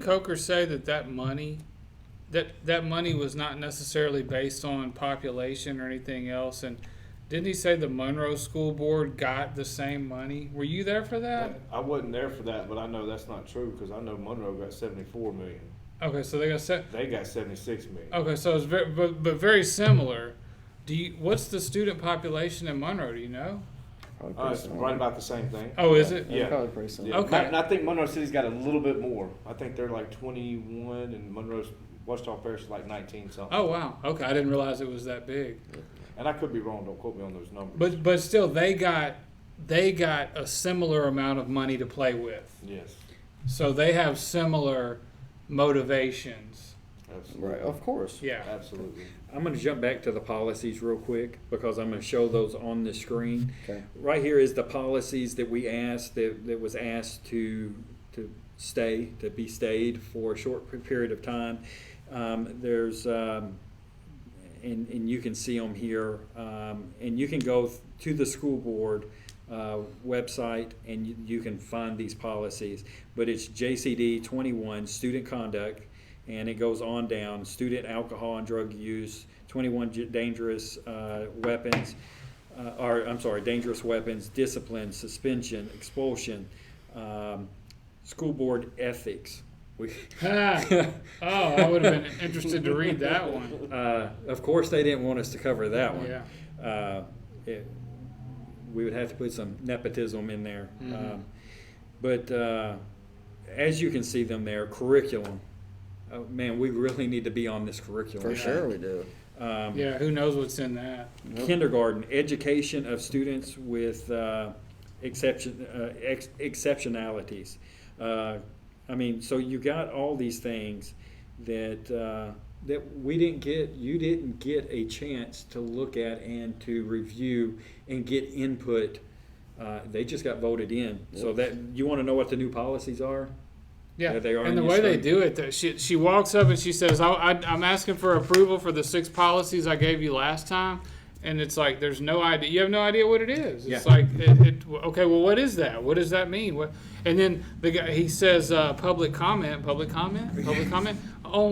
Speaker 3: Coker say that money was not necessarily based on population or anything else? And didn't he say the Monroe School Board got the same money? Were you there for that?
Speaker 5: I wasn't there for that, but I know that's not true because I know Monroe got 74 million.
Speaker 3: Okay, so they got set.
Speaker 5: They got 76 million.
Speaker 3: Okay, so it's very, but very similar. What's the student population in Monroe? Do you know?
Speaker 8: Probably pretty
Speaker 5: It's
Speaker 8: similar.
Speaker 5: right about the same thing.
Speaker 3: Oh, is it?
Speaker 5: Yeah.
Speaker 8: Probably pretty similar.
Speaker 5: Yeah.
Speaker 3: Okay.
Speaker 5: And I think Monroe City's got a little bit more. I think they're like 21, and Washita Parish is like 19 something.
Speaker 3: Oh wow. Okay, I didn't realize it was that big.
Speaker 5: And I could be wrong. Don't quote me on those numbers.
Speaker 3: But still, they got a similar amount of money to play with.
Speaker 5: Yes,
Speaker 3: So they have similar motivations.
Speaker 5: absolutely.
Speaker 8: Right. Of course.
Speaker 3: Yeah.
Speaker 5: Absolutely.
Speaker 2: I'm going to jump back to the policies real quick because I'm going to show those on the screen.
Speaker 8: Okay.
Speaker 2: Right here is the policies that we asked, that was asked to be stayed for a short period of time. There's and you can see them here, and you can go to the school board website and you can find these policies. But it's JCD 21, student conduct, and it goes on down, student alcohol and drug use, 21 dangerous weapons, dangerous weapons, discipline, suspension, expulsion, school board ethics.
Speaker 3: Oh, I would have been interested to read that one.
Speaker 2: Of course, they didn't want us to cover that one.
Speaker 3: Yeah.
Speaker 2: We would have to put some nepotism in there.
Speaker 3: Mm-hmm.
Speaker 2: But as you can see them there, curriculum. Man, we really need to be on this curriculum.
Speaker 8: For sure, we do.
Speaker 3: Yeah, who knows what's in that?
Speaker 2: Kindergarten, education of students with exceptionalities. So you got all these things that we didn't get. You didn't get a chance to look at and to review and get input. They just got voted in.
Speaker 8: Yep.
Speaker 2: So that you want to know what the new policies are?
Speaker 3: Yeah,
Speaker 2: Yeah, they are
Speaker 3: and the
Speaker 2: in
Speaker 3: way
Speaker 2: your
Speaker 3: they
Speaker 2: screen.
Speaker 3: do it, she walks up and she says, I'm asking for approval for the 6 policies I gave you last time. And it's like, there's no idea. You have no idea what it is. It's
Speaker 2: Yeah.
Speaker 3: like, okay, well, what is that? What does that mean? And then the guy, he says, public comment on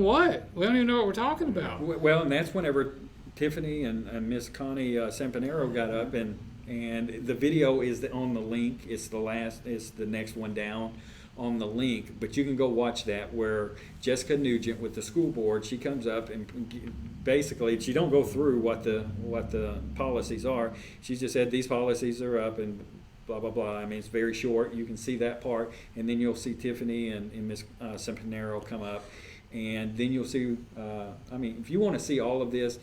Speaker 3: what? We don't even know what we're talking about.
Speaker 2: Well, and that's whenever Tiffany and Miss Connie Sampanero got up, and the video is on the link. It's the next one down on the link, but you can go watch that where Jessica Nugent with the school board, she comes up and basically she don't go through what the policies are. She just said these policies are up and blah blah blah. I mean, it's very short. You can see that part, and then you'll see Tiffany and Miss Sampanero come up, and then you'll see. If you want to see all of this,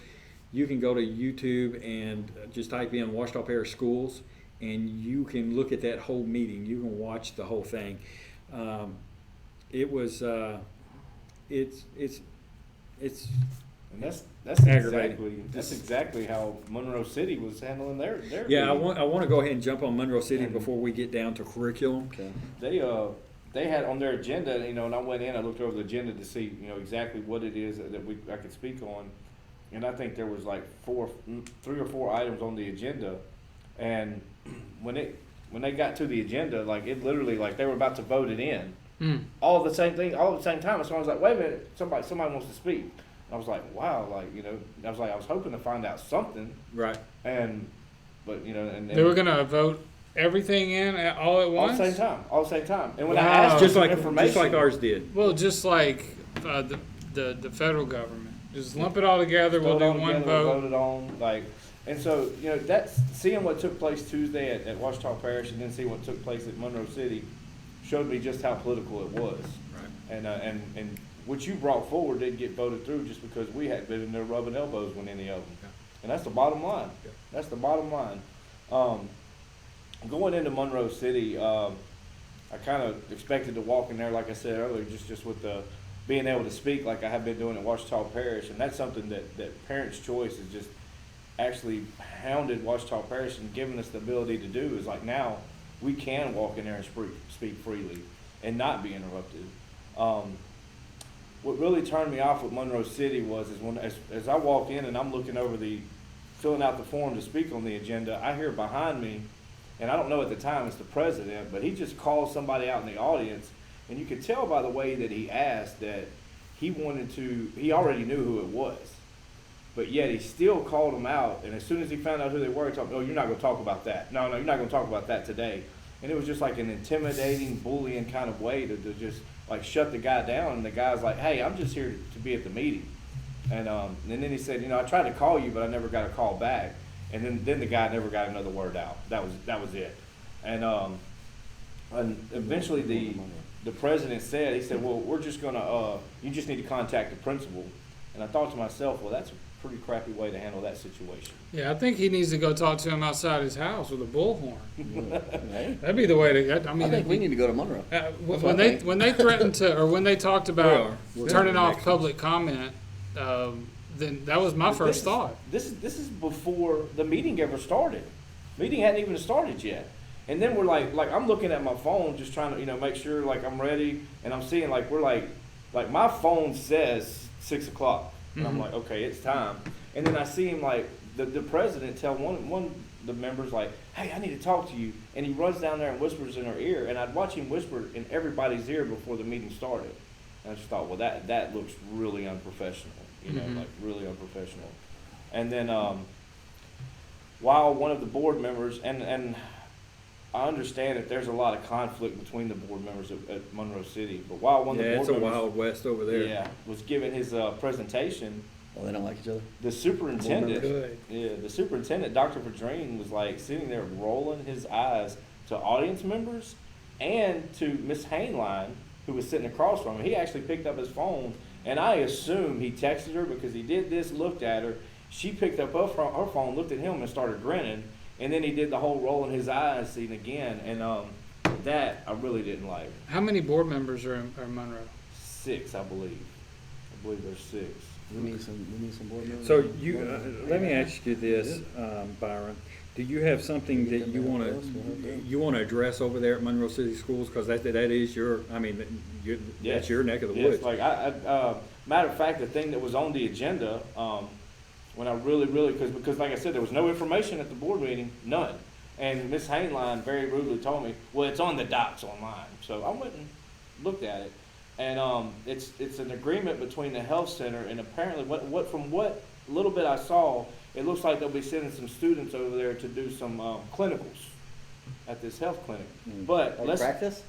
Speaker 2: you can go to YouTube and just type in Washita Parish Schools, and you can look at that whole meeting. You can watch the whole thing. It was it's
Speaker 5: And that's
Speaker 2: Aggravating.
Speaker 5: exactly how Monroe City was handling their
Speaker 2: yeah. I
Speaker 5: meeting.
Speaker 2: want to go ahead and jump on Monroe City
Speaker 5: And-
Speaker 2: before we get down to curriculum.
Speaker 8: Okay.
Speaker 5: They had on their agenda, and I went in, I looked over the agenda to see, exactly what it is that I could speak on, and I think there was like 3 or 4 items on the agenda, and when they got to the agenda, like it literally, like they were about to vote it in, all the same thing, all at the same time, and so I was like, wait a minute, somebody wants to speak. And I was like, wow, I was hoping to find out something,
Speaker 2: Right.
Speaker 5: and
Speaker 3: They were going to vote everything in all at
Speaker 5: all
Speaker 3: once?
Speaker 5: at the same time. And when I
Speaker 3: Wow.
Speaker 5: asked
Speaker 2: Just
Speaker 5: for
Speaker 2: like
Speaker 5: information,
Speaker 2: ours did.
Speaker 3: Well, just like the federal government. Just lump it all together, we'll do
Speaker 5: throw it all
Speaker 3: one
Speaker 5: together,
Speaker 3: vote.
Speaker 5: voted on, and so that's seeing what took place Tuesday at Washita Parish, and then seeing what took place at Monroe City, showed me just how political it was.
Speaker 2: Right.
Speaker 5: And what you brought forward didn't get voted through just because we had been in there rubbing elbows with any of them.
Speaker 2: Yeah.
Speaker 5: And that's the bottom line.
Speaker 2: Yeah.
Speaker 5: That's the bottom line. Going into Monroe City, I kind of expected to walk in there, like I said earlier, just with the being able to speak like I have been doing at Ouachita Parish, and that's something that Parents' Choice has just actually hounded Ouachita Parish and given us the ability to do. Is like now we can walk in there and speak freely and not be interrupted. What really turned me off with Monroe City was when as I walk in and I'm looking over filling out the form to speak on the agenda, I hear behind me, and I don't know at the time it's the president, but he just calls somebody out in the audience, and you could tell by the way that he asked that he already knew who it was, but yet he still called them out, and as soon as he found out who they were, he told, "Oh, you're not going to talk about that. No, you're not going to talk about that today." And it was just like an intimidating, bullying kind of way to just like shut the guy down, and the guy's like, "Hey, I'm just here to be at the meeting." And then he said, "I tried to call you, but I never got a call back." And then the guy never got another word out. That was it. And eventually the president said, he said, "Well, we're just gonna you just need to contact the principal." And I thought to myself, well, that's a pretty crappy way to handle that situation.
Speaker 3: Yeah, I think he needs to go talk to him outside his house with a bullhorn.
Speaker 8: Hey,
Speaker 3: That'd be the way to. I mean,
Speaker 8: I think we need to go to Monroe.
Speaker 3: when they threatened to, or when they talked about
Speaker 2: We're
Speaker 3: turning
Speaker 2: going
Speaker 3: off
Speaker 2: next.
Speaker 3: public comment, then that was my first thought.
Speaker 5: This is before the meeting ever started. Meeting hadn't even started yet. And then we're like I'm looking at my phone just trying to, make sure like I'm ready, and I'm seeing like we're like my phone says 6 o'clock. And I'm like, okay, it's time. And then I see him like the president tell one of the members like, "Hey, I need to talk to you." And he runs down there and whispers in her ear, and I'd watch him whisper in everybody's ear before the meeting started. And I just thought, well, that looks really unprofessional, like really unprofessional. And then while one of the board members, and I understand that there's a lot of conflict between the board members at Monroe City, but while one of the
Speaker 2: Yeah,
Speaker 5: board
Speaker 2: it's a
Speaker 5: members
Speaker 2: Wild West over there.
Speaker 5: was giving his presentation,
Speaker 8: Oh, they don't like each other?
Speaker 5: the superintendent,
Speaker 3: Good.
Speaker 5: the superintendent, Dr. Vadrine, was like sitting there rolling his eyes to audience members and to Miss Hainline, who was sitting across from him. He actually picked up his phone, and I assume he texted her because he did this, looked at her. She picked up her phone, looked at him, and started grinning. And then he did the whole rolling his eyes scene again, and that I really didn't like.
Speaker 3: How many board members are in Monroe?
Speaker 5: 6, I believe. I believe there's 6.
Speaker 8: We need some board members.
Speaker 2: So let me ask you this, Byron. Do you have something that you want to address over there at Monroe City Schools? Because that is that's your neck of the woods.
Speaker 5: Yes, like matter of fact, the thing that was on the agenda, when I really, because like I said, there was no information at the board meeting, none. And Ms. Hainline very rudely told me, "Well, it's on the docs online." So I went and looked at it, and it's an agreement between the health center and apparently from what little bit I saw, it looks like they'll be sending some students over there to do some clinicals at this health clinic. But
Speaker 8: Like
Speaker 5: let's
Speaker 8: practice?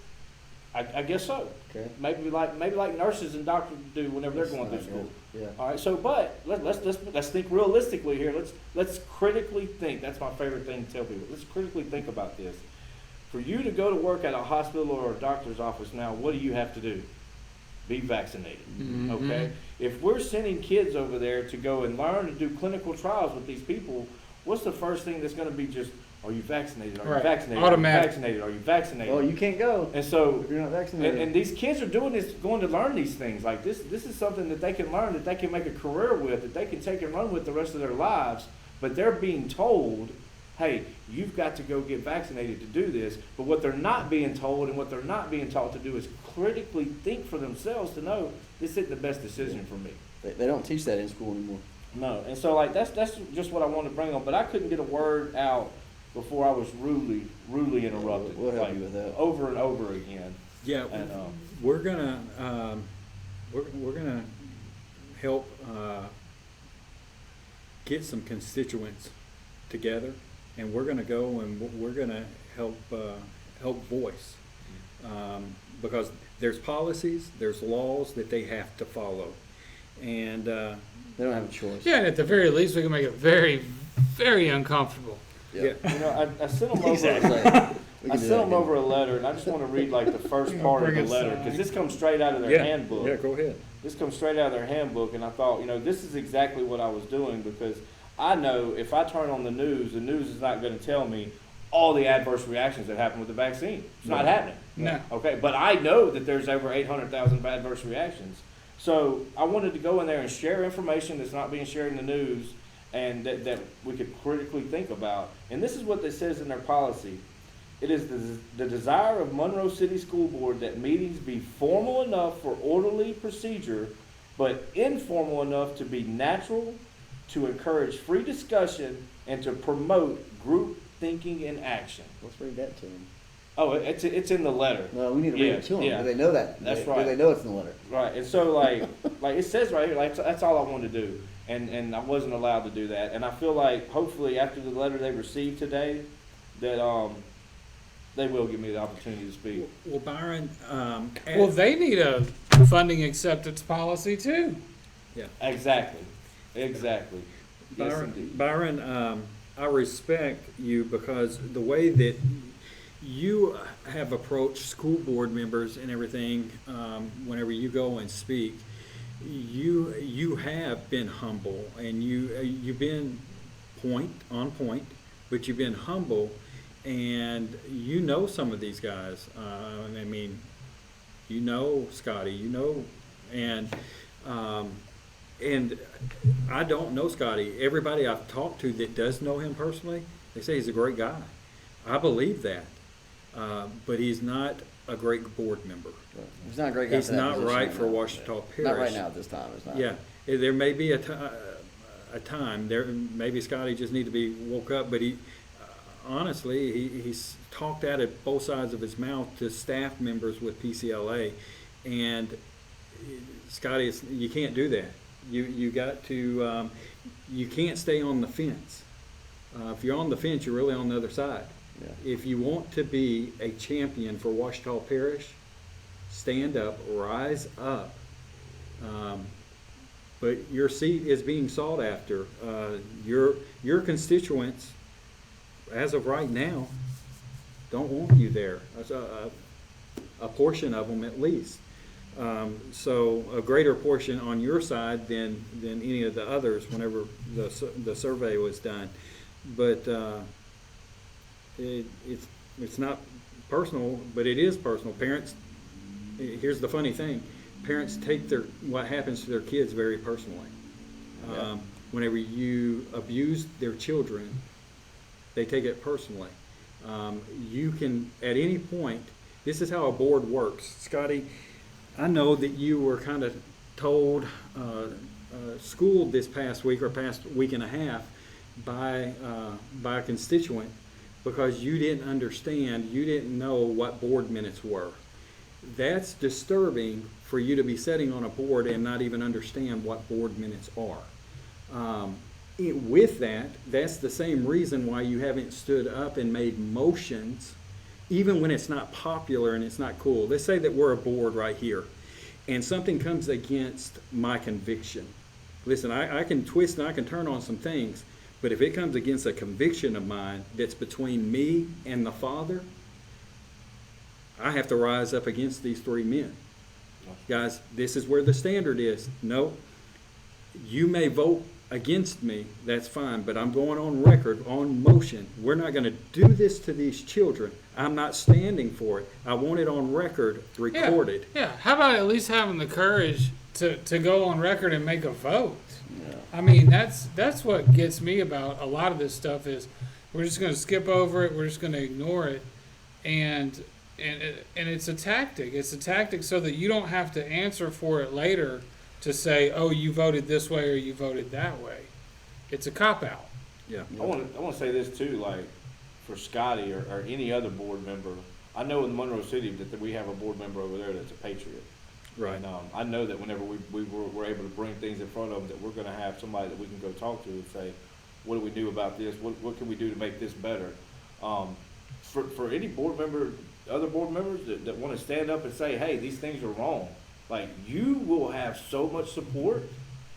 Speaker 5: I guess so.
Speaker 8: Okay.
Speaker 5: Maybe like nurses and doctors do whenever they're going through school.
Speaker 8: Yeah.
Speaker 5: All right. So, but let's think realistically here. Let's critically think. That's my favorite thing to tell people. Let's critically think about this. For you to go to work at a hospital or a doctor's office now, what do you have to do? Be vaccinated. Okay. If we're sending kids over there to go and learn to do clinical trials with these people, what's the first thing that's going to be just? Are you vaccinated? Are you
Speaker 3: Right.
Speaker 5: vaccinated?
Speaker 3: Automatic.
Speaker 5: Are you vaccinated? Are you vaccinated?
Speaker 8: Well, you can't go
Speaker 5: And so,
Speaker 8: if you're not vaccinated.
Speaker 5: and these kids are doing this, going to learn these things. Like this is something that they can learn, that they can make a career with, that they can take and run with the rest of their lives. But they're being told, hey, you've got to go get vaccinated to do this. But what they're not being told and what they're not being taught to do is critically think for themselves to know this isn't the best decision for me.
Speaker 8: They don't teach that in school anymore.
Speaker 5: No. And so like that's just what I wanted to bring on. But I couldn't get a word out before I was rudely interrupted.
Speaker 8: We'll help you with that.
Speaker 5: Over and over again.
Speaker 2: Yeah,
Speaker 5: And
Speaker 2: we're gonna help get some constituents together, and we're gonna go and we're gonna help voice, because there's policies, there's laws that they have to follow, and
Speaker 8: They don't have a choice.
Speaker 3: Yeah, and at the very least, we can make it very, very uncomfortable.
Speaker 2: yeah.
Speaker 5: I sent them over.
Speaker 8: Exactly. We
Speaker 5: I
Speaker 8: can do
Speaker 5: sent
Speaker 8: that
Speaker 5: them over a letter, and I just want to read like the first part of the letter because this comes straight out of their handbook.
Speaker 2: Yeah, go ahead.
Speaker 5: This comes straight out of their handbook, and I thought, this is exactly what I was doing because I know if I turn on the news is not gonna tell me all the adverse reactions that happen with the vaccine. It's not happening.
Speaker 3: No.
Speaker 5: Okay, but I know that there's over 800,000 adverse reactions. So I wanted to go in there and share information that's not being shared in the news and that we could critically think about. And this is what it says in their policy. It is the desire of Monroe City School Board that meetings be formal enough for orderly procedure, but informal enough to be natural, to encourage free discussion, and to promote group thinking and action.
Speaker 8: Let's read that to them.
Speaker 5: Oh, it's in the letter.
Speaker 8: No, we need to read it to them.
Speaker 5: Yeah.
Speaker 8: Do they know that?
Speaker 5: That's
Speaker 8: Do
Speaker 5: right.
Speaker 8: they know it's in the letter?
Speaker 5: Right, and so like it says right here, like that's all I wanted to do, and I wasn't allowed to do that, and I feel like hopefully after the letter they received today, that they will give me the opportunity to speak.
Speaker 2: Well, Byron,
Speaker 3: Well, they need a funding acceptance policy too.
Speaker 5: Exactly. Yes,
Speaker 2: Byron,
Speaker 5: indeed.
Speaker 2: Byron, I respect you because the way that you have approached school board members and everything, whenever you go and speak, you have been humble and you've been on point, but you've been humble, and you know some of these guys. I mean, you know Scotty, and I don't know Scotty. Everybody I've talked to that does know him personally, they say he's a great guy. I believe that. But he's not a great board member.
Speaker 8: He's not a great guy.
Speaker 2: He's
Speaker 8: for that
Speaker 2: not
Speaker 8: position
Speaker 2: right for
Speaker 8: now.
Speaker 2: Washita Parish.
Speaker 8: Not right now at this time. It's not.
Speaker 2: Yeah, there may be a time there. Maybe Scotty just need to be woke up. But he, honestly, he's talked out of both sides of his mouth to staff members with PCLA, and Scotty, you can't do that. You got to. You can't stay on the fence. If you're on the fence, you're really on the other side.
Speaker 8: Yeah.
Speaker 2: If you want to be a champion for Washita Parish, stand up, rise up. But your seat is being sought after. Your constituents, as of right now, don't want you there. A portion of them, at least. So a greater portion on your side than any of the others. Whenever the survey was done, but. It's not personal, but it is personal. Parents, here's the funny thing, parents take what happens to their kids very personally. Whenever you abuse their children, they take it personally. You can, at any point, this is how a board works. Scotty, I know that you were kind of told, schooled this past week or past week and a half by a constituent, because you didn't understand, you didn't know what board minutes were. That's disturbing for you to be sitting on a board and not even understand what board minutes are. With that, that's the same reason why you haven't stood up and made motions, even when it's not popular and it's not cool. Let's say that we're a board right here, and something comes against my conviction. Listen, I can twist and I can turn on some things, but if it comes against a conviction of mine that's between me and the Father, I have to rise up against these three men. Guys, this is where the standard is. No, you may vote against me, that's fine, but I'm going on record, on motion. We're not going to do this to these children. I'm not standing for it. I want it on record, recorded.
Speaker 3: Yeah. How about at least having the courage to go on record and make a vote?
Speaker 8: Yeah.
Speaker 3: I mean, that's what gets me about a lot of this stuff is we're just going to skip over it. We're just going to ignore it, and it's a tactic. It's a tactic so that you don't have to answer for it later to say, oh, you voted this way or you voted that way. It's a cop out.
Speaker 2: Yeah.
Speaker 5: I want to say this too, like for Scotty or any other board member. I know in Monroe City that we have a board member over there that's a patriot.
Speaker 2: Right.
Speaker 5: And I know that whenever we're able to bring things in front of them, that we're going to have somebody that we can go talk to and say, what do we do about this? What can we do to make this better? For any board member, other board members that want to stand up and say, hey, these things are wrong, like you will have so much support,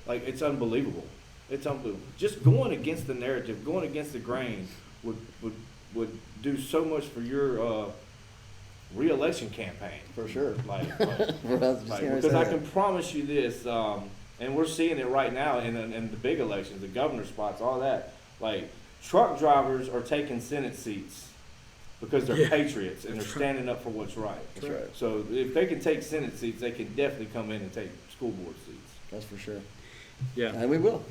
Speaker 5: like it's unbelievable. It's unbelievable. Just going against the narrative, going against the grain would do so much for your re-election campaign.
Speaker 8: For sure.
Speaker 5: Like
Speaker 8: Well, I was just gonna
Speaker 5: because
Speaker 8: say
Speaker 5: I
Speaker 8: that.
Speaker 5: can promise you this, And we're seeing it right now in the big elections, the governor spots, all that. Like, truck drivers are taking Senate seats because they're patriots and they're standing up for what's right.
Speaker 8: That's right.
Speaker 5: So if they can take Senate seats, they can definitely come in and take school board seats.
Speaker 8: That's for sure.
Speaker 2: Yeah,
Speaker 8: And we will.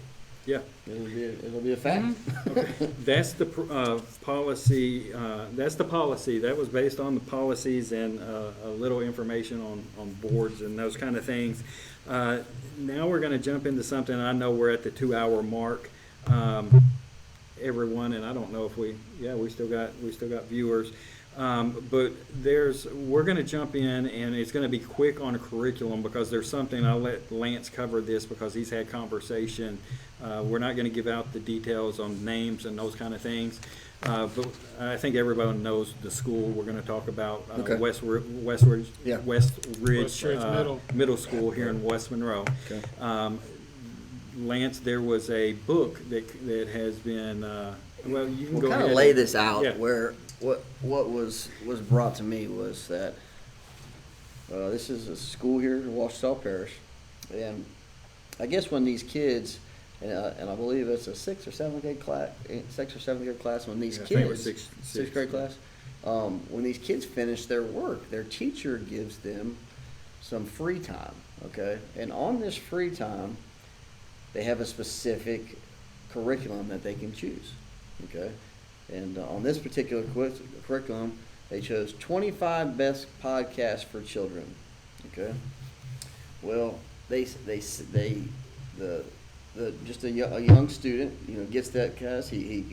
Speaker 2: yeah.
Speaker 8: It'll be a fact.
Speaker 2: That's the policy, that's the policy. That was based on the policies and a little information on boards and those kind of things. Now we're going to jump into something. I know we're at the 2-hour mark. Everyone, and I don't know if we still got viewers. But we're going to jump in, and it's going to be quick on a curriculum because there's something. I'll let Lance cover this because he's had conversation. We're not going to give out the details on names and those kind of things. But I think everyone knows the school. We're going to talk about
Speaker 8: Okay.
Speaker 2: Westridge
Speaker 8: Yeah.
Speaker 3: Westridge
Speaker 2: Middle School here in West Monroe.
Speaker 8: Okay.
Speaker 2: Lance, there was a book that has been, well, you can
Speaker 8: We'll
Speaker 2: go
Speaker 8: kind
Speaker 2: ahead.
Speaker 8: of lay this out
Speaker 2: Yeah.
Speaker 8: where what was brought to me was that this is a school here in Ouachita Parish, and I guess when these kids and I believe it's a 6th or 7th grade class when these
Speaker 2: Yeah, I think it was
Speaker 8: kids
Speaker 2: sixth
Speaker 8: grade class when these kids finish their work, their teacher gives them some free time, okay, and on this free time they have a specific curriculum that they can choose, okay? And on this particular curriculum, they chose 25 best podcasts for children, okay? Well, just a young student, gets that class. He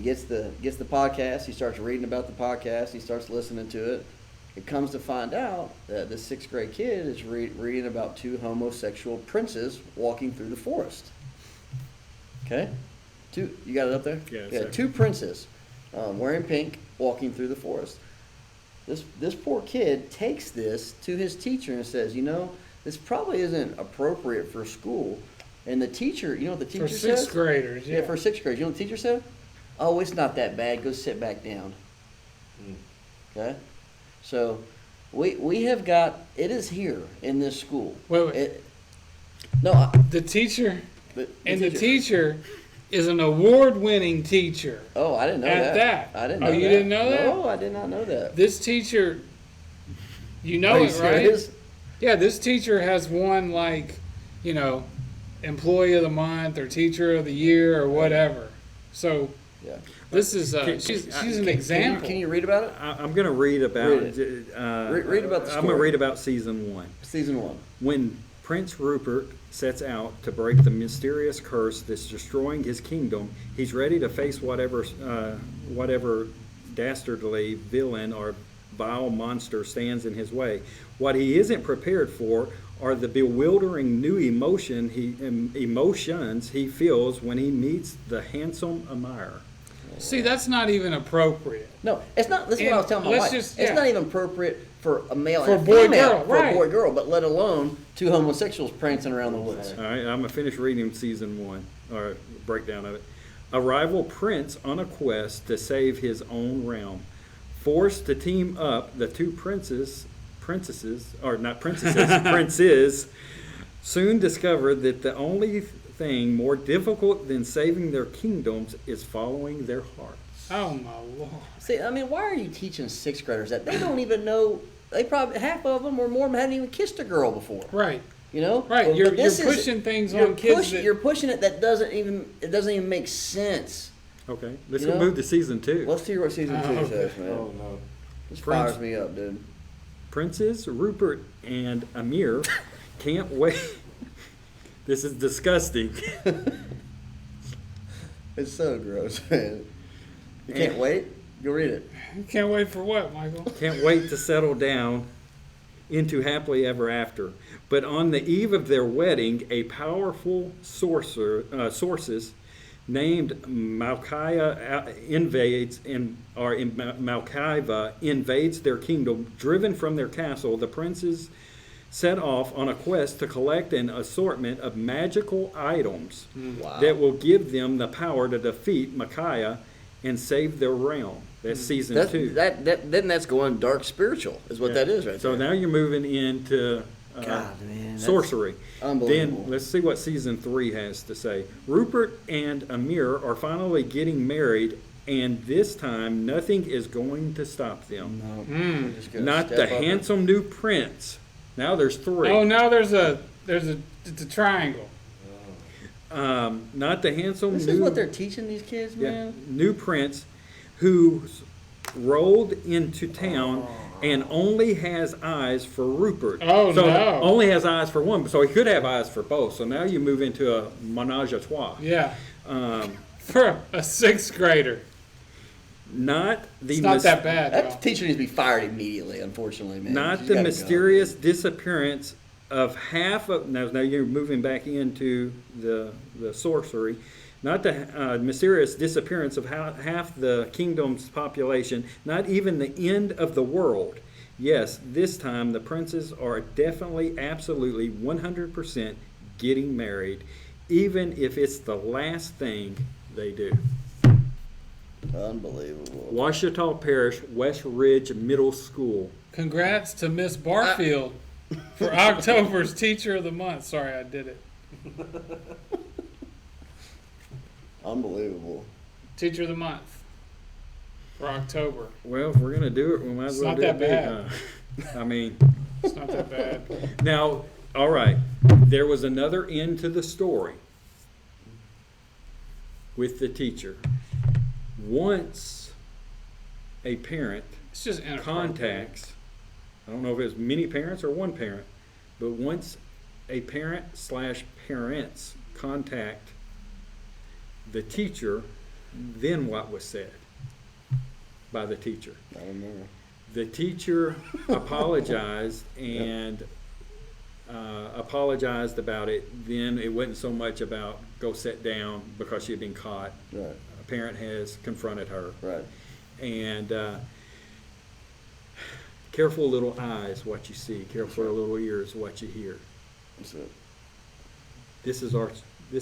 Speaker 8: gets the podcast. He starts reading about the podcast. He starts listening to it. It comes to find out that the 6th grade kid is reading about 2 homosexual princes walking through the forest. Okay? You got it up there?
Speaker 2: Yeah,
Speaker 8: 2 princes wearing pink walking through the forest. This poor kid takes this to his teacher and says, this probably isn't appropriate for school. And the teacher, you know what the teacher
Speaker 3: For
Speaker 8: says?
Speaker 3: sixth graders, yeah.
Speaker 8: For 6th grade. You know what the teacher said? Oh, it's not that bad. Go sit back down. Okay? So we have got, it is here in this school.
Speaker 3: Wait. The teacher the teacher is an award-winning teacher.
Speaker 8: Oh, I didn't know
Speaker 3: At that.
Speaker 8: I didn't know
Speaker 3: Oh,
Speaker 8: that.
Speaker 3: you didn't know that?
Speaker 8: No, I did not know that.
Speaker 3: This teacher, you know
Speaker 8: Are you
Speaker 3: it, right?
Speaker 8: serious?
Speaker 3: Yeah, this teacher has won Employee of the Month or Teacher of the Year or whatever. So
Speaker 8: Yeah.
Speaker 3: this is she's an example.
Speaker 8: Can you read about it?
Speaker 2: I'm going to read about.
Speaker 8: Read it. Read about the
Speaker 2: I'm going to
Speaker 8: story.
Speaker 2: read about season 1.
Speaker 8: Season 1.
Speaker 2: When Prince Rupert sets out to break the mysterious curse that's destroying his kingdom, he's ready to face whatever dastardly villain or vile monster stands in his way. What he isn't prepared for are the bewildering new emotions he feels when he meets the handsome Amir.
Speaker 3: See, that's not even appropriate.
Speaker 8: No, it's not. This is what I was telling my
Speaker 3: Let's
Speaker 8: wife.
Speaker 3: just-
Speaker 8: It's
Speaker 3: yeah.
Speaker 8: not even appropriate for a male
Speaker 3: For
Speaker 8: and
Speaker 3: a boy,
Speaker 8: female,
Speaker 3: girl,
Speaker 8: for
Speaker 3: right.
Speaker 8: a boy girl, but let alone 2 homosexuals prancing around the woods.
Speaker 2: All right, I'm going to finish reading season 1, or breakdown of it. A rival prince on a quest to save his own realm. Forced to team up, the 2 princes, soon discover that the only thing more difficult than saving their kingdoms is following their hearts.
Speaker 3: Oh my Lord!
Speaker 8: See, I mean, why are you teaching 6th graders that? They don't even know. They probably, half of them or more hadn't even kissed a girl before.
Speaker 3: Right.
Speaker 8: Right.
Speaker 3: But you're pushing things on kids
Speaker 8: You're pushing it that doesn't even make sense.
Speaker 2: Okay, let's
Speaker 8: You know?
Speaker 2: move to season 2.
Speaker 8: Let's hear what season 2
Speaker 3: okay.
Speaker 8: says, man.
Speaker 5: Oh, no.
Speaker 8: This
Speaker 2: Friends.
Speaker 8: fires me up, dude.
Speaker 2: Princes Rupert and Amir can't wait. This is disgusting.
Speaker 8: It's so gross, man. You can't wait? Go read it.
Speaker 3: You can't wait for what, Michael?
Speaker 2: Can't wait to settle down into happily ever after. But on the eve of their wedding, a powerful sources named Malchiah invades their kingdom. Driven from their castle, the princes set off on a quest to collect an assortment of magical items
Speaker 8: Wow.
Speaker 2: that will give them the power to defeat Micaiah and save their realm. That's season 2.
Speaker 8: Then that's going dark spiritual, is what
Speaker 2: Yeah.
Speaker 8: that is right
Speaker 2: So
Speaker 8: there.
Speaker 2: now you're moving into
Speaker 8: God, man, that's
Speaker 2: sorcery.
Speaker 8: unbelievable.
Speaker 2: Then let's see what season 3 has to say. Rupert and Amir are finally getting married, and this time nothing is going to stop them.
Speaker 8: No,
Speaker 3: Hmm.
Speaker 8: we're just gonna
Speaker 2: Not
Speaker 8: step
Speaker 2: the
Speaker 8: up and-
Speaker 2: handsome new prince. Now there's 3.
Speaker 3: Oh, now it's a triangle.
Speaker 2: Not the handsome
Speaker 8: This
Speaker 2: new
Speaker 8: is what they're teaching these kids,
Speaker 2: yeah,
Speaker 8: man.
Speaker 2: new prince who's rolled into town and only has eyes for Rupert.
Speaker 3: Oh,
Speaker 2: so
Speaker 3: no.
Speaker 2: only has eyes for one, so he could have eyes for both. So now you move into a menage a trois.
Speaker 3: Yeah.
Speaker 2: Um,
Speaker 3: For a 6th grader.
Speaker 2: not the
Speaker 3: It's not
Speaker 2: mys-
Speaker 3: that bad,
Speaker 8: That
Speaker 3: y'all.
Speaker 8: teacher needs to be fired immediately, unfortunately, man.
Speaker 2: not
Speaker 8: She's
Speaker 2: the
Speaker 8: gotta go.
Speaker 2: mysterious disappearance of half of now you're moving back into the sorcery. Not the mysterious disappearance of half the kingdom's population, not even the end of the world. Yes, this time the princes are definitely, absolutely, 100% getting married, even if it's the last thing they do.
Speaker 8: Unbelievable.
Speaker 2: Ouachita Parish, West Ridge Middle School.
Speaker 3: Congrats to Miss Barfield for October's Teacher of the Month. Sorry, I did it.
Speaker 8: Unbelievable.
Speaker 3: Teacher of the Month for October.
Speaker 2: Well, if we're gonna do it, we might as
Speaker 3: It's
Speaker 2: well
Speaker 3: not
Speaker 2: do
Speaker 3: that
Speaker 2: it big,
Speaker 3: bad.
Speaker 2: huh? I mean,
Speaker 3: It's not that bad.
Speaker 2: now, all right, there was another end to the story with the teacher. Once a parent
Speaker 3: It's just inappropriate.
Speaker 2: contacts, I don't know if it was many parents or one parent, but once a parent/parents contact the teacher, then what was said by the teacher?
Speaker 8: I don't know.
Speaker 2: The teacher apologized and apologized about it. Then it wasn't so much about go sit down because she had been caught.
Speaker 8: Right,
Speaker 2: A parent has confronted her.
Speaker 8: right.
Speaker 2: And careful little eyes what you see, careful little ears what you hear.
Speaker 8: That's it.
Speaker 2: This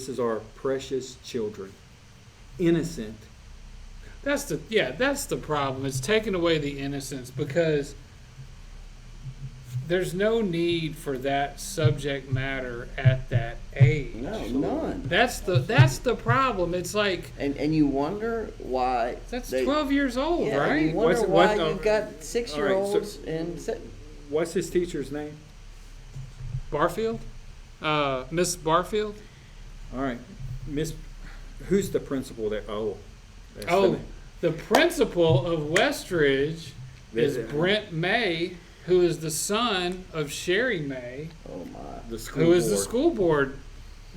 Speaker 2: is our precious children, innocent.
Speaker 3: That's the problem. It's taking away the innocence because there's no need for that subject matter at that age.
Speaker 8: No, none.
Speaker 3: That's the problem. It's like
Speaker 8: And you wonder why.
Speaker 3: that's
Speaker 8: they-
Speaker 3: 12 years old,
Speaker 8: Yeah, and
Speaker 3: right?
Speaker 8: you wonder
Speaker 2: What's-
Speaker 8: why
Speaker 2: what-
Speaker 8: you've got 6-year-olds
Speaker 2: so-
Speaker 8: and
Speaker 2: What's his teacher's name?
Speaker 3: Barfield? Miss Barfield?
Speaker 2: All right, Miss. Who's the principal there? Oh, that's
Speaker 3: Oh, the principal of Westridge is
Speaker 2: The-
Speaker 3: Brent May, who is the son of Sherry May,
Speaker 8: oh my.
Speaker 2: the school
Speaker 3: who is the
Speaker 2: board.
Speaker 3: school board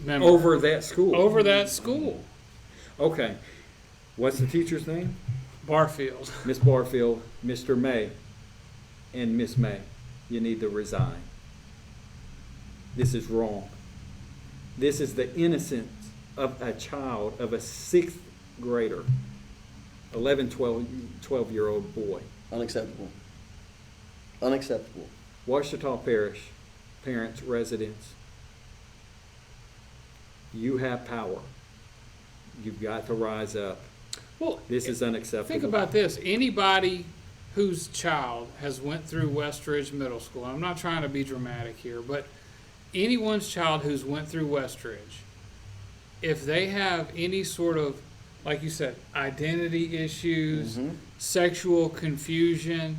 Speaker 3: member
Speaker 2: Over that school.
Speaker 3: over that school.
Speaker 2: Okay, what's the teacher's name?
Speaker 3: Barfield.
Speaker 2: Miss Barfield, Mr. May, and Miss May. You need to resign. This is wrong. This is the innocence of a child, of a 6th grader, 11, 12-year-old boy.
Speaker 8: Unacceptable. Unacceptable.
Speaker 2: Ouachita Parish, parents, residents, you have power. You've got to rise up.
Speaker 3: Well,
Speaker 2: This is unacceptable.
Speaker 3: think about this. Anybody whose child has went through Westridge Middle School, I'm not trying to be dramatic here, but anyone's child who's went through Westridge, if they have any sort of, like you said, identity issues, sexual confusion,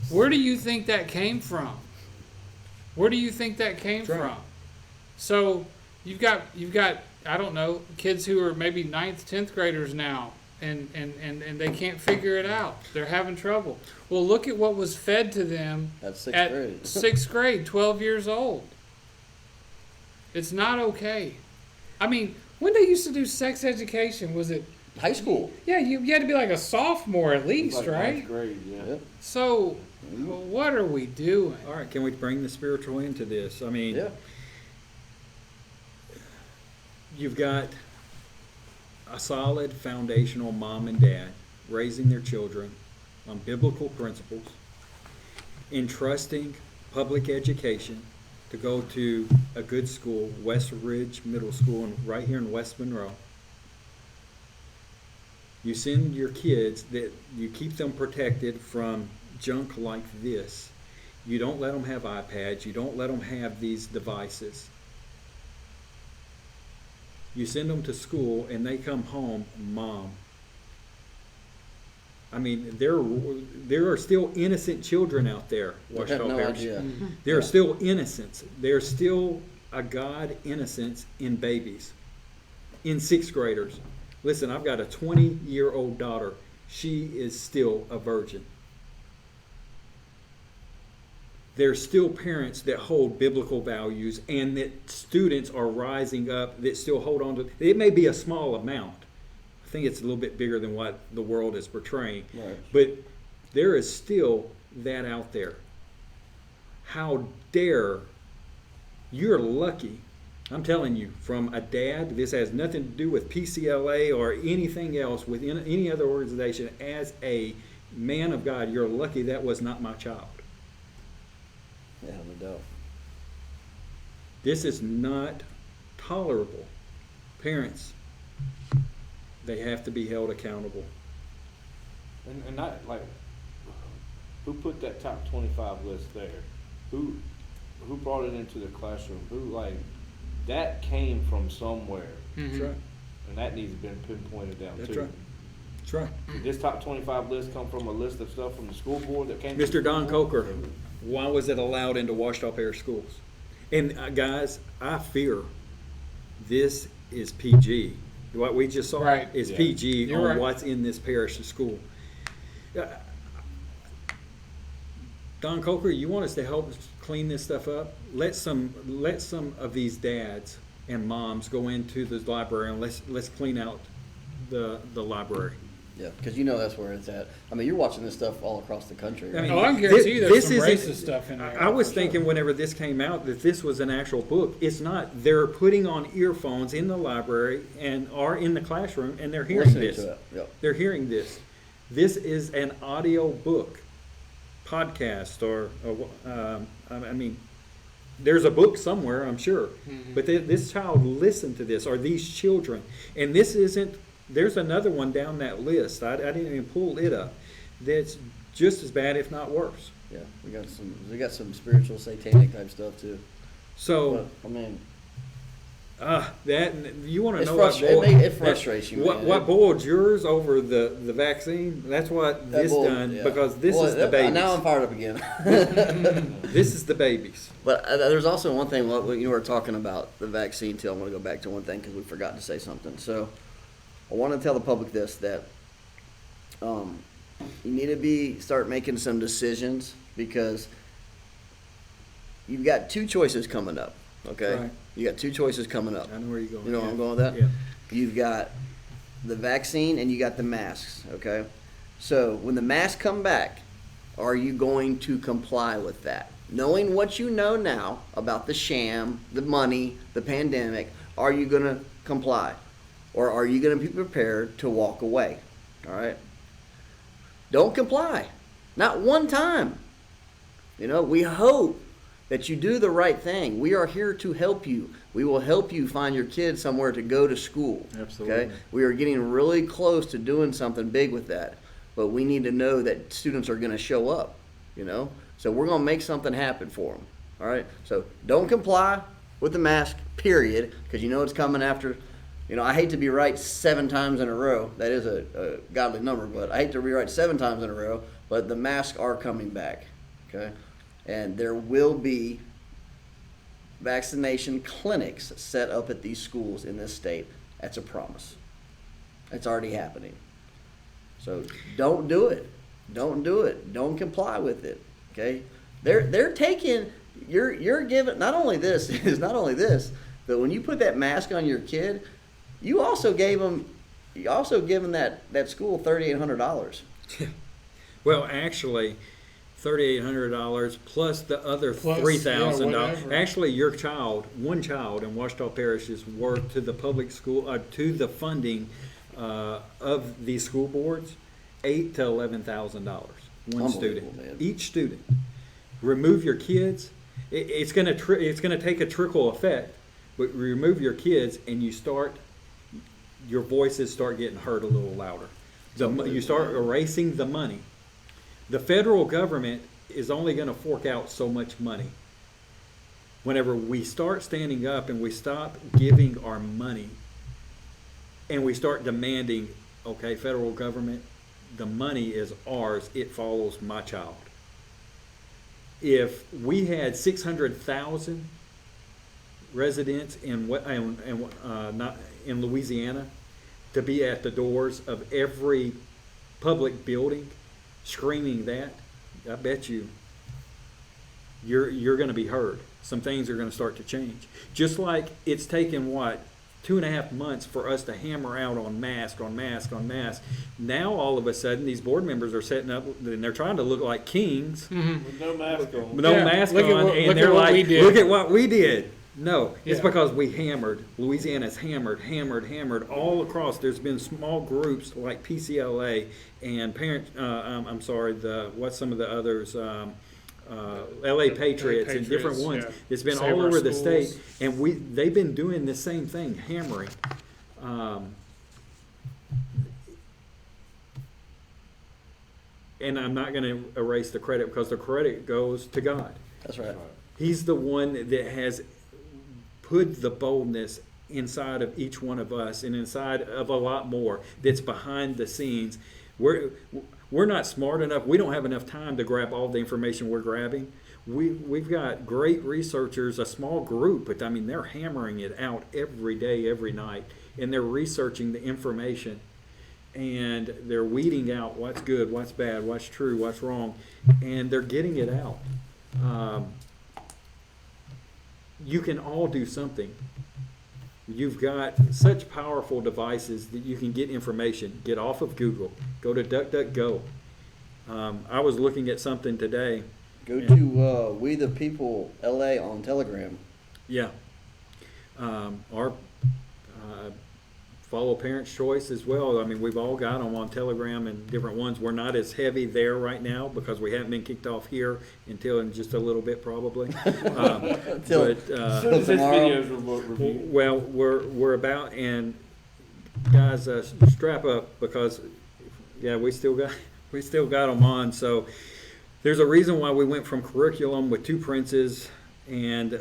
Speaker 3: where do you think that came from? Where do you think that came
Speaker 2: That's right.
Speaker 3: from? So you've got I don't know, kids who are maybe 9th, 10th graders now, and they can't figure it out. They're having trouble. Well, look at what was fed to them
Speaker 8: At 6th
Speaker 3: at
Speaker 8: grade.
Speaker 3: 6th grade, 12 years old. It's not okay. I mean, when they used to do sex education, was it,
Speaker 8: High school.
Speaker 3: yeah, you had to be like a sophomore at least,
Speaker 5: Like
Speaker 3: right?
Speaker 5: ninth grade, yeah.
Speaker 8: Yep.
Speaker 3: So, well, what are we doing?
Speaker 2: All right, can we bring the spiritual into this? I mean,
Speaker 8: Yeah.
Speaker 2: you've got a solid foundational mom and dad raising their children on biblical principles, entrusting public education to go to a good school, West Ridge Middle School, right here in West Monroe. You send your kids, that you keep them protected from junk like this, You don't let them have iPads. You don't let them have these devices. You send them to school and they come home, Mom. I mean, there are still innocent children out there,
Speaker 8: I have
Speaker 2: Washita
Speaker 8: no
Speaker 2: Parish.
Speaker 8: idea.
Speaker 2: There are still innocents. There's still a God innocence in babies, in sixth graders. Listen, I've got a 20-year-old daughter. She is still a virgin. There's still parents that hold biblical values and that students are rising up that still hold on to. It may be a small amount. I think it's a little bit bigger than what the world is portraying.
Speaker 8: Right.
Speaker 2: But there is still that out there. How dare, you're lucky. I'm telling you, from a dad, this has nothing to do with PCLA or anything else within any other organization. As a man of God, you're lucky that was not my child.
Speaker 8: Yeah, no doubt.
Speaker 2: This is not tolerable. Parents, they have to be held accountable.
Speaker 5: And not like, who put that top 25 list there? Who brought it into the classroom? Who, like, that came from somewhere,
Speaker 2: That's right.
Speaker 5: and that needs to be pinpointed down
Speaker 2: That's
Speaker 5: too.
Speaker 2: right. That's right.
Speaker 5: Did this top 25 list come from a list of stuff from the school board that came?
Speaker 2: Mr.
Speaker 5: from the
Speaker 2: Don
Speaker 5: school board?
Speaker 2: Coker, why was it allowed into Washita Parish schools? And guys, I fear this is PG. What we just saw
Speaker 3: Right.
Speaker 2: is
Speaker 5: Yeah.
Speaker 2: PG
Speaker 3: You're
Speaker 2: on
Speaker 3: right.
Speaker 2: what's in this parish school. Don Coker, you want us to help clean this stuff up? Let some of these dads and moms go into the library and let's clean out the library.
Speaker 8: Yeah, because you know that's where it's at. I mean, you're watching this stuff all across the country.
Speaker 2: I mean,
Speaker 3: Oh, I can guarantee you there's
Speaker 2: this
Speaker 3: some
Speaker 2: isn't-
Speaker 3: racist stuff in there.
Speaker 2: I was
Speaker 3: for sure.
Speaker 2: thinking whenever this came out that this was an actual book. It's not. They're putting on earphones in the library and are in the classroom and they're hearing
Speaker 8: Listening
Speaker 2: this.
Speaker 8: to it. Yep.
Speaker 2: They're hearing this. This is an audio book, podcast, or I mean, there's a book somewhere, I'm sure. But this child listened to this, or these children, and this isn't. There's another one down that list. I didn't even pull it up. That's just as bad, if not worse.
Speaker 8: Yeah, we got some spiritual satanic type stuff too.
Speaker 2: So
Speaker 8: But, I mean,
Speaker 2: that you want to
Speaker 8: It's
Speaker 2: know what
Speaker 8: frustra- it
Speaker 2: boiled,
Speaker 8: may- it frustrates you,
Speaker 2: What,
Speaker 8: man.
Speaker 2: what boiled yours over the vaccine? That's what
Speaker 8: that
Speaker 2: this
Speaker 8: bull-
Speaker 2: done
Speaker 8: yeah.
Speaker 2: because this
Speaker 8: Well,
Speaker 2: is the babies.
Speaker 8: Now I'm fired up again.
Speaker 2: This is the babies.
Speaker 8: But there's also one thing, you were talking about the vaccine too. I want to go back to one thing because we forgot to say something. So I want to tell the public this, that you need to start making some decisions because you've got two choices coming up, okay?
Speaker 2: Right.
Speaker 8: You got two choices coming up.
Speaker 2: I know where you're going.
Speaker 8: You know where
Speaker 2: yeah.
Speaker 8: I'm going with that?
Speaker 2: Yeah.
Speaker 8: You've got the vaccine and you got the masks, okay? So when the masks come back, are you going to comply with that? Knowing what you know now about the sham, the money, the pandemic, are you going to comply? Or are you going to be prepared to walk away? All right? Don't comply. Not one time. You know, we hope that you do the right thing. We are here to help you. We will help you find your kids somewhere to go to school.
Speaker 2: Absolutely.
Speaker 8: Okay? We are getting really close to doing something big with that. But we need to know that students are going to show up, you know? So we're going to make something happen for them. All right? So don't comply with the mask, period, because you know it's coming after. You know, I hate to be right 7 times in a row. That is a godly number, but I hate to be right 7 times in a row. But the masks are coming back, okay? And there will be vaccination clinics set up at these schools in this state. That's a promise. It's already happening. So don't do it. Don't do it. Don't comply with it, okay? They're taking. You're giving. Not only this, but when you put that mask on your kid. You also given that school $3,800.
Speaker 2: Well, actually, $3,800 plus the other
Speaker 3: Plus,
Speaker 2: $3,000.
Speaker 3: yeah, whatever.
Speaker 2: Actually, one child in Washita Parish is worth to the public school to the funding of these school boards $8,000 to $11,000. One student,
Speaker 8: Unbelievable, man.
Speaker 2: each student. Remove your kids. It's going to take a trickle effect, but remove your kids and your voices start getting heard a little louder. You start erasing the money. The federal government is only going to fork out so much money. Whenever we start standing up and we stop giving our money and we start demanding, okay, federal government, the money is ours, it follows my child. If we had 600,000 residents in not in Louisiana to be at the doors of every public building screaming that, I bet you're going to be heard. Some things are going to start to change. Just like it's taken, 2.5 months for us to hammer out on mask. Now all of a sudden these board members are setting up and they're trying to look like kings
Speaker 5: With no mask on.
Speaker 2: with no
Speaker 3: Yeah,
Speaker 2: mask
Speaker 3: look at
Speaker 2: on,
Speaker 3: what- look
Speaker 2: and
Speaker 3: at
Speaker 2: they're
Speaker 3: what we
Speaker 2: like,
Speaker 3: did.
Speaker 2: look at what we did. No, it's
Speaker 3: Yeah.
Speaker 2: because we hammered. Louisiana's hammered all across. There's been small groups like PCLA and what's some of the others, LA Patriots and different
Speaker 3: Patriots,
Speaker 2: ones.
Speaker 3: yeah.
Speaker 2: It's been
Speaker 3: Save
Speaker 2: all
Speaker 3: Our
Speaker 2: over the
Speaker 3: Schools.
Speaker 2: state, and they've been doing the same thing, hammering. And I'm not going to erase the credit because the credit goes to God.
Speaker 8: That's right.
Speaker 2: He's the one that has put the boldness inside of each one of us and inside of a lot more that's behind the scenes. We're not smart enough. We don't have enough time to grab all the information we're grabbing. We've got great researchers, a small group, but I mean they're hammering it out every day, every night, and they're researching the information. And they're weeding out what's good, what's bad, what's true, what's wrong, and they're getting it out. You can all do something. You've got such powerful devices that you can get information. Get off of Google. Go to DuckDuckGo. I was looking at something today.
Speaker 8: Go to We the People LA on Telegram.
Speaker 2: Yeah. Our follow Parents' Choice as well. I mean, we've all got them on Telegram and different ones. We're not as heavy there right now because we haven't been kicked off here until in just a little bit probably.
Speaker 8: Till-
Speaker 5: As soon as this
Speaker 8: Tomorrow.
Speaker 5: video is reviewed.
Speaker 2: Well, we're about, and guys, strap up because we still got them on. So there's a reason why we went from curriculum with 2 princes and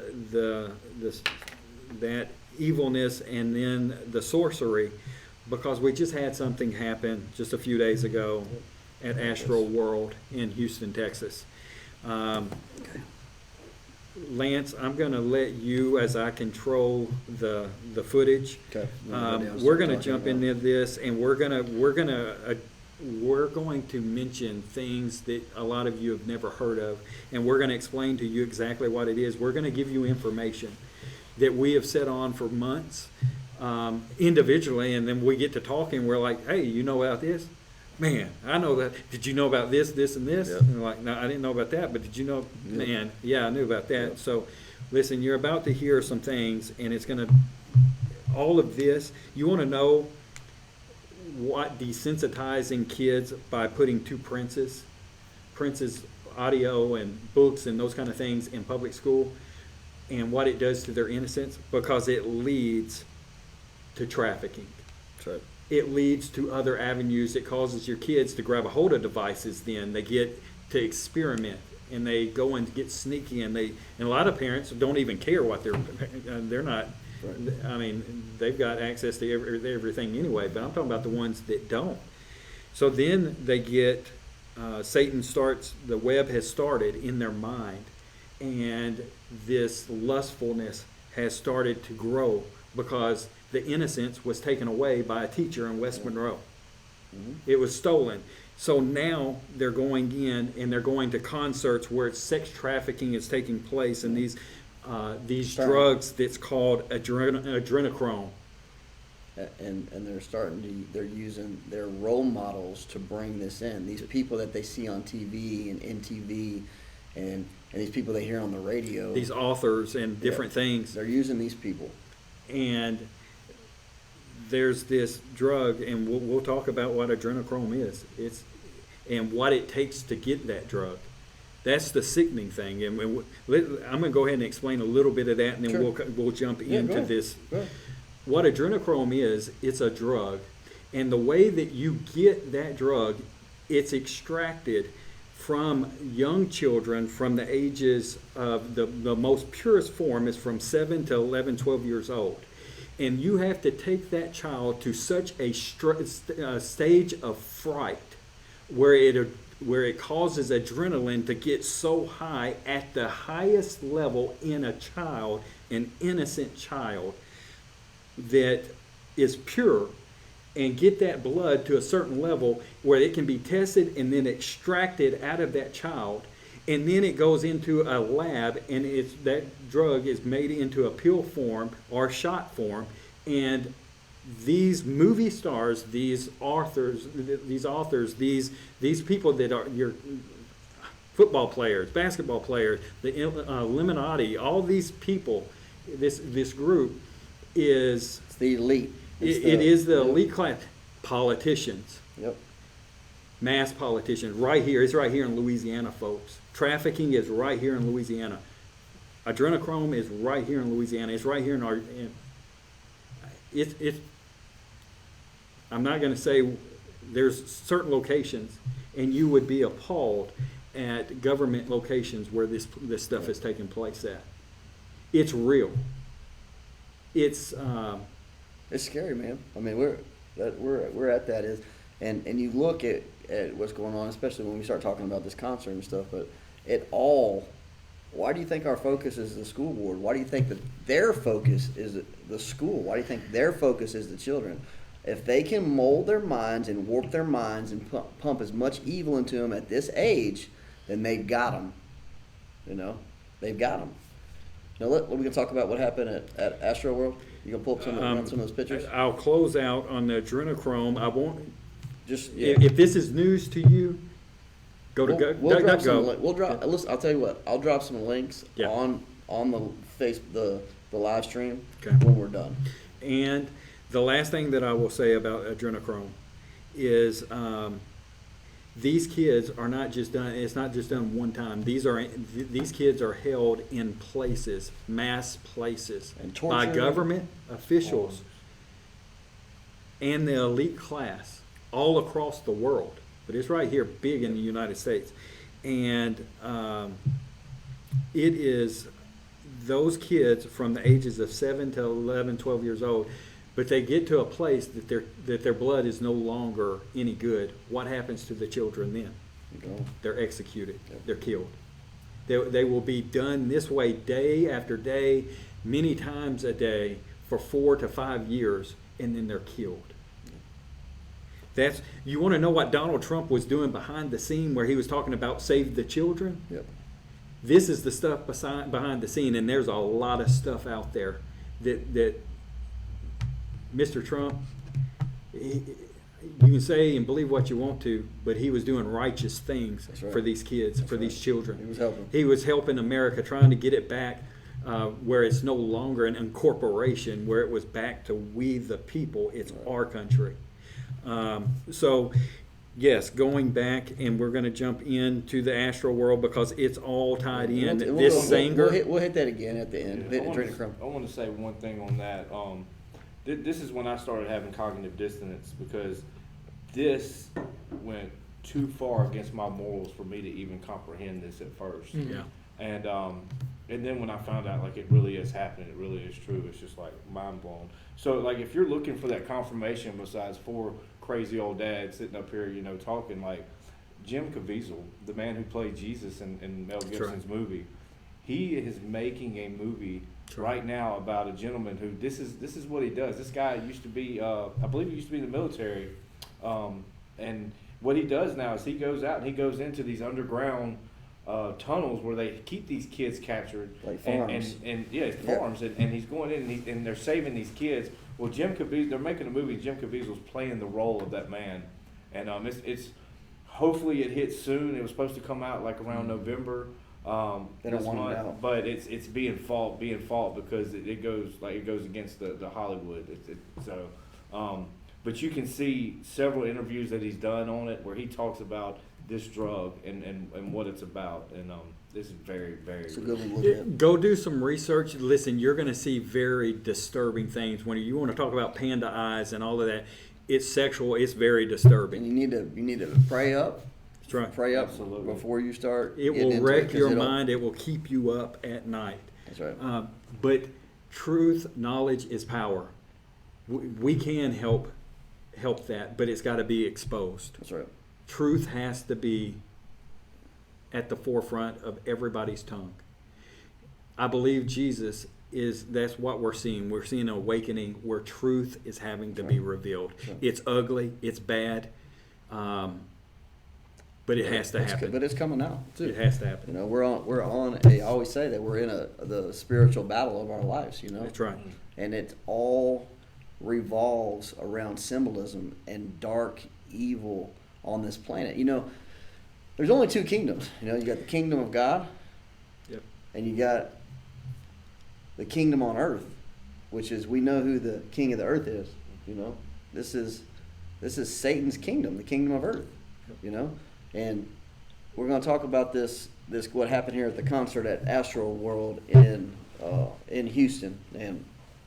Speaker 2: that evilness and then the sorcery, because we just had something happen just a few days ago at Astro World in Houston, Texas. Lance, I'm going to let you, as I control the footage.
Speaker 8: Okay.
Speaker 2: We're going to jump into this, and we're going to mention things that a lot of you have never heard of, and we're going to explain to you exactly what it is. We're going to give you information that we have set on for months individually, and then we get to talking. We're like, hey, you know about this? Man, I know that. Did you know about this, this, and this?
Speaker 8: Yep.
Speaker 2: And they're like, no, I didn't know about that, but did you know?
Speaker 8: Yep.
Speaker 2: Man, yeah, I knew about that.
Speaker 8: Yep.
Speaker 2: So, listen, you're about to hear some things, and it's going to, all of this, you want to know what desensitizing kids by putting 2 princes audio and books and those kind of things in public school, and what it does to their innocence, because it leads to trafficking.
Speaker 8: That's right.
Speaker 2: It leads to other avenues. It causes your kids to grab a hold of devices. Then they get to experiment and they go and get sneaky, and a lot of parents don't even care what they're not.
Speaker 8: Right.
Speaker 2: I mean, they've got access to everything anyway. But I'm talking about the ones that don't. So then they get Satan starts. The web has started in their mind, and this lustfulness has started to grow because the innocence was taken away by a teacher in West Monroe. It was stolen. So now they're going in and they're going to concerts where sex trafficking is taking place, and these drugs that's called adrenochrome.
Speaker 8: And they're using their role models to bring this in. These people that they see on TV and MTV and these people they hear on the radio.
Speaker 2: These authors and different things.
Speaker 8: They're using these people.
Speaker 2: And there's this drug, and we'll talk about what adrenochrome is. And what it takes to get that drug. That's the sickening thing. And I'm going to go ahead and explain a little bit of that, and then
Speaker 8: Sure.
Speaker 2: we'll jump
Speaker 8: Yeah,
Speaker 2: into
Speaker 8: go ahead.
Speaker 2: this.
Speaker 8: Go ahead.
Speaker 2: What adrenochrome is, it's a drug. And the way that you get that drug, it's extracted from young children from the ages of the most purest form is from 7 to 11, 12 years old. And you have to take that child to such a stage of fright where it causes adrenaline to get so high at the highest level in a child, an innocent child that is pure, and get that blood to a certain level where it can be tested and then extracted out of that child. And then it goes into a lab, and that drug is made into a pill form or shot form. And these movie stars, these authors, these people that are your football players, basketball players, the Illuminati, all these people, this group is
Speaker 8: It's the elite.
Speaker 2: it is the elite class. Politicians,
Speaker 8: Yep.
Speaker 2: mass politicians, right here. It's right here in Louisiana, folks. Trafficking is right here in Louisiana. Adrenochrome is right here in Louisiana. It's right here in our. It's. I'm not going to say there's certain locations, and you would be appalled at government locations where this stuff is taking place at. It's real. It's.
Speaker 8: It's scary, man. I mean, we're at that is, and you look at what's going on, especially when we start talking about this concert and stuff. But why do you think our focus is the school board? Why do you think that their focus is the school? Why do you think their focus is the children? If they can mold their minds and warp their minds and pump as much evil into them at this age, then they've got them. You know, they've got them. Now, we can talk about what happened at Astro World. You gonna pull up some of those pictures?
Speaker 2: I'll close out on the adrenochrome. I won't.
Speaker 8: Just
Speaker 2: If this is news to you, go to
Speaker 8: we'll drop some.
Speaker 2: DuckDuckGo.
Speaker 8: We'll drop. Listen, I'll tell you what. I'll drop some links
Speaker 2: Yeah.
Speaker 8: on the live stream
Speaker 2: Okay.
Speaker 8: when we're done.
Speaker 2: And the last thing that I will say about adrenochrome is these kids are not just done. It's not just done one time. These kids are held in places, mass places,
Speaker 8: And
Speaker 2: by
Speaker 8: tortured.
Speaker 2: government officials and the elite class all across the world. But it's right here, big in the United States, and it is those kids from the ages of 7 to 11, 12 years old. But they get to a place that their blood is no longer any good. What happens to the children then? They're executed. They're killed. They will be done this way day after day, many times a day for 4 to 5 years, and then they're killed. You want to know what Donald Trump was doing behind the scene where he was talking about save the children?
Speaker 8: Yep.
Speaker 2: This is the stuff behind the scene, and there's a lot of stuff out there that Mr. Trump, you can say and believe what you want to, but he was doing righteous things
Speaker 8: right.
Speaker 2: for these kids,
Speaker 8: That's
Speaker 2: for
Speaker 8: right.
Speaker 2: these children.
Speaker 8: He was helping.
Speaker 2: He was helping America, trying to get it back where it's no longer an incorporation, where it was back to we the people. It's our country. So, yes, going back, and we're going to jump into the Astro World because it's all tied in. This singer.
Speaker 8: We'll hit that again at the end.
Speaker 5: I want to say one thing on that. This is when I started having cognitive dissonance because this went too far against my morals for me to even comprehend this at first.
Speaker 2: Yeah.
Speaker 5: And then when I found out like it really is happening, it really is true. It's just like mind blown. So like if you're looking for that confirmation, besides 4 crazy old dads sitting up here, talking, like Jim Caviezel, the man who played Jesus in Mel Gibson's movie, he is making a movie right now about a gentleman who this is what he does. This guy used to be, I believe he used to be in the military, and what he does now is he goes out and he goes into these underground tunnels where they keep these kids captured,
Speaker 8: like farms,
Speaker 5: farms, and he's going in and they're saving these kids. Well, Jim Caviezel, they're making a movie. Jim Caviezel's playing the role of that man, and it's hopefully it hits soon. It was supposed to come out like around November.
Speaker 8: They don't want it out,
Speaker 5: but it's being fought because it goes against the Hollywood. But you can see several interviews that he's done on it where he talks about this drug and what it's about, and this is very, very.
Speaker 8: It's a good one. Look at.
Speaker 2: Go do some research. Listen, you're going to see very disturbing things when you want to talk about panda eyes and all of that. It's sexual. It's very disturbing.
Speaker 8: And you need to pray up.
Speaker 2: That's right.
Speaker 8: Pray up
Speaker 5: Absolutely.
Speaker 8: before you start.
Speaker 2: It
Speaker 8: getting
Speaker 2: will
Speaker 8: into
Speaker 2: wreck
Speaker 8: 'cause
Speaker 2: your
Speaker 8: it'll-
Speaker 2: mind. It will keep you up at night.
Speaker 8: That's right.
Speaker 2: But truth, knowledge is power. We can help that, but it's got to be exposed.
Speaker 8: That's right.
Speaker 2: Truth has to be at the forefront of everybody's tongue. I believe Jesus that's what we're seeing. We're seeing an awakening where truth is having to be revealed.
Speaker 8: Sure.
Speaker 2: It's ugly, it's bad, but it has to happen.
Speaker 8: But it's coming out too.
Speaker 2: It has to happen.
Speaker 8: You know, we're on. I always say that we're in the spiritual battle of our lives. You know,
Speaker 2: That's right.
Speaker 8: and it all revolves around symbolism and dark evil on this planet. You know, there's only two kingdoms. You know, you got the kingdom of God,
Speaker 2: Yep.
Speaker 8: and you got the kingdom on earth, which is, we know who the king of the earth is. You know, this is Satan's kingdom, the kingdom of earth. You know, and we're going to talk about this what happened here at the concert at Astro World in Houston. And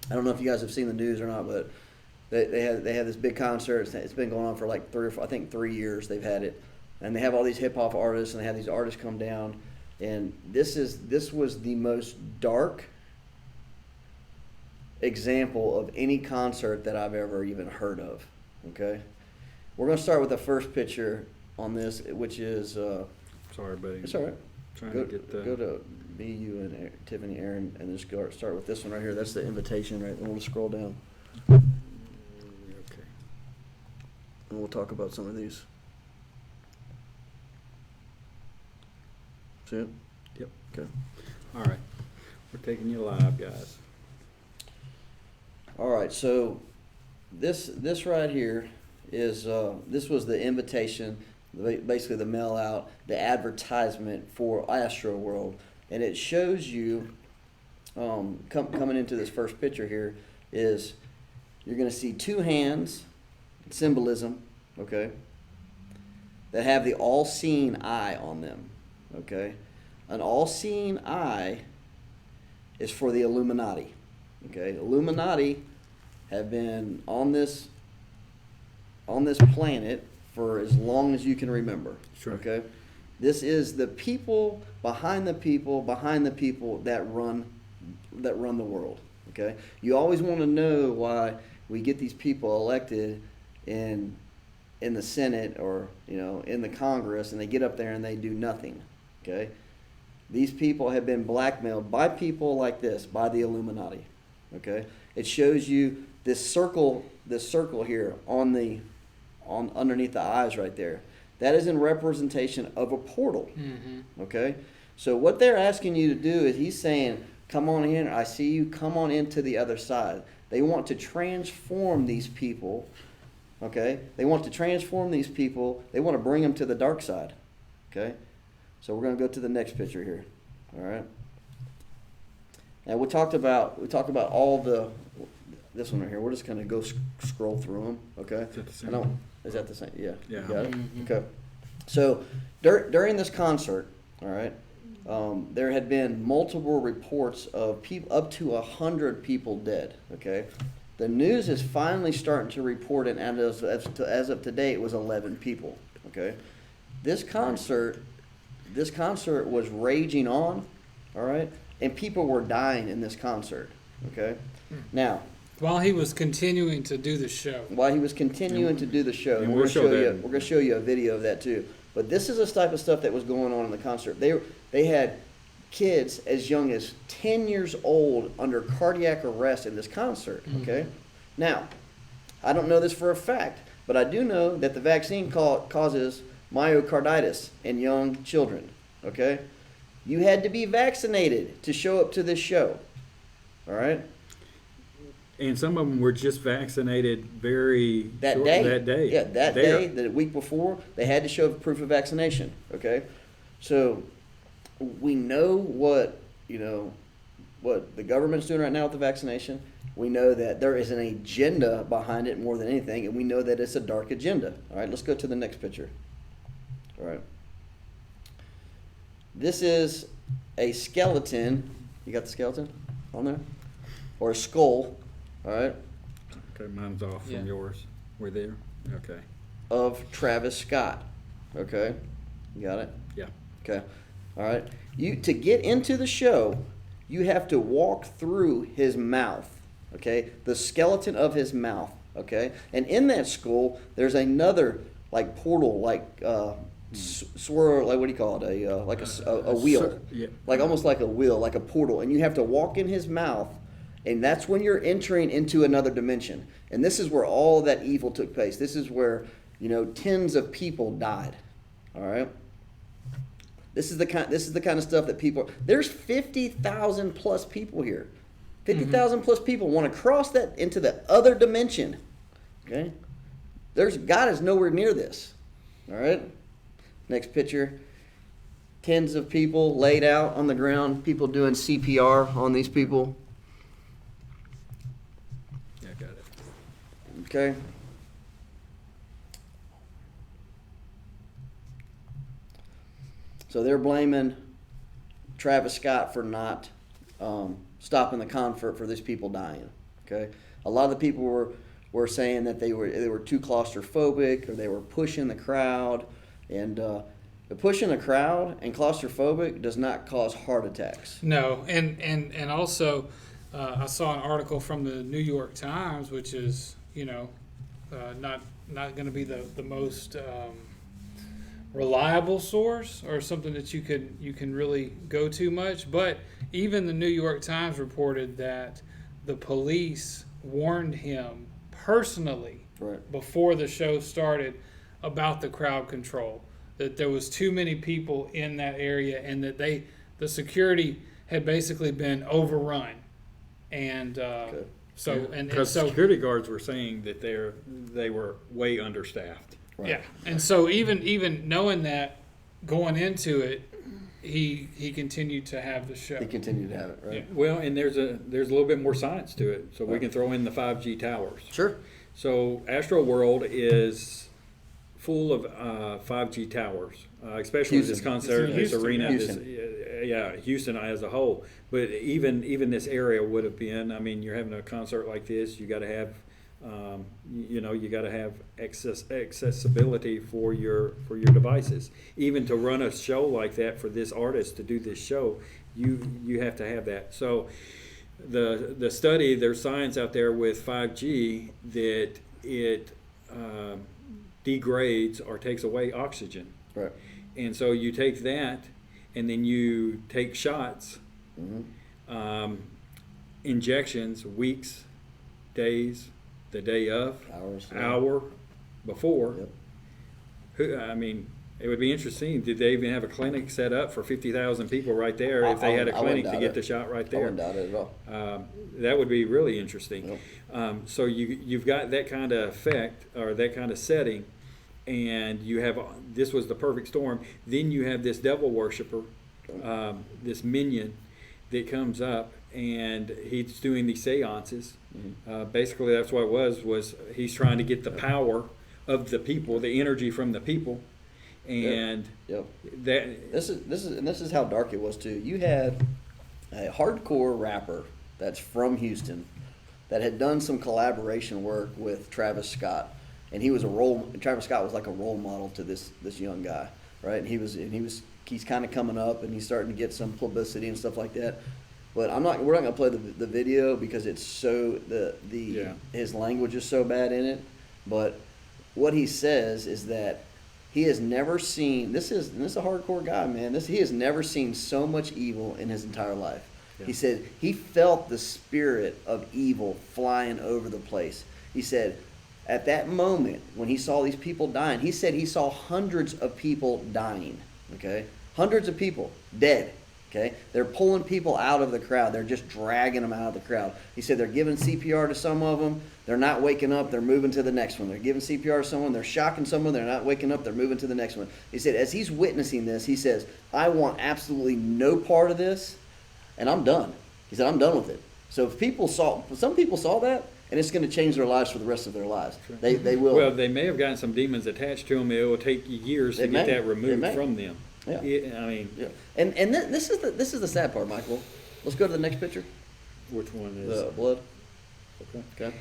Speaker 8: I don't know if you guys have seen the news or not, but they had this big concert. It's been going on for like 3 years. They've had it, and they have all these hip hop artists, and they have these artists come down. And this was the most dark example of any concert that I've ever even heard of. Okay, we're going to start with the first picture on this, which is
Speaker 2: Sorry, buddy.
Speaker 8: it's all right.
Speaker 2: Trying
Speaker 8: Go
Speaker 2: to get the.
Speaker 8: go to me, you, and Tiffany, Aaron, and just start with this one right here. That's the invitation, right? And we'll scroll down,
Speaker 2: Okay.
Speaker 8: and we'll talk about some of these. See it?
Speaker 2: Yep.
Speaker 8: Okay.
Speaker 2: All right. We're taking you live, guys.
Speaker 8: All right. So this right here is this was the invitation, basically the mail out, the advertisement for Astro World, and it shows you coming into this first picture here is you're going to see two hands, symbolism, okay, that have the all-seeing eye on them, okay. An all-seeing eye is for the Illuminati, okay. Illuminati have been on this planet for as long as you can remember.
Speaker 2: Sure.
Speaker 8: Okay. This is the people behind the people behind the people that run the world. Okay. You always want to know why we get these people elected in the Senate or in the Congress, and they get up there and they do nothing. Okay. These people have been blackmailed by people like this, by the Illuminati. Okay. It shows you this circle here on underneath the eyes right there. That is in representation of a portal.
Speaker 3: Mm-hmm.
Speaker 8: Okay? So what they're asking you to do is he's saying, come on in, I see you, come on into the other side. They want to transform these people. Okay? They want to transform these people. They want to bring them to the dark side. Okay? So we're going to go to the next picture here. All right? And we talked about all this one right here. We're just going to go scroll through them. Okay?
Speaker 2: Is that the same one?
Speaker 8: Is that the same? Yeah.
Speaker 2: Yeah.
Speaker 8: You got it?
Speaker 3: Mhm.
Speaker 8: Okay. So during this concert, all right, there had been multiple reports of up to 100 people dead. Okay. The news is finally starting to report it, and as of today, it was 11 people. Okay. This concert was raging on, all right, and people were dying in this concert. Okay. Now,
Speaker 3: While he was continuing to do the show.
Speaker 8: while he was continuing to do the show,
Speaker 2: And
Speaker 8: and
Speaker 2: we'll show that.
Speaker 8: we're going to show you a video of that too. But this is the type of stuff that was going on in the concert. They had kids as young as 10 years old under cardiac arrest in this concert. Okay, now I don't know this for a fact, but I do know that the vaccine causes myocarditis in young children. Okay, you had to be vaccinated to show up to this show. All right.
Speaker 2: And some of them were just vaccinated
Speaker 8: That
Speaker 2: short-
Speaker 8: day.
Speaker 2: That day.
Speaker 8: Yeah, that
Speaker 2: There.
Speaker 8: day, the week before, they had to show proof of vaccination. Okay, so we know what the government's doing right now with the vaccination. We know that there is an agenda behind it more than anything, and we know that it's a dark agenda. All right, let's go to the next picture. All right, this is a skeleton. You got the skeleton on there, or a skull? All right.
Speaker 2: Okay, mine's off
Speaker 3: Yeah.
Speaker 2: from yours. We're there? Okay.
Speaker 8: Of Travis Scott. Okay. You got it?
Speaker 2: Yeah.
Speaker 8: Okay. All right. To get into the show, you have to walk through his mouth. Okay. The skeleton of his mouth. Okay. And in that skull, there's another like portal, like swirl, like what do you call it? A wheel.
Speaker 2: Yeah.
Speaker 8: Like almost like a wheel, like a portal. And you have to walk in his mouth. And that's when you're entering into another dimension. And this is where all that evil took place. This is where, tens of people died. All right? This is the kind of stuff that there's 50,000 plus people here. 50,000 plus people want to cross that into the other dimension. Okay? God is nowhere near this. All right? Next picture. Tens of people laid out on the ground, people doing CPR on these people.
Speaker 2: Yeah, got it.
Speaker 8: Okay. So they're blaming Travis Scott for not stopping the concert for these people dying. Okay. A lot of the people were saying that they were too claustrophobic, or they were pushing the crowd, and pushing the crowd and claustrophobic does not cause heart attacks.
Speaker 3: No, and also I saw an article from the New York Times, which is not going to be the most reliable source or something that you can really go to much. But even the New York Times reported that the police warned him personally before the show started about the crowd control, that there was too many people in that area, and that the security had basically been overrun. And so
Speaker 2: Because security guards were saying that they were way understaffed.
Speaker 8: Right.
Speaker 3: Yeah, and so even knowing that, going into it, he continued to have the show.
Speaker 8: He continued to have it, right?
Speaker 3: Yeah.
Speaker 2: Well, and there's a little bit more science to it, so we can throw in the 5G towers.
Speaker 8: Sure.
Speaker 2: So Astro World is full of 5G towers, especially
Speaker 8: Houston.
Speaker 2: this concert,
Speaker 3: It's in
Speaker 2: this
Speaker 3: Houston,
Speaker 2: arena,
Speaker 8: yeah.
Speaker 2: Houston as a whole. But even this area would have been. I mean, you're having a concert like this, you got to have, you got to have accessibility for your devices. Even to run a show like that for this artist to do this show, you have to have that. So the study, there's science out there with 5G that it degrades or takes away oxygen.
Speaker 8: Right.
Speaker 2: And so you take that, and then you take shots, injections, weeks, days, the day of,
Speaker 8: Hours.
Speaker 2: hour before.
Speaker 8: Yep.
Speaker 2: I mean, it would be interesting. Did they even have a clinic set up for 50,000 people right there? If they had a
Speaker 8: I wouldn't
Speaker 2: clinic to
Speaker 8: doubt
Speaker 2: get
Speaker 8: it.
Speaker 2: the shot right
Speaker 8: I
Speaker 2: there,
Speaker 8: wouldn't doubt it at all.
Speaker 2: that would be really interesting.
Speaker 8: Yep.
Speaker 2: So you've got that kind of effect or that kind of setting, and you have this was the perfect storm. Then you have this devil worshiper, this minion that comes up, and he's doing these seances. Basically, that's what it was he's trying to get the power of the people, the energy from the people, and
Speaker 8: Yep.
Speaker 2: that
Speaker 8: This is how dark it was too. You had a hardcore rapper that's from Houston that had done some collaboration work with Travis Scott, and Travis Scott was like a role model to this young guy, right? And he's kind of coming up, and he's starting to get some publicity and stuff like that. But we're not gonna play the video because it's so his language is so bad in it. But what he says is that he has never seen this is a hardcore guy, man. He has never seen so much evil in his entire life.
Speaker 2: Yeah.
Speaker 8: He said he felt the spirit of evil flying over the place. He said at that moment when he saw these people dying, he said he saw hundreds of people dying. Okay, hundreds of people dead. Okay, they're pulling people out of the crowd. They're just dragging them out of the crowd. He said they're giving CPR to some of them. They're not waking up. They're moving to the next one. They're giving CPR to someone. They're shocking someone. They're not waking up. They're moving to the next one. He said as he's witnessing this, he says, I want absolutely no part of this, and I'm done. He said, I'm done with it. So if some people saw that, and it's going to change their lives for the rest of their lives. They will.
Speaker 2: Well, they may have gotten some demons attached to them. It will take years to get that removed from them.
Speaker 8: Yeah.
Speaker 2: I mean,
Speaker 8: Yeah. And this is the sad part, Michael. Let's go to the next picture.
Speaker 2: which one is?
Speaker 8: The blood.
Speaker 2: Okay.
Speaker 8: Okay.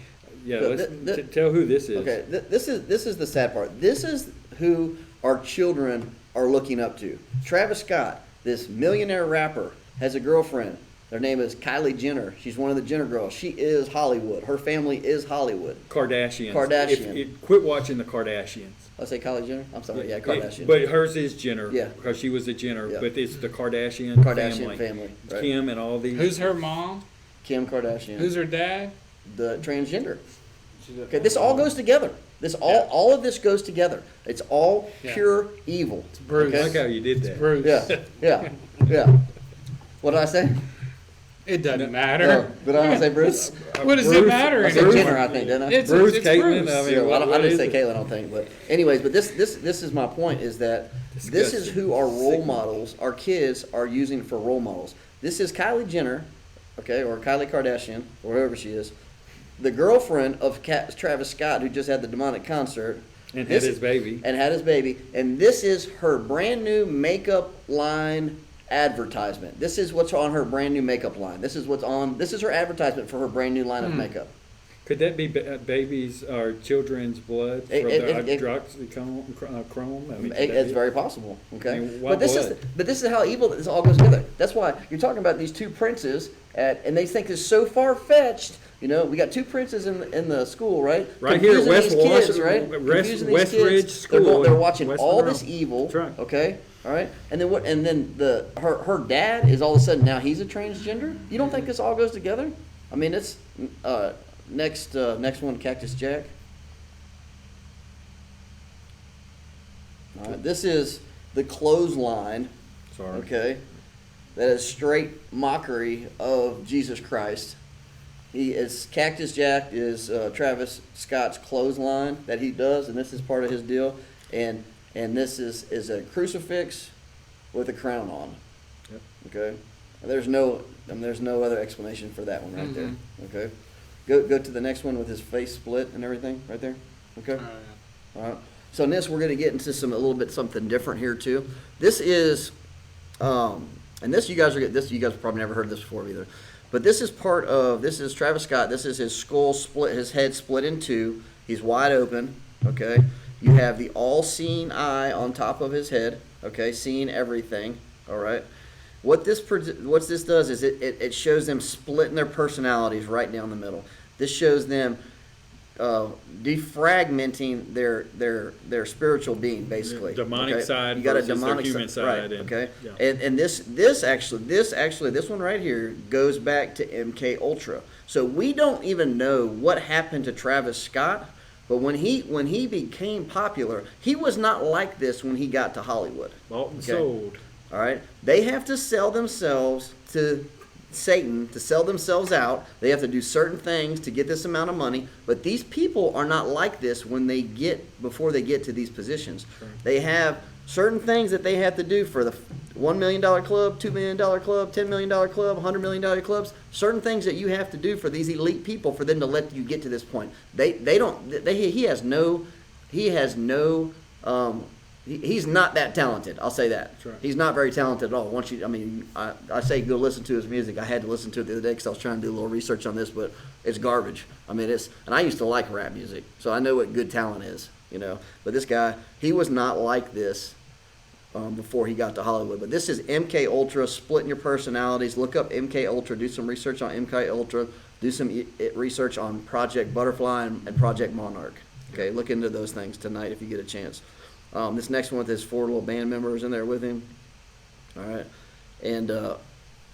Speaker 2: Yeah,
Speaker 8: The-
Speaker 2: let's
Speaker 8: the-
Speaker 2: tell who this is.
Speaker 8: Okay. This is the sad part. This is who our children are looking up to. Travis Scott, this millionaire rapper, has a girlfriend. Their name is Kylie Jenner. She's one of the Jenner girls. She is Hollywood. Her family is Hollywood.
Speaker 2: Kardashians.
Speaker 8: Kardashian.
Speaker 2: Quit watching the Kardashians.
Speaker 8: I say Kylie Jenner? I'm sorry. Yeah, Kardashian.
Speaker 2: But hers is Jenner.
Speaker 8: Yeah.
Speaker 2: Because she was a Jenner.
Speaker 8: Yeah.
Speaker 2: But it's the Kardashian
Speaker 8: family. Right.
Speaker 2: Kim and all these.
Speaker 3: Who's her mom?
Speaker 8: Kim Kardashian.
Speaker 3: Who's her dad?
Speaker 8: The transgender? Okay, this all goes together. All of this goes together. It's all
Speaker 3: Yeah.
Speaker 8: pure evil.
Speaker 3: It's Bruce.
Speaker 2: I like how you did that.
Speaker 3: Bruce.
Speaker 8: Yeah. What did I say?
Speaker 3: It doesn't matter.
Speaker 8: No, did I say Bruce?
Speaker 3: What does it
Speaker 2: Bruce-
Speaker 3: matter?
Speaker 8: I said
Speaker 3: anymore?
Speaker 8: Jenner, I think, didn't I?
Speaker 3: It's
Speaker 2: Bruce,
Speaker 3: it's
Speaker 2: Caitlin,
Speaker 3: Bruce.
Speaker 2: I mean,
Speaker 8: Yeah,
Speaker 2: what
Speaker 8: I didn't
Speaker 2: is
Speaker 8: say
Speaker 2: it?
Speaker 8: Caitlin, I don't think. But anyways, but this is my point is that this is who our role models, our kids are using for role models. This is Kylie Jenner, okay, or Kylie Kardashian, or whoever she is, the girlfriend of Travis Scott, who just had the demonic concert.
Speaker 2: And had his baby.
Speaker 8: And had his baby. And this is her brand new makeup line advertisement. This is what's on her brand new makeup line. This is her advertisement for her brand new line of makeup.
Speaker 2: Could that be babies or children's blood from hydroxychrome? I mean, could that
Speaker 8: It's
Speaker 2: be-
Speaker 8: very possible. Okay,
Speaker 2: I mean, why
Speaker 8: but this is how evil this all goes together. That's why you're talking about these two princes, and they think it's so far fetched. You know, we got two princes in the school, right?
Speaker 2: Right here at
Speaker 8: Confusing
Speaker 2: West
Speaker 8: these kids,
Speaker 2: Wash-
Speaker 8: right?
Speaker 2: West-
Speaker 8: Confusing these
Speaker 2: West
Speaker 8: kids.
Speaker 2: Ridge School
Speaker 8: They're
Speaker 2: in
Speaker 8: watching
Speaker 2: West
Speaker 8: all
Speaker 2: Monroe.
Speaker 8: this evil.
Speaker 2: That's right.
Speaker 8: Okay, all right, and then what? And then her dad is all of a sudden now he's a transgender. You don't think this all goes together? I mean, it's next one, Cactus Jack. All right, this is the clothesline.
Speaker 2: Sorry.
Speaker 8: Okay, that is straight mockery of Jesus Christ. Cactus Jack is Travis Scott's clothesline that he does, and this is part of his deal. And this is a crucifix with a crown on.
Speaker 2: Yep.
Speaker 8: Okay, there's no other explanation for that one right there. Okay, go to the next one with his face split and everything right there. Okay. All right. So in this, we're going to get into a little bit something different here too. This is, and this you guys probably never heard this before either, but this is Travis Scott. This is his skull split, his head split in two. He's wide open. Okay, you have the all-seeing eye on top of his head. Okay, seeing everything. All right. What this does is it shows them splitting their personalities right down the middle. This shows them defragmenting their spiritual being, basically.
Speaker 2: Demonic side
Speaker 8: You got a
Speaker 2: versus their
Speaker 8: demonic
Speaker 2: human side,
Speaker 8: right?
Speaker 2: and-
Speaker 8: Okay,
Speaker 2: yeah.
Speaker 8: and this one right here goes back to MK Ultra. So we don't even know what happened to Travis Scott, but when he became popular, he was not like this when he got to Hollywood.
Speaker 2: Bought and
Speaker 8: Okay.
Speaker 2: sold.
Speaker 8: All right, they have to sell themselves to Satan to sell themselves out. They have to do certain things to get this amount of money. But these people are not like this before they get to these positions.
Speaker 2: Sure.
Speaker 8: They have certain things that they have to do for the $1 million club, $2 million club, $10 million club, $100 million clubs. Certain things that you have to do for these elite people for them to let you get to this point. He's not that talented. I'll say that.
Speaker 2: Right.
Speaker 8: He's not very talented at all. I say go listen to his music. I had to listen to it the other day because I was trying to do a little research on this, but it's garbage. I mean, and I used to like rap music, so I know what good talent is, you know. But this guy, he was not like this before he got to Hollywood. But this is MK Ultra, splitting your personalities. Look up MK Ultra. Do some research on MK Ultra. Do some research on Project Butterfly and Project Monarch. Okay, look into those things tonight if you get a chance. This next one with his 4 little band members in there with him. All right. And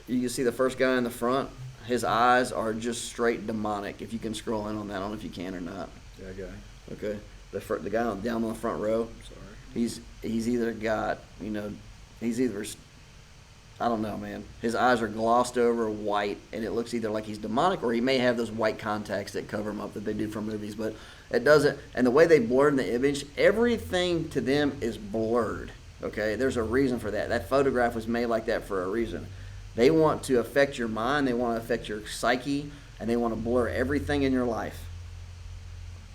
Speaker 8: you can see the first guy in the front. His eyes are just straight demonic. If you can scroll in on that. I don't know if you can or not.
Speaker 2: Yeah, guy.
Speaker 8: Okay. The guy down on the front row.
Speaker 2: Sorry.
Speaker 8: He's either got, I don't know, man. His eyes are glossed over white, and it looks either like he's demonic or he may have those white contacts that cover him up that they do for movies. But it doesn't. And the way they blurred in the image, everything to them is blurred. Okay, there's a reason for that. That photograph was made like that for a reason. They want to affect your mind. They want to affect your psyche, and they want to blur everything in your life.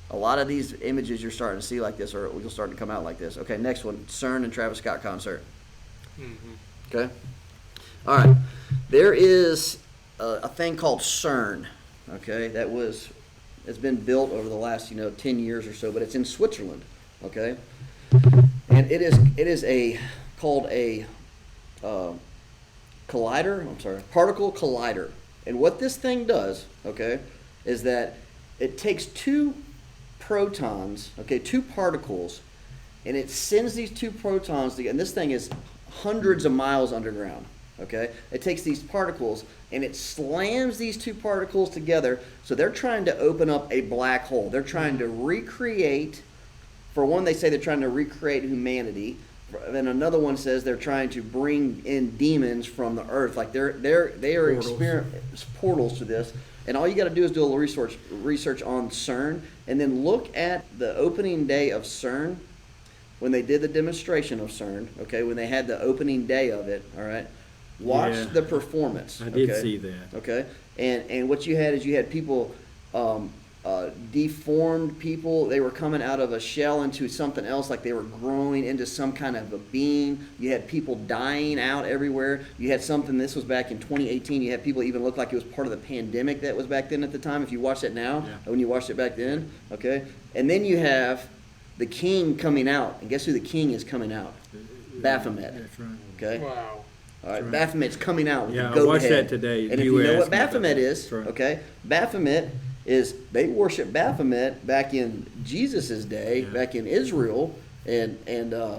Speaker 8: A lot of these images you're starting to see like this, or will start to come out like this. Okay, next one: CERN and Travis Scott concert. Okay. All right, there is a thing called CERN, okay, it's been built over the last, 10 years or so, but it's in Switzerland, okay? And And it is called a particle collider. And what this thing does, okay, is that it takes two protons, okay, two particles, and it sends these two protons together. And this thing is hundreds of miles underground, okay? It takes these particles and it slams these two particles together. So they're trying to open up a black hole. They're trying to recreate, for one, they say they're trying to recreate humanity. Then another one says they're trying to bring in demons from the earth. Like they are experiencing portals to this. And all you got to do is do a little research on CERN, and then look at the opening day of CERN when they did the demonstration of CERN. Okay, when they had the opening day of it. All right, watch
Speaker 2: Yeah.
Speaker 8: the performance.
Speaker 2: I did
Speaker 8: okay?
Speaker 2: see that.
Speaker 8: Okay, and what you had is you had people. Deformed people. They were coming out of a shell into something else, like they were growing into some kind of a being. You had people dying out everywhere. You had something, this was back in 2018, you had people even look like it was part of the pandemic that was back then at the time, if you watch it now, when you watched it back then, okay? And then you have the king coming out, and guess who the king is coming out? Baphomet,
Speaker 2: That's right.
Speaker 8: okay?
Speaker 3: Wow.
Speaker 8: All right,
Speaker 2: right.
Speaker 8: Baphomet's coming out with
Speaker 2: Yeah,
Speaker 8: a
Speaker 2: I
Speaker 8: goat
Speaker 2: watched
Speaker 8: head.
Speaker 2: that today.
Speaker 8: And if
Speaker 2: You
Speaker 8: you know
Speaker 2: asked
Speaker 8: what
Speaker 2: me about
Speaker 8: Baphomet
Speaker 2: that.
Speaker 8: is,
Speaker 2: That's right.
Speaker 8: okay, Baphomet is, they worship Baphomet back in Jesus' day,
Speaker 2: Yeah.
Speaker 8: back in Israel, and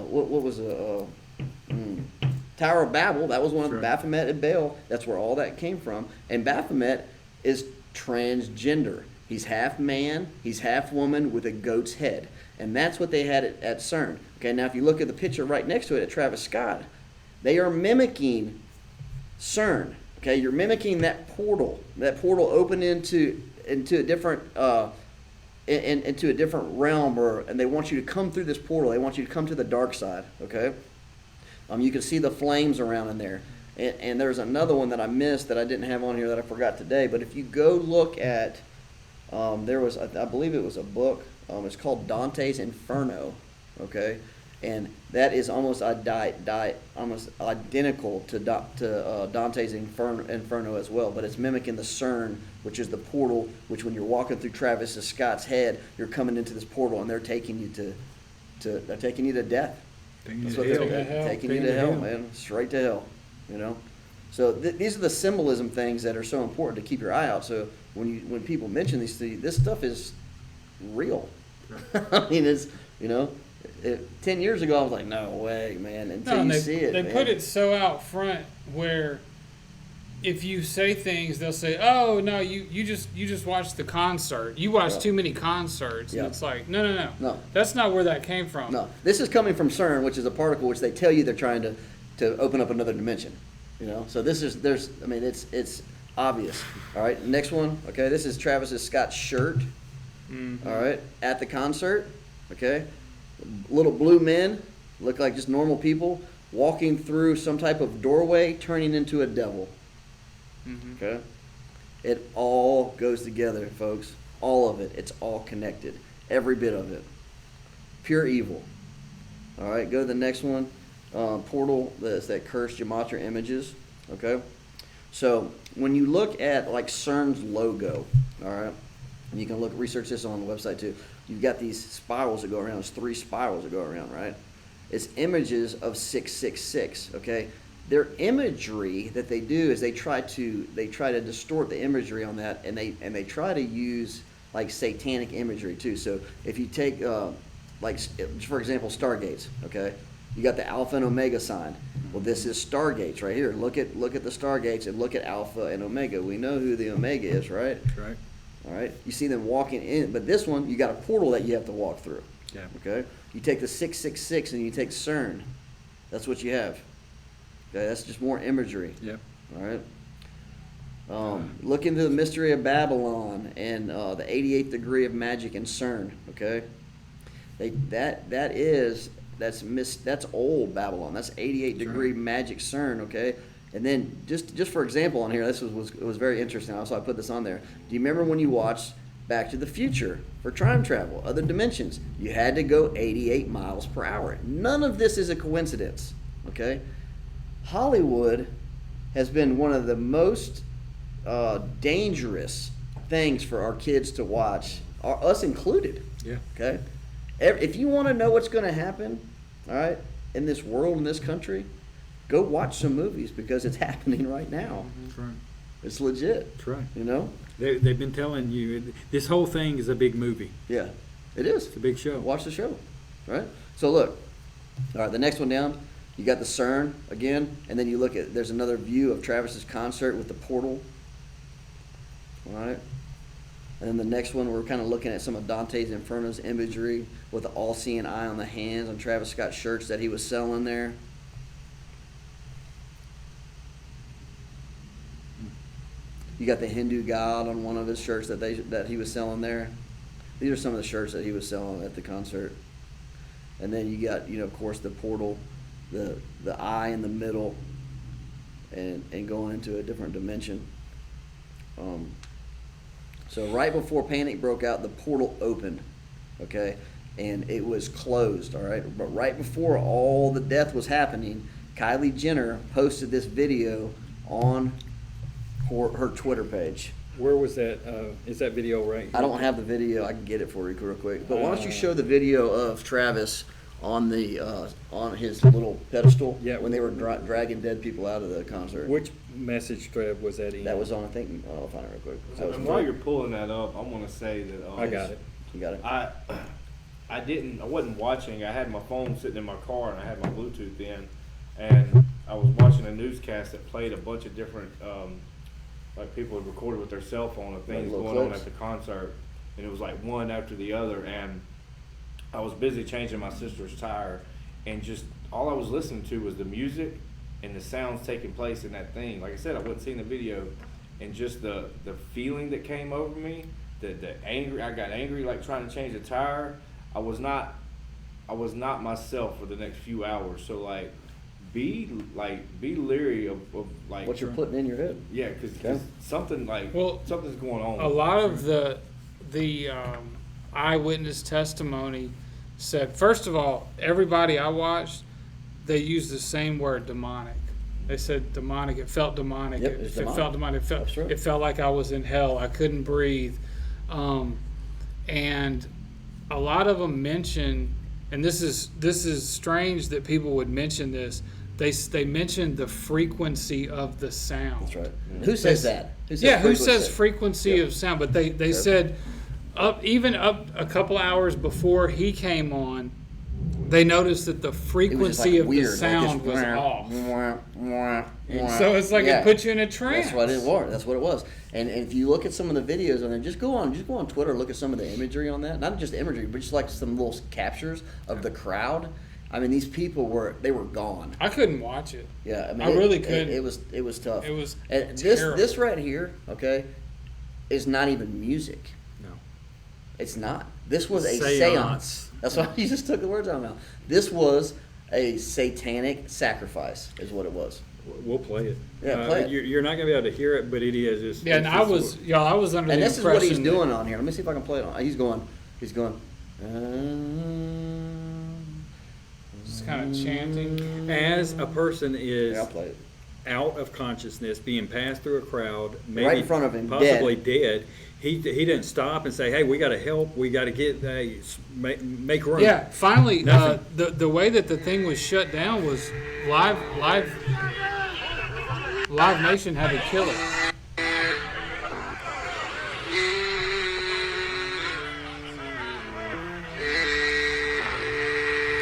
Speaker 8: what was Tower of Babel, that was one of the
Speaker 2: That's right.
Speaker 8: Baphomet and Baal, that's where all that came from. And Baphomet is transgender. He's half man, he's half woman with a goat's head. And that's what they had at CERN. Okay, now if you look at the picture right next to it at Travis Scott, they are mimicking CERN. Okay, you're mimicking that portal opened into a different into a different realm, and they want you to come through this portal. They want you to come to the dark side. Okay, you can see the flames around in there. And there's another one that I missed that I didn't have on here that I forgot today. But if you go look at, there was, I believe it was a book. It's called Dante's Inferno. Okay, and that is almost almost identical to Dante's Inferno as well. But it's mimicking the CERN, which is the portal. Which when you're walking through Travis Scott's head, you're coming into this portal, and they're taking you to death. That's what they're taking you to hell, man, straight to hell. You know, so these are the symbolism things that are so important to keep your eye out. So when people mention these things, this stuff is real. I mean, it's 10 years ago I was like, no way, man. Until you see it,
Speaker 3: they
Speaker 8: man.
Speaker 3: put it so out front where if you say things, they'll say, "Oh no, you just watched the concert. You watched too many concerts."
Speaker 8: Yeah.
Speaker 3: And it's like, no,
Speaker 8: No.
Speaker 3: that's not where that came from.
Speaker 8: No, this is coming from CERN, which is a particle which they tell you they're trying to open up another dimension. You know, so it's obvious. All right, next one. Okay, this is Travis Scott's shirt.
Speaker 3: Mm-hmm.
Speaker 8: All right, at the concert. Okay, little blue men look like just normal people walking through some type of doorway, turning into a devil.
Speaker 3: Mm-hmm.
Speaker 8: Okay, it all goes together, folks. All of it. It's all connected. Every bit of it. Pure evil. All right, go to the next one. Portal, that's that cursed gematria images. Okay, so when you look at like CERN's logo, all right, and you can research this on the website too. You've got these spirals that go around. There's 3 spirals that go around, right? It's images of 666. Okay, their imagery that they do is they try to distort the imagery on that, and they try to use like satanic imagery too. So if you take like for example Stargates, okay, you got the Alpha and Omega sign. Well, this is Stargates right here. Look at the Stargates and look at Alpha and Omega. We know who the Omega is, right?
Speaker 2: That's right.
Speaker 8: All right. You see them walking in, but this one you got a portal that you have to walk through.
Speaker 2: Yeah.
Speaker 8: Okay. You take the 666 and you take CERN. That's what you have. Okay. That's just more imagery.
Speaker 2: Yep.
Speaker 8: All right. Look into the mystery of Babylon and the 88th degree of magic in CERN. Okay. That's old Babylon. That's 88 degree magic CERN. Okay. And then just for example on here, this was very interesting. So I put this on there. Do you remember when you watched Back to the Future for time travel, other dimensions? You had to go 88 miles per hour. None of this is a coincidence. Okay. Hollywood has been one of the most dangerous things for our kids to watch, us included.
Speaker 2: Yeah.
Speaker 8: Okay. If you want to know what's going to happen, all right, in this world, in this country, go watch some movies because it's happening right now.
Speaker 2: That's right.
Speaker 8: It's legit,
Speaker 2: That's right.
Speaker 8: you know?
Speaker 2: They've been telling you, this whole thing is a big movie.
Speaker 8: Yeah, it is.
Speaker 2: It's a big show.
Speaker 8: Watch the show, right? So look, all right, the next one down, you got the CERN again, and then you look at, there's another view of Travis's concert with the portal, all right? And then the next one, we're kind of looking at some of Dante's Inferno's imagery with the all-seeing eye on the hands on Travis Scott's shirts that he was selling there. You got the Hindu god on one of his shirts that he was selling there. These are some of the shirts that he was selling at the concert. And then you got, you know, of course, the portal, the eye in the middle, and going into a different dimension. So right before panic broke out, the portal opened, okay, and it was closed, all right. But right before all the death was happening, Kylie Jenner posted this video on her Twitter page.
Speaker 2: Where was that? Is that video right here?
Speaker 8: I don't have the video. I can get it for you real quick. But why don't you show the video of Travis on the on his little pedestal when they were dragging dead people out of the concert?
Speaker 2: Which message thread was that in?
Speaker 8: That was on, I think, I'll find it real quick. So
Speaker 5: And while you're pulling that up, I want to say that
Speaker 2: I got it.
Speaker 8: You got it?
Speaker 5: I wasn't watching. I had my phone sitting in my car and I had my Bluetooth in, and I was watching a newscast that played a bunch of different, like people had recorded with their cell phone of things
Speaker 8: little
Speaker 5: going on
Speaker 8: clips?
Speaker 5: at the concert, and it was like one after the other, and I was busy changing my sister's tire, and just all I was listening to was the music and the sounds taking place in that thing. Like I said, I wasn't seeing the video, and just the feeling that came over me, the angry, I got angry like trying to change the tire. I was not myself for the next few hours. So like, be leery of like
Speaker 8: What you're putting in your head.
Speaker 5: Yeah, because
Speaker 8: Okay.
Speaker 5: something like something's going on.
Speaker 3: A lot of the eyewitness testimony said, first of all, everybody I watched, they used the same word, demonic. They said demonic. It felt demonic.
Speaker 8: Yep,
Speaker 3: it
Speaker 8: it's
Speaker 3: felt
Speaker 8: demonic.
Speaker 3: demonic.
Speaker 8: That's right.
Speaker 3: It felt like I was in hell. I couldn't breathe. And a lot of them mention, and this is strange that people would mention this. They mentioned the frequency of the sound.
Speaker 8: That's right. Who says that?
Speaker 3: Who says frequency of sound? But they said up a couple hours before he came on, they noticed that the frequency of the sound was off. So it's like it put you in a trance.
Speaker 8: That's what it was. That's what it was. And if you look at some of the videos on there, just go on Twitter, look at some of the imagery on that. Not just imagery, but just like some little captures of the crowd. I mean, these people were gone.
Speaker 3: I couldn't watch it.
Speaker 8: Yeah, I mean,
Speaker 3: I really couldn't.
Speaker 8: It was tough.
Speaker 3: It was
Speaker 8: and
Speaker 3: terrible.
Speaker 8: this right here, okay, is not even music.
Speaker 2: No.
Speaker 8: It's not. This was a
Speaker 2: Seance.
Speaker 8: seance. That's why you just took the words out of my mouth. This was a satanic sacrifice, is what it was.
Speaker 2: We'll play it.
Speaker 8: Yeah, play it.
Speaker 2: You're not going to be able to hear it, but it is.
Speaker 3: Yeah, and I was under
Speaker 8: And
Speaker 3: the
Speaker 8: this is what he's
Speaker 3: impression
Speaker 8: doing on here. Let me see if I can play it on. He's going.
Speaker 3: Just kind of chanting.
Speaker 2: As a person is
Speaker 8: Here, I'll play it.
Speaker 2: out of consciousness, being passed through a crowd, maybe
Speaker 8: Right in front of him,
Speaker 2: possibly dead. He didn't stop and say, "Hey, we got to help. We got to get make room."
Speaker 3: Yeah, finally,
Speaker 2: Nothing.
Speaker 3: the way that the thing was shut down was Live Nation had to kill it.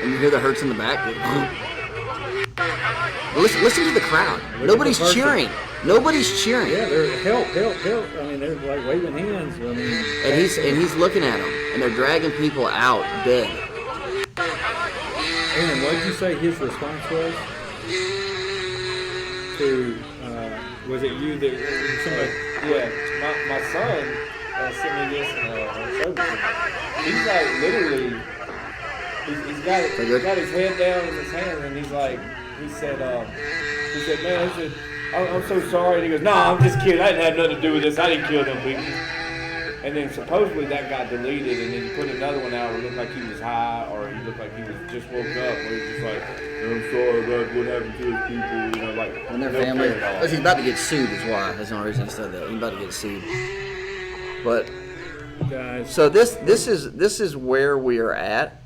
Speaker 8: And you hear the hurts in the back. Listen to the crowd. Nobody's cheering. Nobody's cheering.
Speaker 2: Yeah, they're help. I mean, they're like waving hands. I mean,
Speaker 8: And he's looking at them, and they're dragging people out dead.
Speaker 2: Aaron, what did you say his response was? To was it you that somebody?
Speaker 5: Yeah, my son sent me this and showed it to me. He's like literally, he's got his head down in his hand, and he's like, he said, man, I'm so sorry. And he goes, no, I'm just kidding. I didn't have nothing to do with this. I didn't kill them people. And then supposedly that got deleted, and then you put another one out where it looked like he was high, or he looked like he was just woke up, where he's just like, I'm sorry about what happened to his people, you know, like.
Speaker 8: And their
Speaker 5: no
Speaker 8: family.
Speaker 5: care at all.
Speaker 8: Because he's about to get sued, is why. That's the only reason I said that. He's about to get sued. But
Speaker 2: Guys,
Speaker 8: so this is where we are at.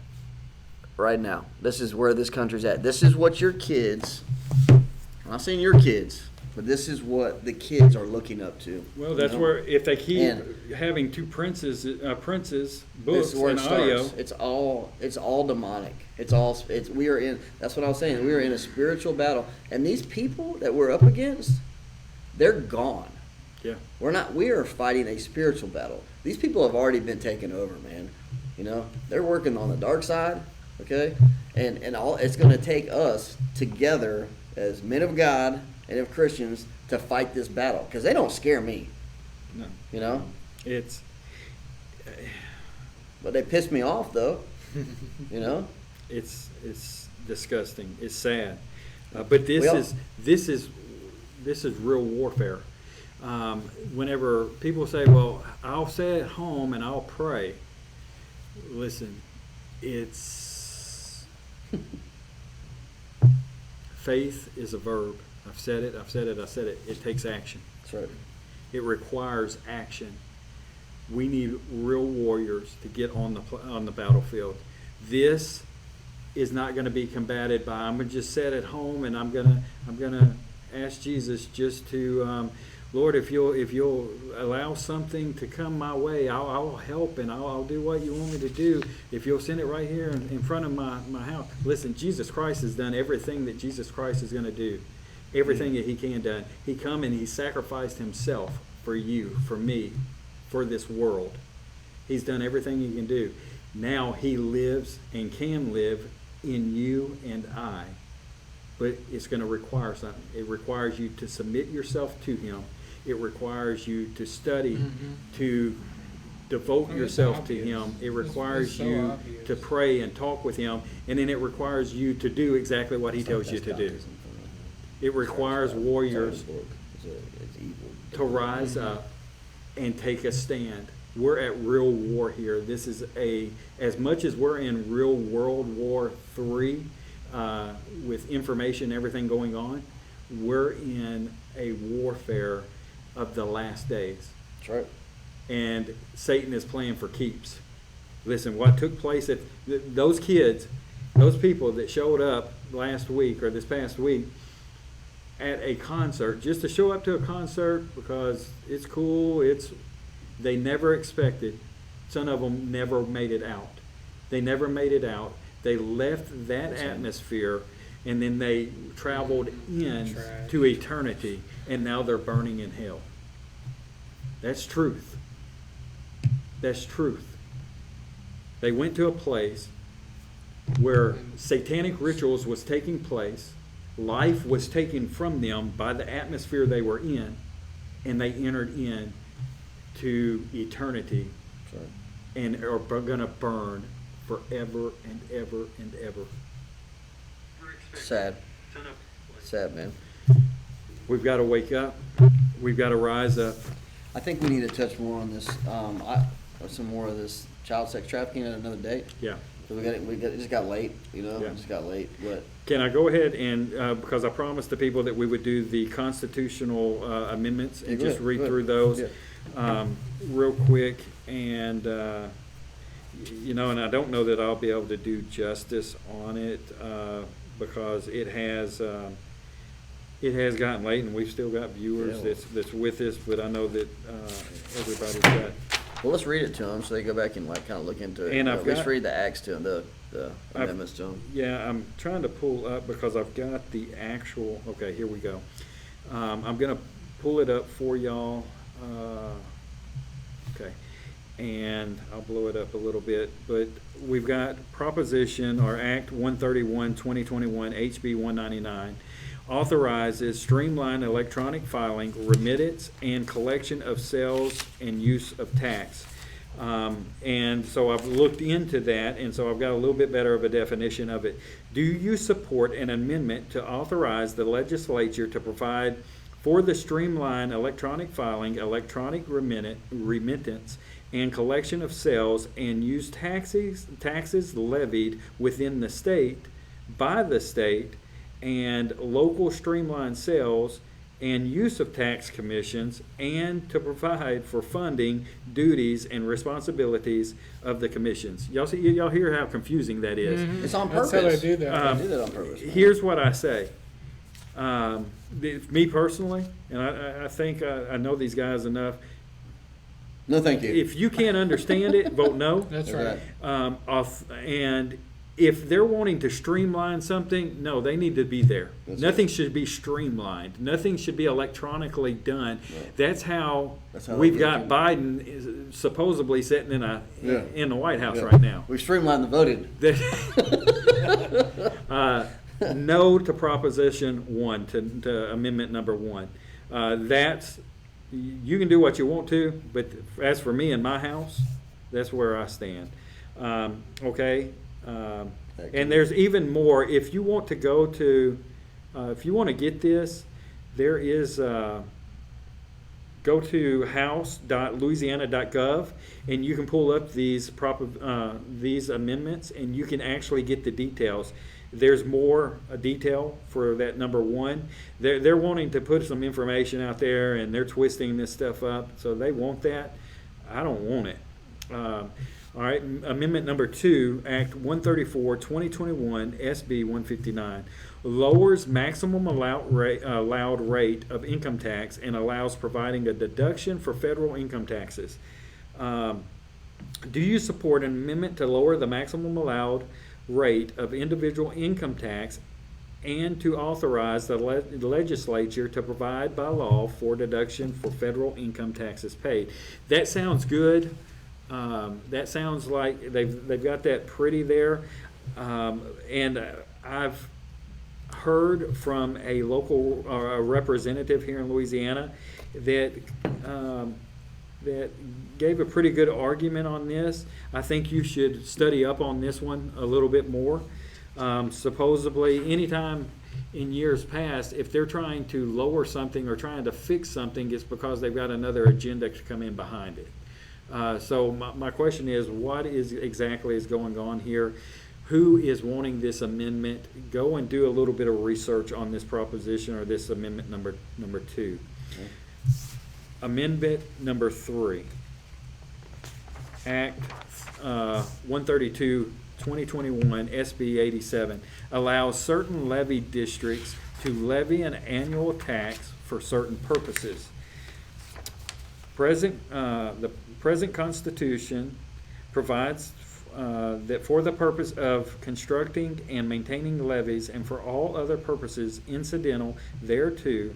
Speaker 8: right now. This is where this country's at. This is what your kids, I'm not saying your kids, but this is what the kids are looking up to.
Speaker 2: Well, that's
Speaker 8: You know?
Speaker 2: where, if they keep
Speaker 8: And-
Speaker 2: having two princes
Speaker 8: This
Speaker 2: books
Speaker 8: is where
Speaker 2: and
Speaker 8: it
Speaker 2: audio,
Speaker 8: starts. It's all demonic. We are in, that's what I was saying, we are in a spiritual battle. And these people that we're up against, they're gone.
Speaker 2: yeah.
Speaker 8: We are fighting a spiritual battle. These people have already been taken over, man. You know, they're working on the dark side, okay? And it's going to take us together as men of God and of Christians to fight this battle, because they don't scare me.
Speaker 2: No.
Speaker 8: You know,
Speaker 2: It's,
Speaker 8: but they piss me off though. You know,
Speaker 2: it's disgusting. It's sad. But this
Speaker 8: Well-
Speaker 2: is real warfare. Whenever people say, well, I'll stay at home and I'll pray. Listen, it's faith is a verb. I've said it. It takes action.
Speaker 8: that's right.
Speaker 2: It requires action. We need real warriors to get on the battlefield. This is not going to be combated by I'm going to just sit at home and I'm going to ask Jesus just to Lord, if you'll allow something to come my way, I'll help and I'll do what you want me to do. If you'll send it right here in front of my house. Listen, Jesus Christ has done everything that Jesus Christ is going to do. Everything that he can do. He come and he sacrificed himself for you, for me, for this world. He's done everything he can do. Now he lives and can live in you and I. But it's going to require something. It requires you to submit yourself to him. It requires you to study, to devote yourself to him. It requires you to pray and talk with him. And then it requires you to do exactly what he tells you to do. It requires warriors
Speaker 8: It's evil.
Speaker 2: to rise up and take a stand. We're at real war here. This is as much as we're in real World War III, with information, everything going on, we're in a warfare of the last days.
Speaker 8: That's right.
Speaker 2: And Satan is playing for keeps. Listen, what took place at those kids, those people that showed up last week or this past week at a concert, just to show up to a concert because it's cool, they never expected. Some of them never made it out. They never made it out. They left that atmosphere and then they traveled in to eternity and now they're burning in hell. That's truth. That's truth. They went to a place where satanic rituals was taking place, life was taken from them by the atmosphere they were in, and they entered in to eternity
Speaker 8: That's right.
Speaker 2: and are going to burn forever and ever and ever.
Speaker 8: Sad. Sad, man.
Speaker 2: We've got to wake up. We've got to rise up.
Speaker 8: I think we need to touch more on this. Some more of this child sex trafficking at another date.
Speaker 2: Yeah.
Speaker 8: So it just got late, you know.
Speaker 2: Yeah.
Speaker 8: It just got late, but
Speaker 2: Can I go ahead and, because I promised the people that we would do the constitutional amendments and
Speaker 8: Yeah, go
Speaker 2: just
Speaker 8: ahead,
Speaker 2: read
Speaker 8: go
Speaker 2: through
Speaker 8: ahead.
Speaker 2: those real quick. And, you know, and I don't know that I'll be able to do justice on it because it has gotten late and we've still got viewers
Speaker 8: Yeah.
Speaker 2: that's with us, but I know that everybody's got.
Speaker 8: well, let's read it to them so they go back and like kind of look into it.
Speaker 2: And
Speaker 8: At
Speaker 2: I've
Speaker 8: least
Speaker 2: got-
Speaker 8: read the acts to them, the amendments to them.
Speaker 2: Yeah, I'm trying to pull up because I've got the actual, okay, here we go. I'm going to pull it up for y'all. Okay, and I'll blow it up a little bit, but we've got Proposition or Act 131, 2021, HB 199, authorizes streamlined electronic filing, remittance, and collection of sales and use of tax. And so I've looked into that, and so I've got a little bit better of a definition of it. Do you support an amendment to authorize the legislature to provide for the streamlined electronic filing, electronic remittance, and collection of sales and use taxes levied within the state, by the state, and local streamlined sales and use of tax commissions, and to provide for funding, duties, and responsibilities of the commissions. Y'all hear how confusing that is?
Speaker 8: It's on
Speaker 3: That's
Speaker 8: purpose.
Speaker 3: how they do that.
Speaker 8: They do that on purpose. man.
Speaker 2: Here's what I say. Me personally, and I think I know these guys enough.
Speaker 8: No, thank you.
Speaker 2: If you can't understand it, vote no.
Speaker 3: That's
Speaker 8: Okay.
Speaker 3: right.
Speaker 2: And if they're wanting to streamline something, no, they need to be there.
Speaker 8: That's
Speaker 2: Nothing should be streamlined. Nothing should be electronically done. That's how
Speaker 8: That's how
Speaker 2: we've
Speaker 8: they
Speaker 2: got
Speaker 8: do it.
Speaker 2: Biden is supposedly sitting in
Speaker 8: Yeah.
Speaker 2: in the White House
Speaker 8: Yeah.
Speaker 2: right now.
Speaker 8: We've streamlined the voting.
Speaker 2: No to Proposition 1, to Amendment number 1. That's, you can do what you want to, but as for me and my house, that's where I stand. Okay? And there's even more. If you want to go to, if you want to get this, there is, go to house.louisiana.gov and you can pull up these amendments and you can actually get the details. There's more detail for that number 1. They're wanting to put some information out there and they're twisting this stuff up, so they want that. I don't want it. All right, Amendment number 2, Act 134, 2021, SB 159, lowers maximum allowed rate of income tax and allows providing a deduction for federal income taxes. Do you support an amendment to lower the maximum allowed rate of individual income tax and to authorize the legislature to provide by law for deduction for federal income taxes paid? That sounds good. That sounds like they've got that pretty there. And I've heard from a local a representative here in Louisiana that that gave a pretty good argument on this. I think you should study up on this one a little bit more. Supposedly, anytime in years past, if they're trying to lower something or trying to fix something, it's because they've got another agenda to come in behind it. So my question is, what is exactly is going on here? Who is wanting this amendment? Go and do a little bit of research on this proposition or this amendment number 2. Amendment number 3. Act 132, 2021, SB 87 allows certain levy districts to levy an annual tax for certain purposes. The present Constitution provides that for the purpose of constructing and maintaining levees and for all other purposes incidental thereto,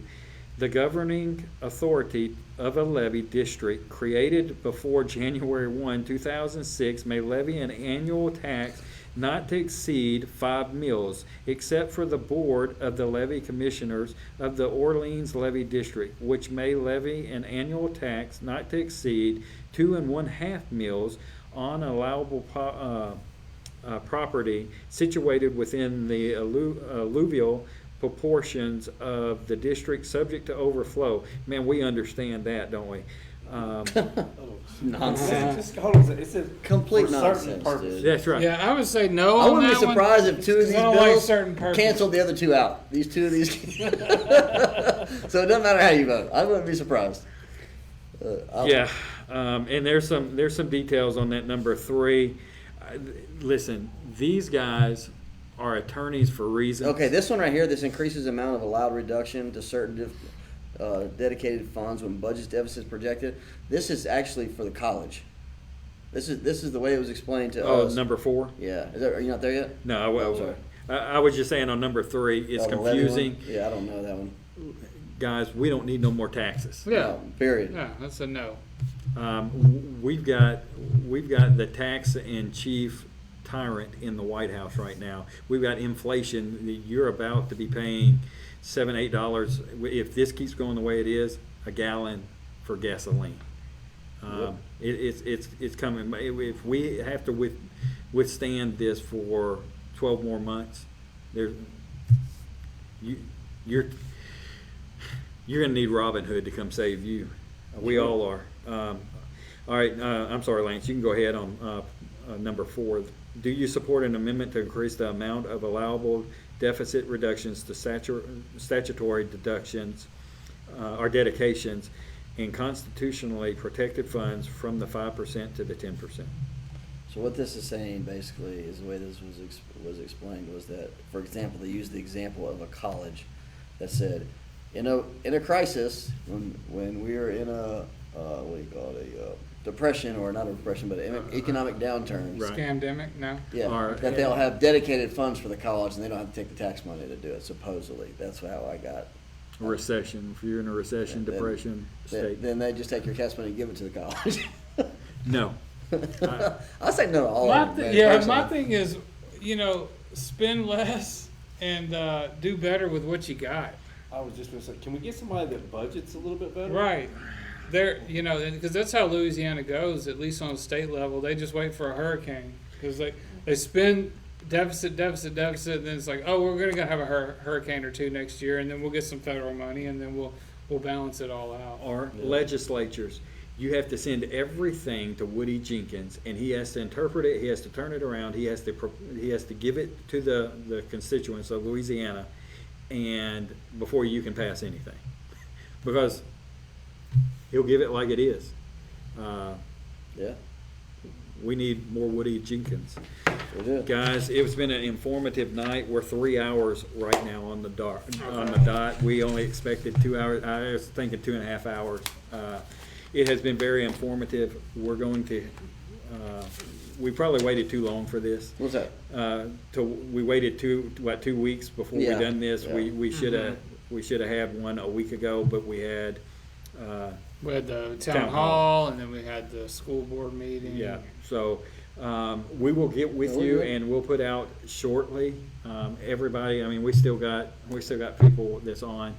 Speaker 2: the governing authority of a levy district created before January 1, 2006 may levy an annual tax not to exceed 5 mills, except for the Board of the Levy Commissioners of the Orleans Levy District, which may levy an annual tax not to exceed 2 1/2 mills on allowable property situated within the alluvial proportions of the district subject to overflow. Man, we understand that, don't we?
Speaker 8: Nonsense.
Speaker 5: Just hold on a second. It says
Speaker 8: Complete
Speaker 5: for
Speaker 8: nonsense,
Speaker 5: certain purposes.
Speaker 8: dude.
Speaker 2: That's right.
Speaker 3: Yeah, I would say no
Speaker 8: I
Speaker 3: on
Speaker 8: wouldn't be
Speaker 3: that one.
Speaker 8: surprised if 2 of these
Speaker 3: I don't like
Speaker 8: bills
Speaker 3: certain purposes.
Speaker 8: canceled the other 2 out. These 2 of these. So it doesn't matter how you vote. I wouldn't be surprised.
Speaker 2: Yeah, and there's some details on that number 3. Listen, these guys are attorneys for reasons.
Speaker 8: Okay, this one right here, this increases the amount of allowed reduction to certain dedicated funds when budget deficits projected. This is actually for the college. This is the way it was explained to us.
Speaker 2: Number 4.
Speaker 8: Yeah, are you not there yet?
Speaker 2: No,
Speaker 8: Oh, sorry.
Speaker 2: I was just saying on number 3, it's
Speaker 8: Oh, the levy one?
Speaker 2: confusing.
Speaker 8: Yeah, I don't know that one.
Speaker 2: Guys, we don't need no more taxes.
Speaker 3: Yeah,
Speaker 8: No, period.
Speaker 3: yeah, that's a no.
Speaker 2: We've got the tax in chief tyrant in the White House right now. We've got inflation. You're about to be paying $7, $8 if this keeps going the way it is, a gallon for gasoline. It's coming. If we have to withstand this for 12 more months, you're going to need Robin Hood to come save you. We all are. All right. I'm sorry, Lance. You can go ahead on number 4. Do you support an amendment to increase the amount of allowable deficit reductions to statutory deductions our dedications in constitutionally protected funds from the 5% to the 10%.
Speaker 8: So what this is saying basically is the way this was explained was that, for example, they used the example of a college that said, in a crisis, when we are in a what do you call it, a depression, or not a depression, but an economic downturn.
Speaker 2: Right.
Speaker 3: Scamdemic, no?
Speaker 8: Yeah,
Speaker 2: Or-
Speaker 8: that they'll have dedicated funds for the college, and they don't have to take the tax money to do it. Supposedly, that's how I got.
Speaker 2: Recession, if you're in a recession,
Speaker 8: Then-
Speaker 2: depression state.
Speaker 8: Then they just take your tax money and give it to the college.
Speaker 2: No.
Speaker 8: I say no to all of them. man,
Speaker 3: My
Speaker 8: personally.
Speaker 3: thing is, spend less and do better with what you got.
Speaker 5: I was just gonna say, can we get somebody that budgets a little bit better?
Speaker 3: Right. There, because that's how Louisiana goes, at least on a state level. They just wait for a hurricane because they spend deficit, and then it's like, oh, we're going to have a hurricane or two next year, and then we'll get some federal money, and then we'll balance it all out.
Speaker 2: Or legislatures, you have to send everything to Woody Jenkins, and he has to interpret it, he has to turn it around, he has to give it to the constituents of Louisiana, and before you can pass anything. Because he'll give it like it is.
Speaker 8: Yeah,
Speaker 2: We need more Woody Jenkins.
Speaker 8: we do.
Speaker 2: Guys, it's been an informative night. We're 3 hours right now on the dot. We only expected 2 hours. I was thinking 2.5 hours. It has been very informative. We're going to, we probably waited too long for this.
Speaker 8: What's that?
Speaker 2: We waited 2 weeks before we
Speaker 8: Yeah,
Speaker 2: done this.
Speaker 8: yeah.
Speaker 2: We should have had one a week ago, but we had,
Speaker 3: We had the
Speaker 2: Town
Speaker 3: town
Speaker 2: hall.
Speaker 3: hall, and then we had the school board meeting.
Speaker 2: yeah. So, we will get with
Speaker 8: We're
Speaker 2: you
Speaker 8: good.
Speaker 2: and we'll put out shortly. Everybody, I mean, we still got people that's on.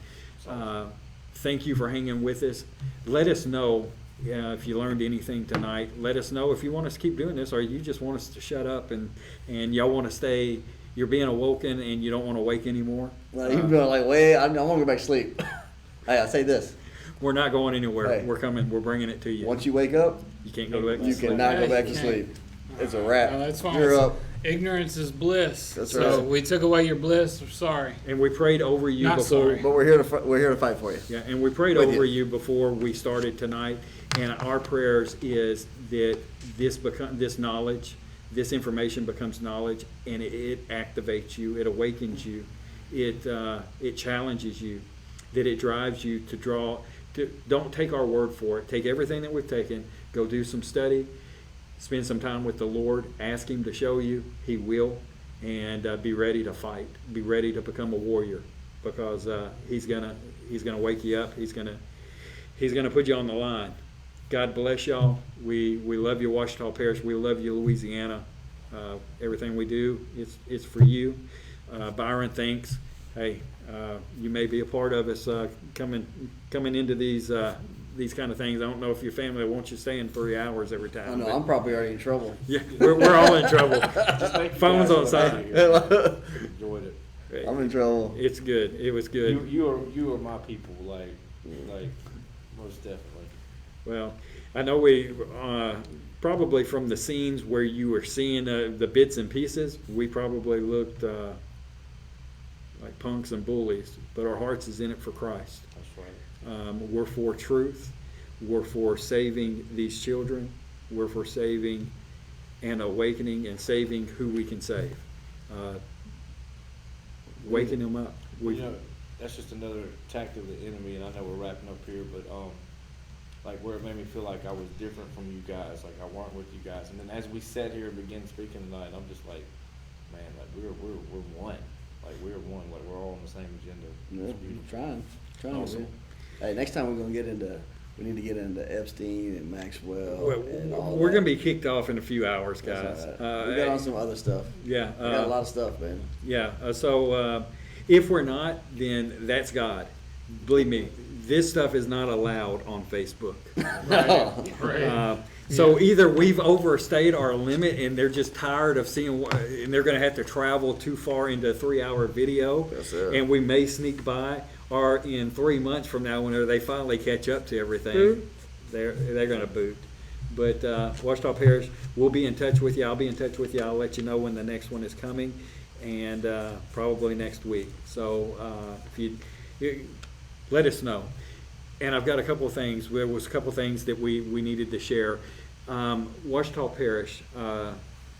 Speaker 2: Thank you for hanging with us. Let us know if you learned anything tonight. Let us know if you want us to keep doing this, or you just want us to shut up and y'all want to stay. You're being awoken and you don't want to wake anymore.
Speaker 8: Well, you've been like, wait, I want to go back to sleep. Hey, I say this:
Speaker 2: We're not going anywhere.
Speaker 8: Hey.
Speaker 2: We're coming. We're bringing it to you.
Speaker 8: once you wake up,
Speaker 2: You can't go back to
Speaker 8: you
Speaker 2: sleep.
Speaker 8: cannot go back to
Speaker 3: You
Speaker 8: sleep.
Speaker 3: can't.
Speaker 8: It's a wrap.
Speaker 3: No, that's fine.
Speaker 8: You're up.
Speaker 3: Ignorance is bliss.
Speaker 8: That's
Speaker 3: so
Speaker 8: right.
Speaker 3: we took away your bliss. We're sorry.
Speaker 2: And we prayed over you
Speaker 3: Not
Speaker 2: before.
Speaker 3: sorry.
Speaker 8: But we're here to fight for you.
Speaker 2: Yeah, and we prayed
Speaker 8: With
Speaker 2: over
Speaker 8: you.
Speaker 2: you before we started tonight, and our prayers is that this knowledge, this information becomes knowledge, and it activates you, it awakens you, it challenges you, that it drives you to don't take our word for it. Take everything that we've taken, go do some study, spend some time with the Lord, ask Him to show you, He will, and be ready to fight, be ready to become a warrior, because He's gonna wake you up. He's gonna put you on the line. God bless y'all. We love you, Ouachita Parish. We love you, Louisiana. Everything we do, it's for you. Byron, thanks. Hey, you may be a part of us coming into these kind of things. I don't know if your family wants you staying 3 hours every time.
Speaker 8: I know
Speaker 2: but-
Speaker 8: I'm probably already in trouble.
Speaker 2: Yeah, we're all in trouble.
Speaker 5: Just thank you
Speaker 2: Phones
Speaker 5: guys
Speaker 2: on
Speaker 5: for
Speaker 2: silent.
Speaker 5: being here. Enjoyed it.
Speaker 8: I'm in trouble.
Speaker 2: It's good. It was good.
Speaker 5: You are my people, like most definitely.
Speaker 2: Well, I know we probably from the scenes where you were seeing the bits and pieces, we probably looked like punks and bullies, but our hearts is in it for Christ.
Speaker 5: That's right.
Speaker 2: We're for truth. We're for saving these children. We're for saving and awakening and saving who we can save. Waking them up.
Speaker 5: That's just another tactic of the enemy, and I know we're wrapping up here, but like where it made me feel like I was different from you guys, like I weren't with you guys. And then as we sat here and began speaking tonight, I'm just like, man, like we're one. Like we're one. Like we're all on the same agenda.
Speaker 8: Yeah,
Speaker 5: It's beautiful.
Speaker 8: trying
Speaker 5: Awesome.
Speaker 8: to. Hey, next time we need to get into Epstein and Maxwell and all
Speaker 2: We're
Speaker 8: that.
Speaker 2: going to be kicked off in a few hours, guys.
Speaker 8: That's all right. We got on some other stuff.
Speaker 2: Yeah.
Speaker 8: We got a lot of stuff, man.
Speaker 2: Yeah. So if we're not, then that's God. Believe me, this stuff is not allowed on Facebook. So either we've overstayed our limit and they're just tired of seeing, and they're going to have to travel too far into a 3-hour video,
Speaker 8: That's it.
Speaker 2: and we may sneak by, or in 3 months from now, whenever they finally catch up to everything, they're going to boot. But Ouachita Parish, we'll be in touch with you. I'll be in touch with you. I'll let you know when the next one is coming, and probably next week. So if you let us know. and I've got a couple of things. There was a couple of things that we needed to share. Ouachita Parish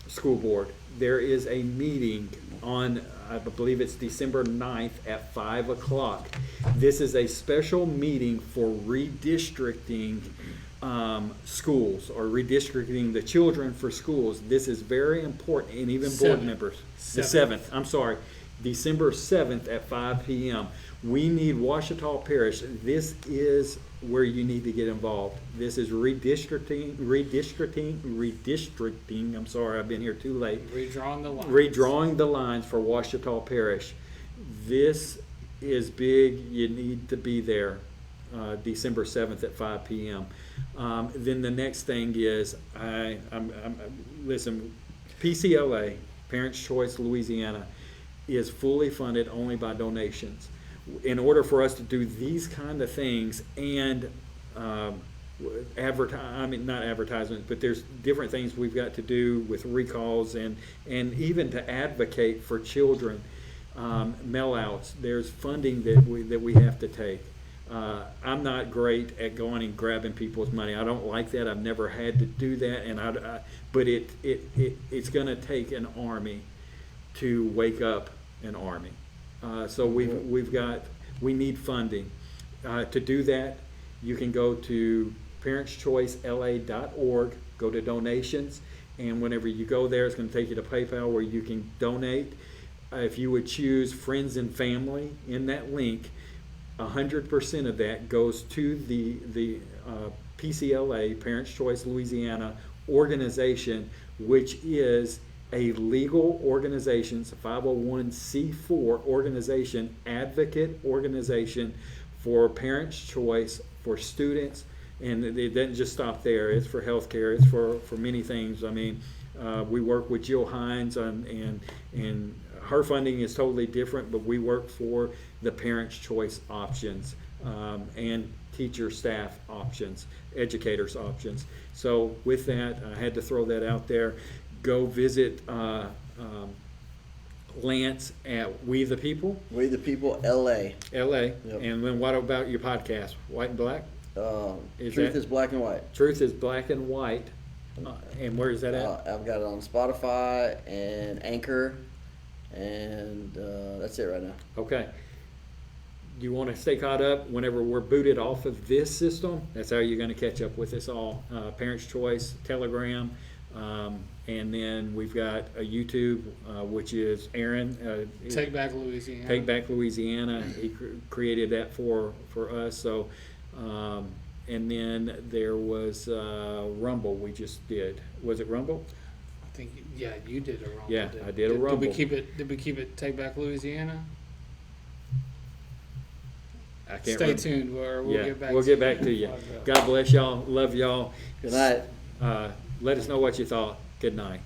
Speaker 2: School Board, there is a meeting on, I believe it's December 9th at 5 o'clock. This is a special meeting for redistricting schools, or redistricting the children for schools. This is very important, and even board
Speaker 3: Seventh.
Speaker 2: members. The 7th, I'm sorry, December 7th at 5 p.m. We need Ouachita Parish. This is where you need to get involved. This is redistricting, I'm sorry, I've been here too late.
Speaker 3: Redrawing the line.
Speaker 2: Redrawing the lines for Ouachita Parish. This is big. You need to be there, December 7th at 5 p.m. Then the next thing is, listen, PCLA, Parents Choice Louisiana, is fully funded only by donations. In order for us to do these kind of things and not advertisements, but there's different things we've got to do with recalls and even to advocate for children, mail outs. There's funding that we have to take. I'm not great at going and grabbing people's money. I don't like that. I've never had to do that, but it's going to take an army to wake up an army. So we need funding. To do that, you can go to parentschoicela.org, go to donations, and whenever you go there, it's going to take you to PayPal where you can donate. If you would choose friends and family in that link, 100% of that goes to the PCLA, Parents Choice Louisiana organization, which is a legal organization. It's a 501c4 organization, advocate organization for parents' choice, for students, and it doesn't just stop there. It's for healthcare. It's for many things. I mean, we work with Jill Hines, and her funding is totally different, but we work for the parents' choice options, and teacher staff options, educators options. So with that, I had to throw that out there. Go visit Lance at We the People.
Speaker 8: We the People, LA.
Speaker 2: LA.
Speaker 8: Yep.
Speaker 2: And then what about your podcast, White and Black?
Speaker 8: Truth
Speaker 2: that-
Speaker 8: is Black and White.
Speaker 2: Truth is Black and White. And where is that at?
Speaker 8: I've got it on Spotify and Anchor, and that's it right now.
Speaker 2: Okay. You want to stay caught up whenever we're booted off of this system? That's how you're going to catch up with us all. Parents' Choice, Telegram, and then we've got a YouTube, which is Aaron.
Speaker 3: Take Back Louisiana.
Speaker 2: Take Back Louisiana. He created that for us. So, and then there was Rumble. We just did. Was it Rumble?
Speaker 3: I think, yeah, you did a Rumble.
Speaker 2: Yeah, I did a Rumble.
Speaker 3: Did we keep it Take Back Louisiana?
Speaker 2: I can't
Speaker 3: Stay
Speaker 2: remember.
Speaker 3: tuned. We'll get back.
Speaker 2: We'll get back to you. God bless y'all. Love y'all.
Speaker 8: Good night.
Speaker 2: Let us know what you thought. Good night.